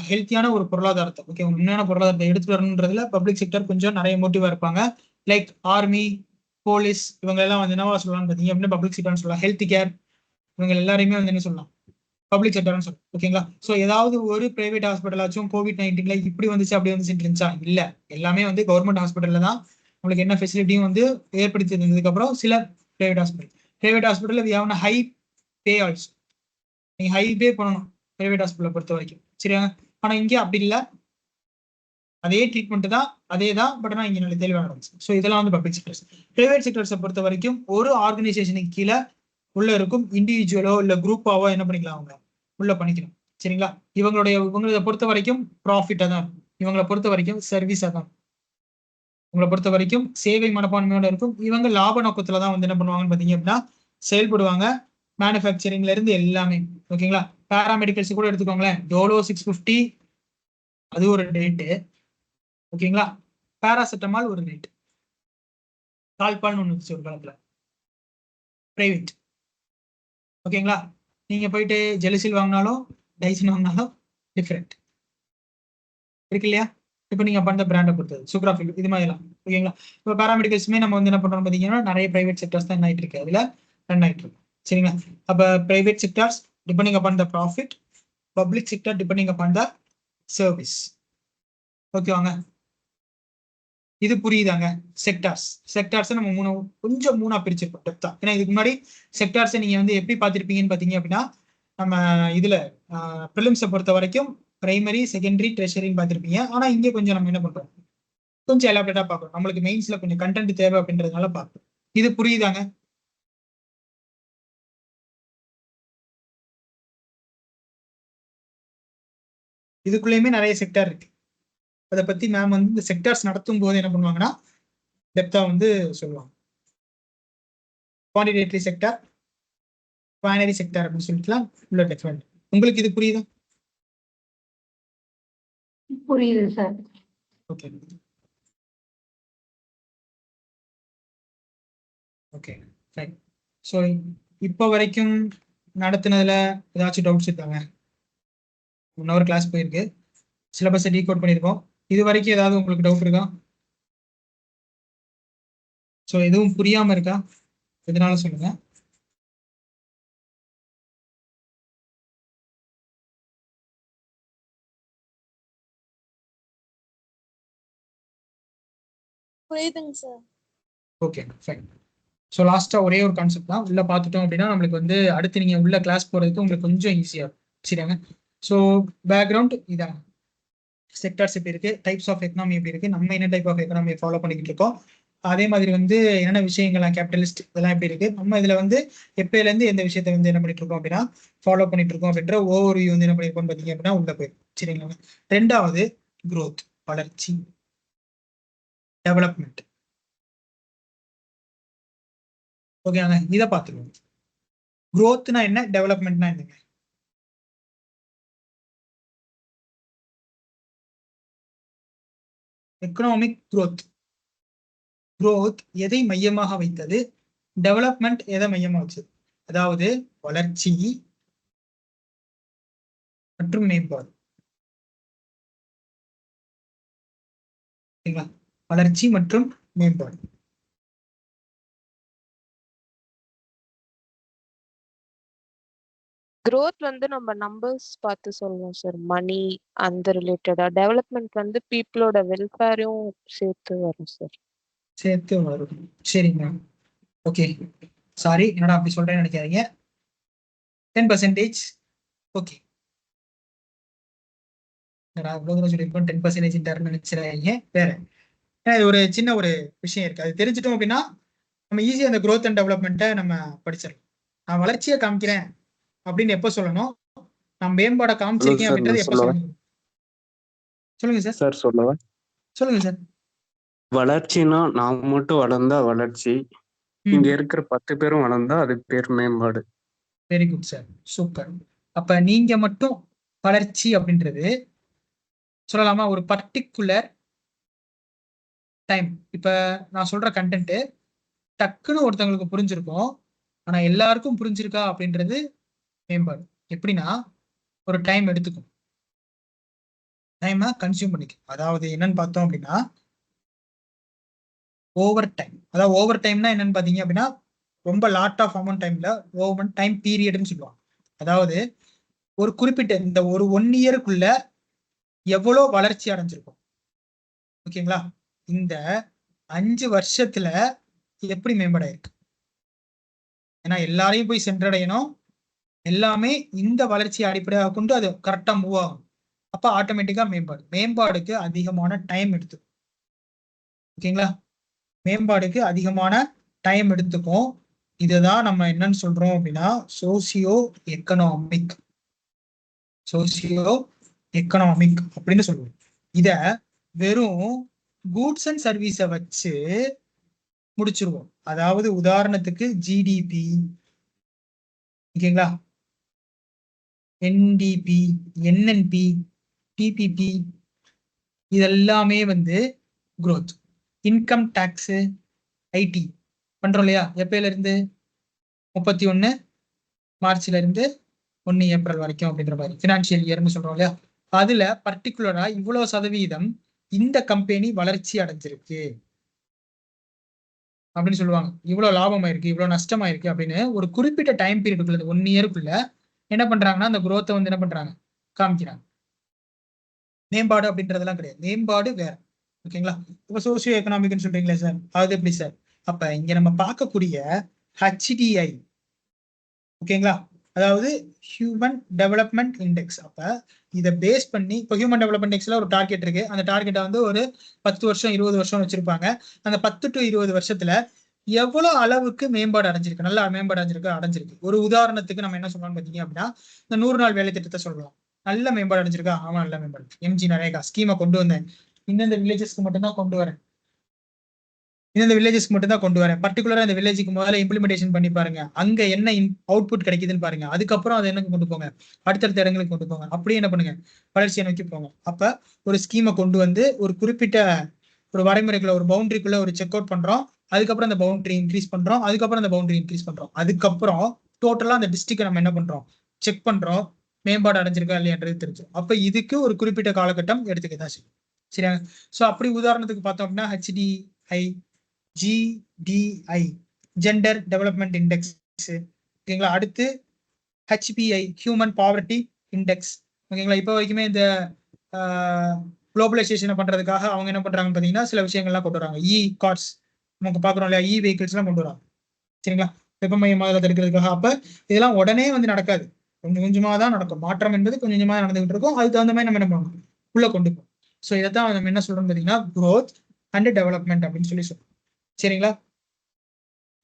ஹெல்த்தியான ஒரு பொருளாதாரத்தை, ஓகே, உண்மையான பொருளாதாரத்தை எடுத்துட்டு வரணுன்றதுல பப்ளிக் செக்டர் கொஞ்சம் நிறைய மோட்டிவா இருப்பாங்க. லைக் ஆர்மி, போலீஸ், இவங்க எல்லாம் வந்து என்னவா சொல்லலாம் பார்த்தீங்க அப்படின்னா பப்ளிக் செக்டர்னு சொல்லலாம். ஹெல்த் கேர், இவங்க எல்லாரையுமே வந்து என்ன சொல்லலாம், பப்ளிக் செக்டர்னு சொல்லலாம். ஓகேங்களா, ஸோ ஏதாவது ஒரு பிரைவேட் ஹாஸ்பிட்டலாச்சும் COVID-19 இப்படி வந்துச்சு அப்படி வந்துச்சு இருந்துச்சா? இல்ல, எல்லாமே வந்து கவர்மெண்ட் ஹாஸ்பிட்டல்ல தான் உங்களுக்கு என்ன ஃபெசிலிட்டியும் வந்து ஏற்படுத்தி இருந்ததுக்கு அப்புறம் சில private hospital we have high pay also. நீங்க ஹை பே பண்ணணும் பிரைவேட் ஹாஸ்பிட்டலை பொறுத்த வரைக்கும். சரியா, ஆனா இங்க அப்படி இல்லை, அதே ட்ரீட்மெண்ட் தான், அதே தான், பட் ஆனால் இங்க நல்ல தெளிவாக நடந்துச்சு. ஸோ இதெல்லாம் வந்து பப்ளிக் செக்டர்ஸ். பிரைவேட் செக்டர்ஸை பொறுத்த வரைக்கும் ஒரு ஆர்கனைசேஷனுக்கு கீழே உள்ள இருக்கும் இண்டிவிஜுவலோ இல்ல குரூப்பாவோ என்ன பண்ணிக்கலாம், அவங்க உள்ள பண்ணிக்கலாம். சரிங்களா, இவங்களை பொறுத்த வரைக்கும் ப்ராஃபிட்டா தான் இருக்கும், இவங்களை பொறுத்த வரைக்கும் சர்வீஸா தான், உங்களை பொறுத்த வரைக்கும் சேவை மனப்பான்மையோட இருக்கும். இவங்க லாப நோக்கத்துல தான் வந்து என்ன பண்ணுவாங்கன்னு பாத்தீங்க அப்படின்னா செயல்படுவாங்க. மேனுஃபேக்சரிங்ல இருந்து எல்லாமே. ஓகேங்களா, பேராமெடிக்கல்ஸ் கூட எடுத்துக்கோங்களேன். டோலோ 650 அது ஒரு ரேட்டு. ஓகேங்களா, பேராசிட்டமால் ஒரு ரேட், கால்பால்னு ஒன்று இருந்துச்சு ஒரு காலத்துல, பிரைவேட். ஓகேங்களா, நீங்க போயிட்டு ஜெலிசில் வாங்கினாலும் டைசன் வாங்கினாலும் டிஃப்ரெண்ட் இருக்கு இல்லையா? இப்போ நீங்க பண்ண பிராண்டை பொறுத்தது சுக்ராஃபில் இது மாதிரிலாம். ஓகேங்களா, இப்போ பேராமெடிக்கல்ஸுமே நம்ம வந்து என்ன பண்றோம் பார்த்தீங்கன்னா நிறைய பிரைவேட் செக்டர்ஸ் தான் என்ன ஆயிட்டு இருக்கு, அதுல ரன் ஆயிட்டு இருக்கு. சரிங்களா, அப்ப private sectors depending upon the profit, public sector depending upon the service. ஓகேவாங்க, இது புரியுதாங்க? செக்டார்ஸ் நம்ம கொஞ்சம் மூணா பிரிச்சிருப்போம் டெப்தா. ஏன்னா இதுக்கு முன்னாடி செக்டார்ஸை நீங்க வந்து எப்படி பார்த்திருப்பீங்கன்னு பாத்தீங்க அப்படின்னா நம்ம இதுல ப்ரிலிம்ஸை பொறுத்த வரைக்கும் பிரைமரி, செகண்டரி, ட்ரெஷரின்னு பார்த்திருப்பீங்க. ஆனா இங்கே கொஞ்சம் நம்ம என்ன பண்றோம், கொஞ்சம் எலாபரேட்டா பார்க்கணும், நம்மளுக்கு மெயின்ஸ்ல கொஞ்சம் கண்டென்ட் தேவை அப்படின்றதுனால பார்ப்போம். இது புரியுதாங்க? இதுக்குள்ளேயுமே நிறைய செக்டார் இருக்கு. அதை பத்தி மேம் வந்து இந்த செக்டார்ஸ் நடத்தும் போது என்ன பண்ணுவாங்கன்னா டெப்தா வந்து சொல்லுவாங்க. குவான்டிடேட்டரி செக்டார், பைனரி செக்டார் அப்படின்னு சொல்லிட்டுலாம் உள்ள டிஃபரெண்ட். உங்களுக்கு இது புரியுதா? புரியுது sir. Okay okay fine. So இப்போ வரைக்கும் நடத்துனதுல ஏதாச்சும் டவுட்ஸ் இருக்காங்க? 1 hour கிளாஸ் போயிருக்கு, சிலபஸை டீகோட் பண்ணியிருக்கோம். இது வரைக்கும் ஏதாவது உங்களுக்கு டவுட் இருக்கா? ஸோ எதுவும் புரியாம இருக்கா? எதனால சொல்லுங்க. புரியுதுங்க சார். Okay fine. ஸோ லாஸ்டா ஒரே ஒரு கான்செப்ட் தான் உள்ள பார்த்துட்டோம் அப்படின்னா நம்மளுக்கு வந்து அடுத்து நீங்க உள்ள கிளாஸ் போறதுக்கு உங்களுக்கு கொஞ்சம் ஈஸியா இருக்கும். சரியாங்க, ஸோ பேக்ரவுண்ட் இதான், செக்டார்ஸ் எப்படி இருக்கு, டைப்ஸ் ஆஃப் எக்கனாமி எப்படி இருக்கு, நம்ம என்ன டைப் ஆஃப் எக்கனாமியை ஃபாலோ பண்ணிக்கிட்டு இருக்கோம், அதே மாதிரி வந்து என்னென்ன விஷயங்கள்லாம் கேபிட்டலிஸ்ட் இதெல்லாம் எப்படி இருக்கு, நம்ம இதுல வந்து எப்பயில இருந்து எந்த விஷயத்த வந்து என்ன பண்ணிட்டு இருக்கோம் அப்படின்னா ஃபாலோ பண்ணிட்டு இருக்கோம் அப்படின்ற ஓவர் வியூ வந்து என்ன பண்ணிருக்கோம் பார்த்தீங்க அப்படின்னா உள்ள போயிடும். சரிங்களா, ரெண்டாவது growth, வளர்ச்சி, டெவலப்மெண்ட். ஓகேங்க, இதை பார்த்துருவோம். growthனா என்ன, டெவலப்மெண்ட்னா என்னங்க? எக்கனாமிக் growth எதை மையமாக வைத்தது, டெவலப்மெண்ட் எதை மையமாக வச்சது? அதாவது வளர்ச்சி மற்றும் மேம்பாடு. சரிங்களா, வளர்ச்சி மற்றும் மேம்பாடு. growth வந்து நம்ம நம்பர்ஸ் பார்த்து சொல்லுவோம் சார், மணி அந்த ரிலேட்டடா. டெவலப்மெண்ட் வந்து பீப்புளோட வெல்ஃபேரும் சேர்த்து வரும் சார். சேர்த்து வரும். சரிங்க, ஓகே. சாரி, என்னடா அப்படி சொல்றேன்னு நினைக்காதீங்க. 10%. ஓகே, நான் இவ்வளவு தூரம் சொல்லியிருக்கோம் 10% நினைச்சிடாதீங்க. வேற ஒரு சின்ன ஒரு விஷயம் இருக்கு, அது தெரிஞ்சிட்டோம் அப்படின்னா நம்ம ஈஸியா அந்த growth அண்ட் டெவலப்மெண்ட்டை நம்ம படிச்சிடலாம். நான் வளர்ச்சியை காமிக்கிறேன் அப்படின்னு எப்போ சொல்லணும், நான் மேம்பாட காமிச்சிருக்கேன் அப்படின்றது எப்போ சொல்லணும்? சொல்லுங்க சார். சார் சொல்லுவேன். சொல்லுங்க சார். வளர்ச்சினா நான் மட்டும் வளர்ந்தா வளர்ச்சி, இங்க இருக்கிற 10 பேரும் வளர்ந்தா அது பேர் மேம்பாடு. Very good sir, super. அப்ப நீங்க மட்டும் வளர்ச்சி அப்படின்றது சொல்லலாமா ஒரு பர்டிகுலர் டைம். இப்ப நான் சொல்ற கண்டென்ட் டக்குன்னு ஒருத்தவங்களுக்கு புரிஞ்சிருக்கும், ஆனா எல்லாருக்கும் புரிஞ்சிருக்கா அப்படின்றது மேம்பாடு. எப்படின்னா ஒரு டைம் எடுத்துக்கும், டைமை கன்சியூம் பண்ணிக்கும். அதாவது என்னன்னு பார்த்தோம் அப்படின்னா ஓவர் டைம். அதாவது ஓவர் டைம்னா என்னன்னு பாத்தீங்க அப்படின்னா ரொம்ப லாட் ஆஃப் அமௌண்ட் டைம்ல ஓவர் டைம் பீரியட்னு சொல்லுவாங்க. அதாவது ஒரு குறிப்பிட்ட இந்த ஒரு 1 இயருக்குள்ள எவ்வளவு வளர்ச்சி அடைஞ்சிருக்கும், ஓகேங்களா? இந்த 5 வருஷத்துல எப்படி மேம்படாயிருக்கு. ஏன்னா எல்லாரையும் போய் சென்றடையணும், எல்லாமே இந்த வளர்ச்சியை அடிப்படையாக கொண்டு அது கரெக்டா மூவ் ஆகும். அப்ப ஆட்டோமேட்டிக்கா மேம்பாடுக்கு அதிகமான டைம் எடுத்துக்கும், ஓகேங்களா? மேம்பாடுக்கு அதிகமான டைம் எடுத்துக்கும். இதுதான் நம்ம என்னன்னு சொல்றோம் அப்படின்னா சோசியோ எக்கனாமிக் அப்படின்னு சொல்லுவோம். இத வெறும் கூட்ஸ் அண்ட் சர்வீஸை வச்சு முடிச்சிருவோம். அதாவது உதாரணத்துக்கு ஜிடிபி, ஓகேங்களா, என்டிபி, என்என்பி, பிபிபி, இதெல்லாமே வந்து growth. இன்கம் டாக்ஸ், ஐடி பண்றோம் இல்லையா? எப்பயில இருந்து 31 மார்ச்ல இருந்து 1 ஏப்ரல் வரைக்கும் அப்படின்ற மாதிரி பினான்சியல் இயர்னு சொல்றோம் இல்லையா? அதுல பர்டிகுலரா இவ்வளவு சதவீதம் இந்த கம்பெனி வளர்ச்சி அடைஞ்சிருக்கு அப்படின்னு சொல்லுவாங்க. இவ்வளவு லாபம் ஆயிருக்கு, இவ்வளவு நஷ்டம் ஆயிருக்கு அப்படின்னு ஒரு குறிப்பிட்ட டைம் பீரியடுக்குள்ள 1 இயருக்குள்ள என்ன பண்றாங்கன்னா அந்த growth வந்து என்ன பண்றாங்க, காமிக்கிறாங்க. மேம்பாடு அப்படின்றதெல்லாம் கிடையாது, மேம்பாடு வேற, ஓகேங்களா? இப்ப சோசியோ எக்கனாமிக்னு சொல்றீங்களா சார், அது எப்படி சார்? அப்ப இங்க நம்ம பார்க்கக்கூடிய HDI, ஓகேங்களா, அதாவது ஹியூமன் டெவலப்மெண்ட் இண்டெக்ஸ். அப்ப இதை பேஸ் பண்ணி இப்போ ஹியூமன் டெவலப்மெண்ட் இண்டெக்ஸ்ல ஒரு டார்கெட் இருக்கு. அந்த டார்கெட்டை வந்து ஒரு 10 வருஷம் 20 வருஷம் வச்சிருப்பாங்க. அந்த 10 to 20 வருஷத்துல எவ்வளவு அளவுக்கு மேம்பாடு அடைஞ்சிருக்கு, நல்ல மேம்பாடு அடைஞ்சிருக்கு. ஒரு உதாரணத்துக்கு நம்ம என்ன சொல்றோம்னு பாத்தீங்க அப்படின்னா இந்த 100 நாள் வேலை திட்டத்தை சொல்லலாம். நல்ல மேம்பாடு அடைஞ்சிருக்கா? ஆமா, நல்ல மேம்பாடு. எம்ஜி நரேகா ஸ்கீமை கொண்டு வந்தேன், இந்த வில்லேஜஸ்க்கு மட்டும்தான் கொண்டு வரேன், இந்த வில்லேஜஸ்க்கு மட்டும் தான் கொண்டு வரேன். பர்டிகுலரா இந்த வில்லேஜுக்கு முதல்ல இம்ப்ளிமெண்டேஷன் பண்ணி பாருங்க, அங்க என்ன அவுட்புட் கிடைக்குதுன்னு பாருங்க. அதுக்கப்புறம் அதை என்ன கொண்டு போங்க, அடுத்தடுத்த இடங்களுக்கு கொண்டு போங்க. அப்படியே என்ன பண்ணுங்க, வளர்ச்சியை நோக்கி போங்க. அப்ப ஒரு ஸ்கீமை கொண்டு வந்து ஒரு குறிப்பிட்ட ஒரு வரைமுறைக்குள்ள ஒரு பவுண்டரிக்குள்ள ஒரு செக் அவுட் பண்றோம். அதுக்கப்புறம் அந்த பவுண்டரி இன்க்ரீஸ் பண்றோம். அதுக்கப்புறம் அந்த பவுண்டரி இன்க்ரீஸ் பண்றோம். அதுக்கப்புறம் டோட்டலா அந்த டிஸ்ட்ரிக்ட் நம்ம என்ன பண்றோம், செக் பண்றோம், மேம்பாடு அடைஞ்சிருக்கா இல்லையான்றது தெரிஞ்சு. அப்ப இதுக்கு ஒரு குறிப்பிட்ட காலகட்டம் எடுத்துக்கதான் செய்யும். சரியா? சோ அப்படி உதாரணத்துக்கு பார்த்தோம் அப்படின்னா HDI, GDI, gender development index, ஓகேங்களா? அடுத்து HPI, ஹியூமன் பாவர்ட்டி இண்டெக்ஸ், ஓகேங்களா? இப்போ வரைக்குமே இந்த குளோபலைசேஷனை பண்றதுக்காக அவங்க என்ன பண்றாங்கன்னு பாத்தீங்கன்னா சில விஷயங்கள்லாம் கொண்டு வராங்க. கார்ஸ் நமக்கு பாக்குறோம் இல்லையா, வெஹிக்கிள்ஸ் எல்லாம் கொண்டு வராங்க, சரிங்களா? வெப்பமயமாதலை தடுக்கிறதுக்காக. அப்ப இதெல்லாம் உடனே வந்து நடக்காது, கொஞ்சம் கொஞ்சமா தான் நடக்கும். மாற்றம் என்பது கொஞ்சம் கொஞ்சமா நடந்துகிட்டு இருக்கும். அதுக்கு தகுந்த மாதிரி நம்ம என்ன பண்ணணும், உள்ள கொண்டு போகும். ஸோ இதைத்தான் நம்ம என்ன சொல்றோம்னு பாத்தீங்கன்னா growth and development அப்படின்னு சொல்லி சொல்றோம், சரிங்களா?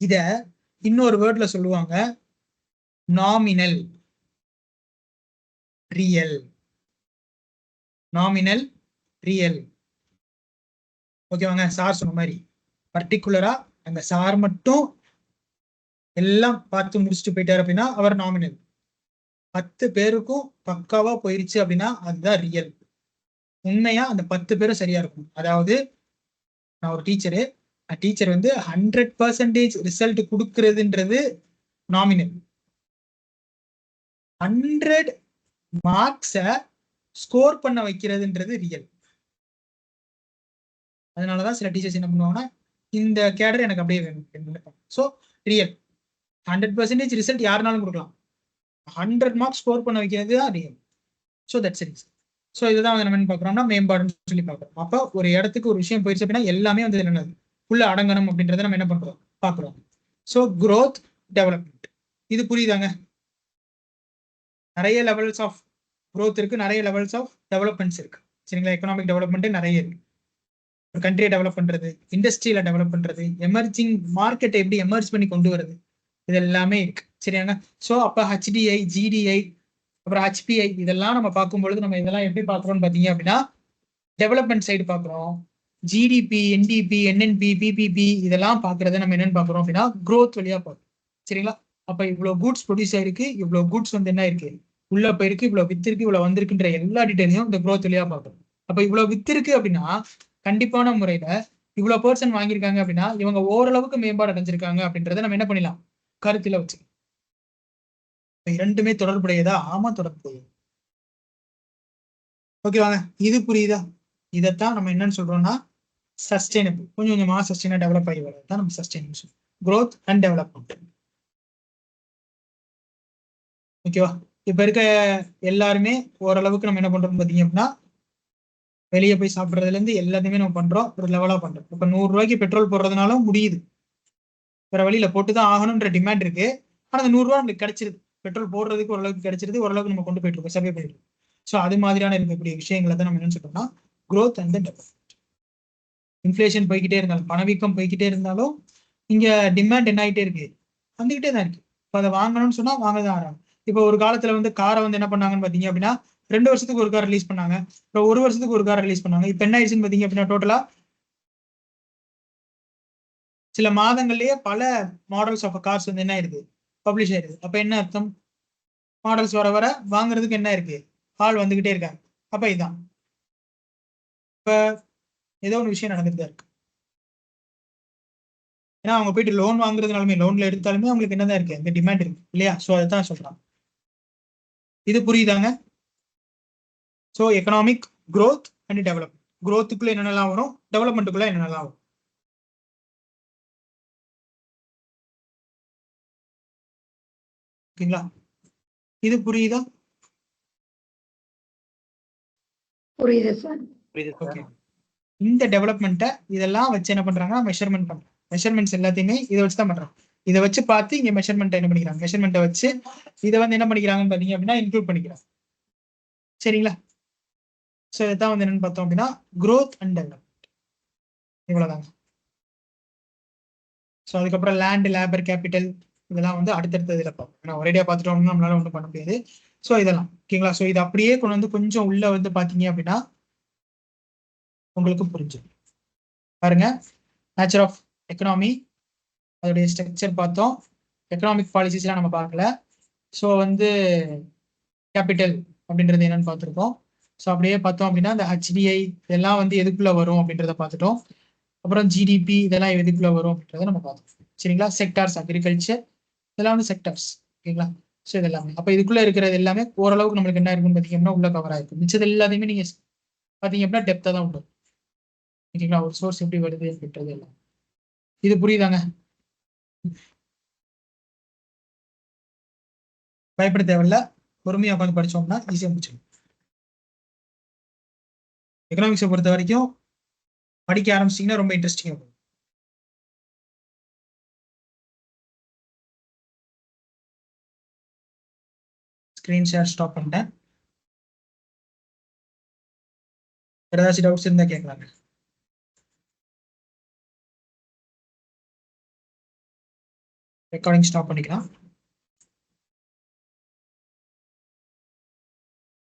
இத இன்னொரு வேர்ட்ல சொல்லுவாங்க நாமினல் ரியல். நாமினல் ரியல், ஓகேவாங்க? சார் சொன்ன மாதிரி பர்டிகுலரா அந்த சார் மட்டும் எல்லாம் பார்த்து முடிச்சுட்டு போயிட்டாரு அப்படின்னா அவர் நாமினல். 10 பேருக்கும் பக்காவா போயிருச்சு அப்படின்னா அதுதான் ரியல். உண்மையா அந்த 10 பேரும் சரியா இருக்கும். அதாவது நான் ஒரு டீச்சர் வந்து 100% ரிசல்ட் கொடுக்கறதுன்றது நாமினல். 100 மார்க்ஸை ஸ்கோர் பண்ண வைக்கிறதுன்றது ரியல். அதனாலதான் சில டீச்சர்ஸ் என்ன பண்ணுவாங்கன்னா இந்த கேடர் எனக்கு அப்படியே வேணும். ஸோ ரியல் 100% ரிசல்ட் யாருனாலும் கொடுக்கலாம், 100 மார்க்ஸ் ஸ்கோர் பண்ண வைக்கிறது தான் real. So that's it. So இதுதான் வந்து நம்ம என்ன பார்க்குறோம்னா மேம்பாடுன்னு சொல்லி பார்க்குறோம். அப்போ ஒரு இடத்துக்கு ஒரு விஷயம் போயிடுச்சு அப்படின்னா எல்லாமே வந்து என்னது உள்ள அடங்கணும் அப்படின்றத நம்ம என்ன பண்றோம், பார்க்குறோம். ஸோ growth டெவலப்மெண்ட், இது புரியுதாங்க? நிறைய லெவல்ஸ் ஆஃப் growth இருக்கு, நிறைய லெவல்ஸ் ஆஃப் டெவலப்மெண்ட்ஸ் இருக்கு, சரிங்களா? எக்கனாமிக் டெவலப்மெண்ட் நிறைய இருக்கு. ஒரு கண்ட்ரியை டெவலப் பண்றது, இண்டஸ்ட்ரியில டெவலப் பண்றது, எமர்ஜிங் மார்க்கெட்டை எப்படி எமர்ஜ் பண்ணி கொண்டு வருது, இது எல்லாமே இருக்கு, சரியாங்க? ஸோ அப்ப HDI, GDI, அப்புறம் HPI இதெல்லாம் நம்ம பார்க்கும்பொழுது நம்ம இதெல்லாம் எப்படி பார்க்குறோம்னு பார்த்தீங்க அப்படின்னா டெவலப்மெண்ட் சைடு பார்க்குறோம். GDP, NDP, NNP, PPP இதெல்லாம் பார்க்கறத நம்ம என்னன்னு பார்க்குறோம் அப்படின்னா growth வழியா பார்க்குறோம், சரிங்களா? அப்ப இவ்வளவு கூட்ஸ் ப்ரொடியூஸ் ஆயிருக்கு, இவ்வளவு கூட்ஸ் வந்து என்ன இருக்கு, உள்ள போயிருக்கு, இவ்வளவு வித்து இருக்கு, இவ்வளவு வந்திருக்குன்ற எல்லா டீடைலையும் இந்த growth வழியா பார்க்கணும். அப்ப இவ்வளவு வித்து இருக்கு அப்படின்னா கண்டிப்பான முறையில இவ்வளவு பர்சன்ட் வாங்கியிருக்காங்க அப்படின்னா இவங்க ஓரளவுக்கு மேம்பாடு அடைஞ்சிருக்காங்க அப்படின்றத நம்ம என்ன பண்ணிடலாம், கருத்துல வச்சு. இரண்டுமே தொடர்புடையதா? ஆமா, தொடர்புடையது. ஓகேவாங்க, இது புரியுதா? இதைத்தான் நம்ம என்னன்னு சொல்றோம்னா சஸ்டைனபிள். கொஞ்சம் கொஞ்சமா சஸ்டைனா டெவலப் ஆகி வரதான் நம்ம சஸ்டைனபிள், growth அண்ட் டெவலப்மெண்ட். ஓகேவா? இப்ப இருக்க எல்லாருமே ஓரளவுக்கு நம்ம என்ன பண்றோம் பாத்தீங்க அப்படின்னா வெளியே போய் சாப்பிட்றதுல இருந்து எல்லாத்தையுமே நம்ம பண்றோம், ஒரு லெவலா பண்றோம். இப்ப 100 ரூபாய்க்கு பெட்ரோல் போடுறதுனால முடியுது, வேற வழியில போட்டுதான் ஆகணும்ன்ற டிமாண்ட் இருக்கு. ஆனா அந்த 100 ரூபா நம்மளுக்கு கிடைச்சிருது, பெட்ரோல் போடுறதுக்கு ஓரளவுக்கு கிடைச்சிருது, ஓரளவுக்கு நம்ம கொண்டு போயிட்டு இருக்கோம், சர்வே பண்ணிட்டு இருக்கோம். ஸோ அது மாதிரியான இருக்கக்கூடிய விஷயங்களை தான் நம்ம என்ன சொல்றோம்னா growth அண்ட் டெவலப்மெண்ட். இன்ஃபிளேஷன் போய்கிட்டே இருந்தாலும், பணவீக்கம் போய்கிட்டே இருந்தாலும் இங்க டிமாண்ட் என்ன ஆகிட்டே இருக்கு, வந்துகிட்டே தான் இருக்கு. இப்போ அதை வாங்கணும்னு சொன்னா வாங்கதான் ஆறாங்க. இப்போ ஒரு காலத்துல வந்து காரை வந்து என்ன பண்ணாங்கன்னு பாத்தீங்க அப்படின்னா 2 வருஷத்துக்கு ஒரு கார் ரிலீஸ் பண்ணாங்க, அப்புறம் 1 வருஷத்துக்கு ஒரு கார் ரிலீஸ் பண்ணாங்க. இப்போ என்ன ஆயிடுச்சுன்னு பாத்தீங்க அப்படின்னா டோட்டலா சில மாதங்கள்லயே பல மாடல்ஸ் ஆஃப் கார்ஸ் வந்து என்ன ஆயிடுது, பப்ளிஷ் ஆயிடுது. அப்ப என்ன அர்த்தம், மாடல்ஸ் வர வர வாங்குறதுக்கு என்ன இருக்கு, ஆள் வந்துகிட்டே இருக்காங்க. அப்ப இதுதான் இப்ப ஏதோ ஒரு விஷயம் நடந்துட்டு தான் இருக்கு. ஏன்னா அவங்க போயிட்டு லோன் வாங்குறதுனாலுமே, லோன்ல எடுத்தாலுமே அவங்களுக்கு என்னதான் இருக்கு, இந்த டிமாண்ட் இருக்கு இல்லையா? ஸோ அதான் சொல்றாங்க. இது புரியுதாங்க? So economic growth and development. growthக்குள்ள என்னென்னலாம் வரும், டெவலப்மெண்ட்டுக்குள்ள என்னென்னலாம் வரும். ஓகேங்களா? இது புரியுதா? புரியுது சார். புரியுது ஓகே. சார். இந்த டெவலப்மெண்ட்டை இதெல்லாம் வச்சு என்ன பண்றாங்கன்னா மெஷர்மெண்ட் பண்றாங்க. மெஷர்மெண்ட்ஸ் எல்லாத்தையுமே இதை வச்சு தான் பண்றாங்க. இதை வச்சு பார்த்து இங்க மெஷர்மெண்ட் என்ன பண்ணிக்கிறாங்க, மெஷர்மெண்ட்டை வச்சு இதை வந்து என்ன பண்ணிக்கிறாங்கன்னு பாத்தீங்க அப்படின்னா இன்க்ளூட் பண்ணிக்கிறாங்க. சரிங்களா? ஸோ இதான் வந்து என்னன்னு பார்த்தோம் அப்படின்னா growth அண்ட் டெவலப்மெண்ட். இவ்வளவுதாங்க. ஸோ அதுக்கப்புறம் லேண்ட், லேபர், கேபிட்டல் இதெல்லாம் வந்து அடுத்தடுத்த இதில் பார்ப்போம். ஏன்னா ஒரேடியா பார்த்துட்டோம்னா நம்மளால ஒன்றும் பண்ண முடியாது. ஸோ இதெல்லாம் ஓகேங்களா? ஸோ இது அப்படியே கொண்டு வந்து கொஞ்சம் உள்ள வந்து பார்த்தீங்க அப்படின்னா உங்களுக்கு புரிஞ்சிடும். பாருங்க, நேச்சர் ஆஃப் எக்கனாமி, அதோடைய ஸ்ட்ரக்சர் பார்த்தோம். எக்கனாமிக் பாலிசிஸ்லாம் நம்ம பார்க்கல. ஸோ வந்து கேபிட்டல் அப்படின்றது என்னன்னு பார்த்துருக்கோம். ஸோ அப்படியே பார்த்தோம் அப்படின்னா இந்த HDI இதெல்லாம் வந்து எதுக்குள்ள வரும் அப்படின்றத பார்த்துட்டோம். அப்புறம் ஜிடிபி இதெல்லாம் எதுக்குள்ள வரும் அப்படின்றத நம்ம பார்த்தோம். சரிங்களா? செக்டார்ஸ், அக்ரிகல்ச்சர் இதெல்லாம் வந்து செக்டார்ஸ். ஓகேங்களா? ஸோ இது எல்லாமே அப்போ இதுக்குள்ள இருக்கிறது எல்லாமே ஓரளவுக்கு நம்மளுக்கு என்ன இருக்குன்னு பார்த்தீங்கன்னா உள்ள கவர் ஆயிருக்கும். மிச்சது எல்லாத்தையுமே நீங்க பார்த்தீங்க அப்படின்னா டெப்தா தான் உண்டு. ஓகேங்களா? ஒரு சோர்ஸ் எப்படி வருது அப்படின்றது எல்லாம் இது புரியுதாங்க? பயப்பட தேவையில்ல, பொறுமையா உட்காந்து படிச்சோம்னா ஈஸியா முடிச்சிடும். எக்கனாமிக்ஸை பொறுத்த வரைக்கும் படிக்க ஆரம்பிச்சிங்கன்னா ரொம்ப இன்ட்ரெஸ்டிங்காக இருக்கும். ஸ்கிரீன் ஷேர் ஸ்டாப் பண்ணிட்டேன். ஏதாச்சும் டவுட்ஸ் இருந்தா கேட்கலாங்க. ரெக்கார்டிங் ஸ்டாப் பண்ணிக்கலாம்.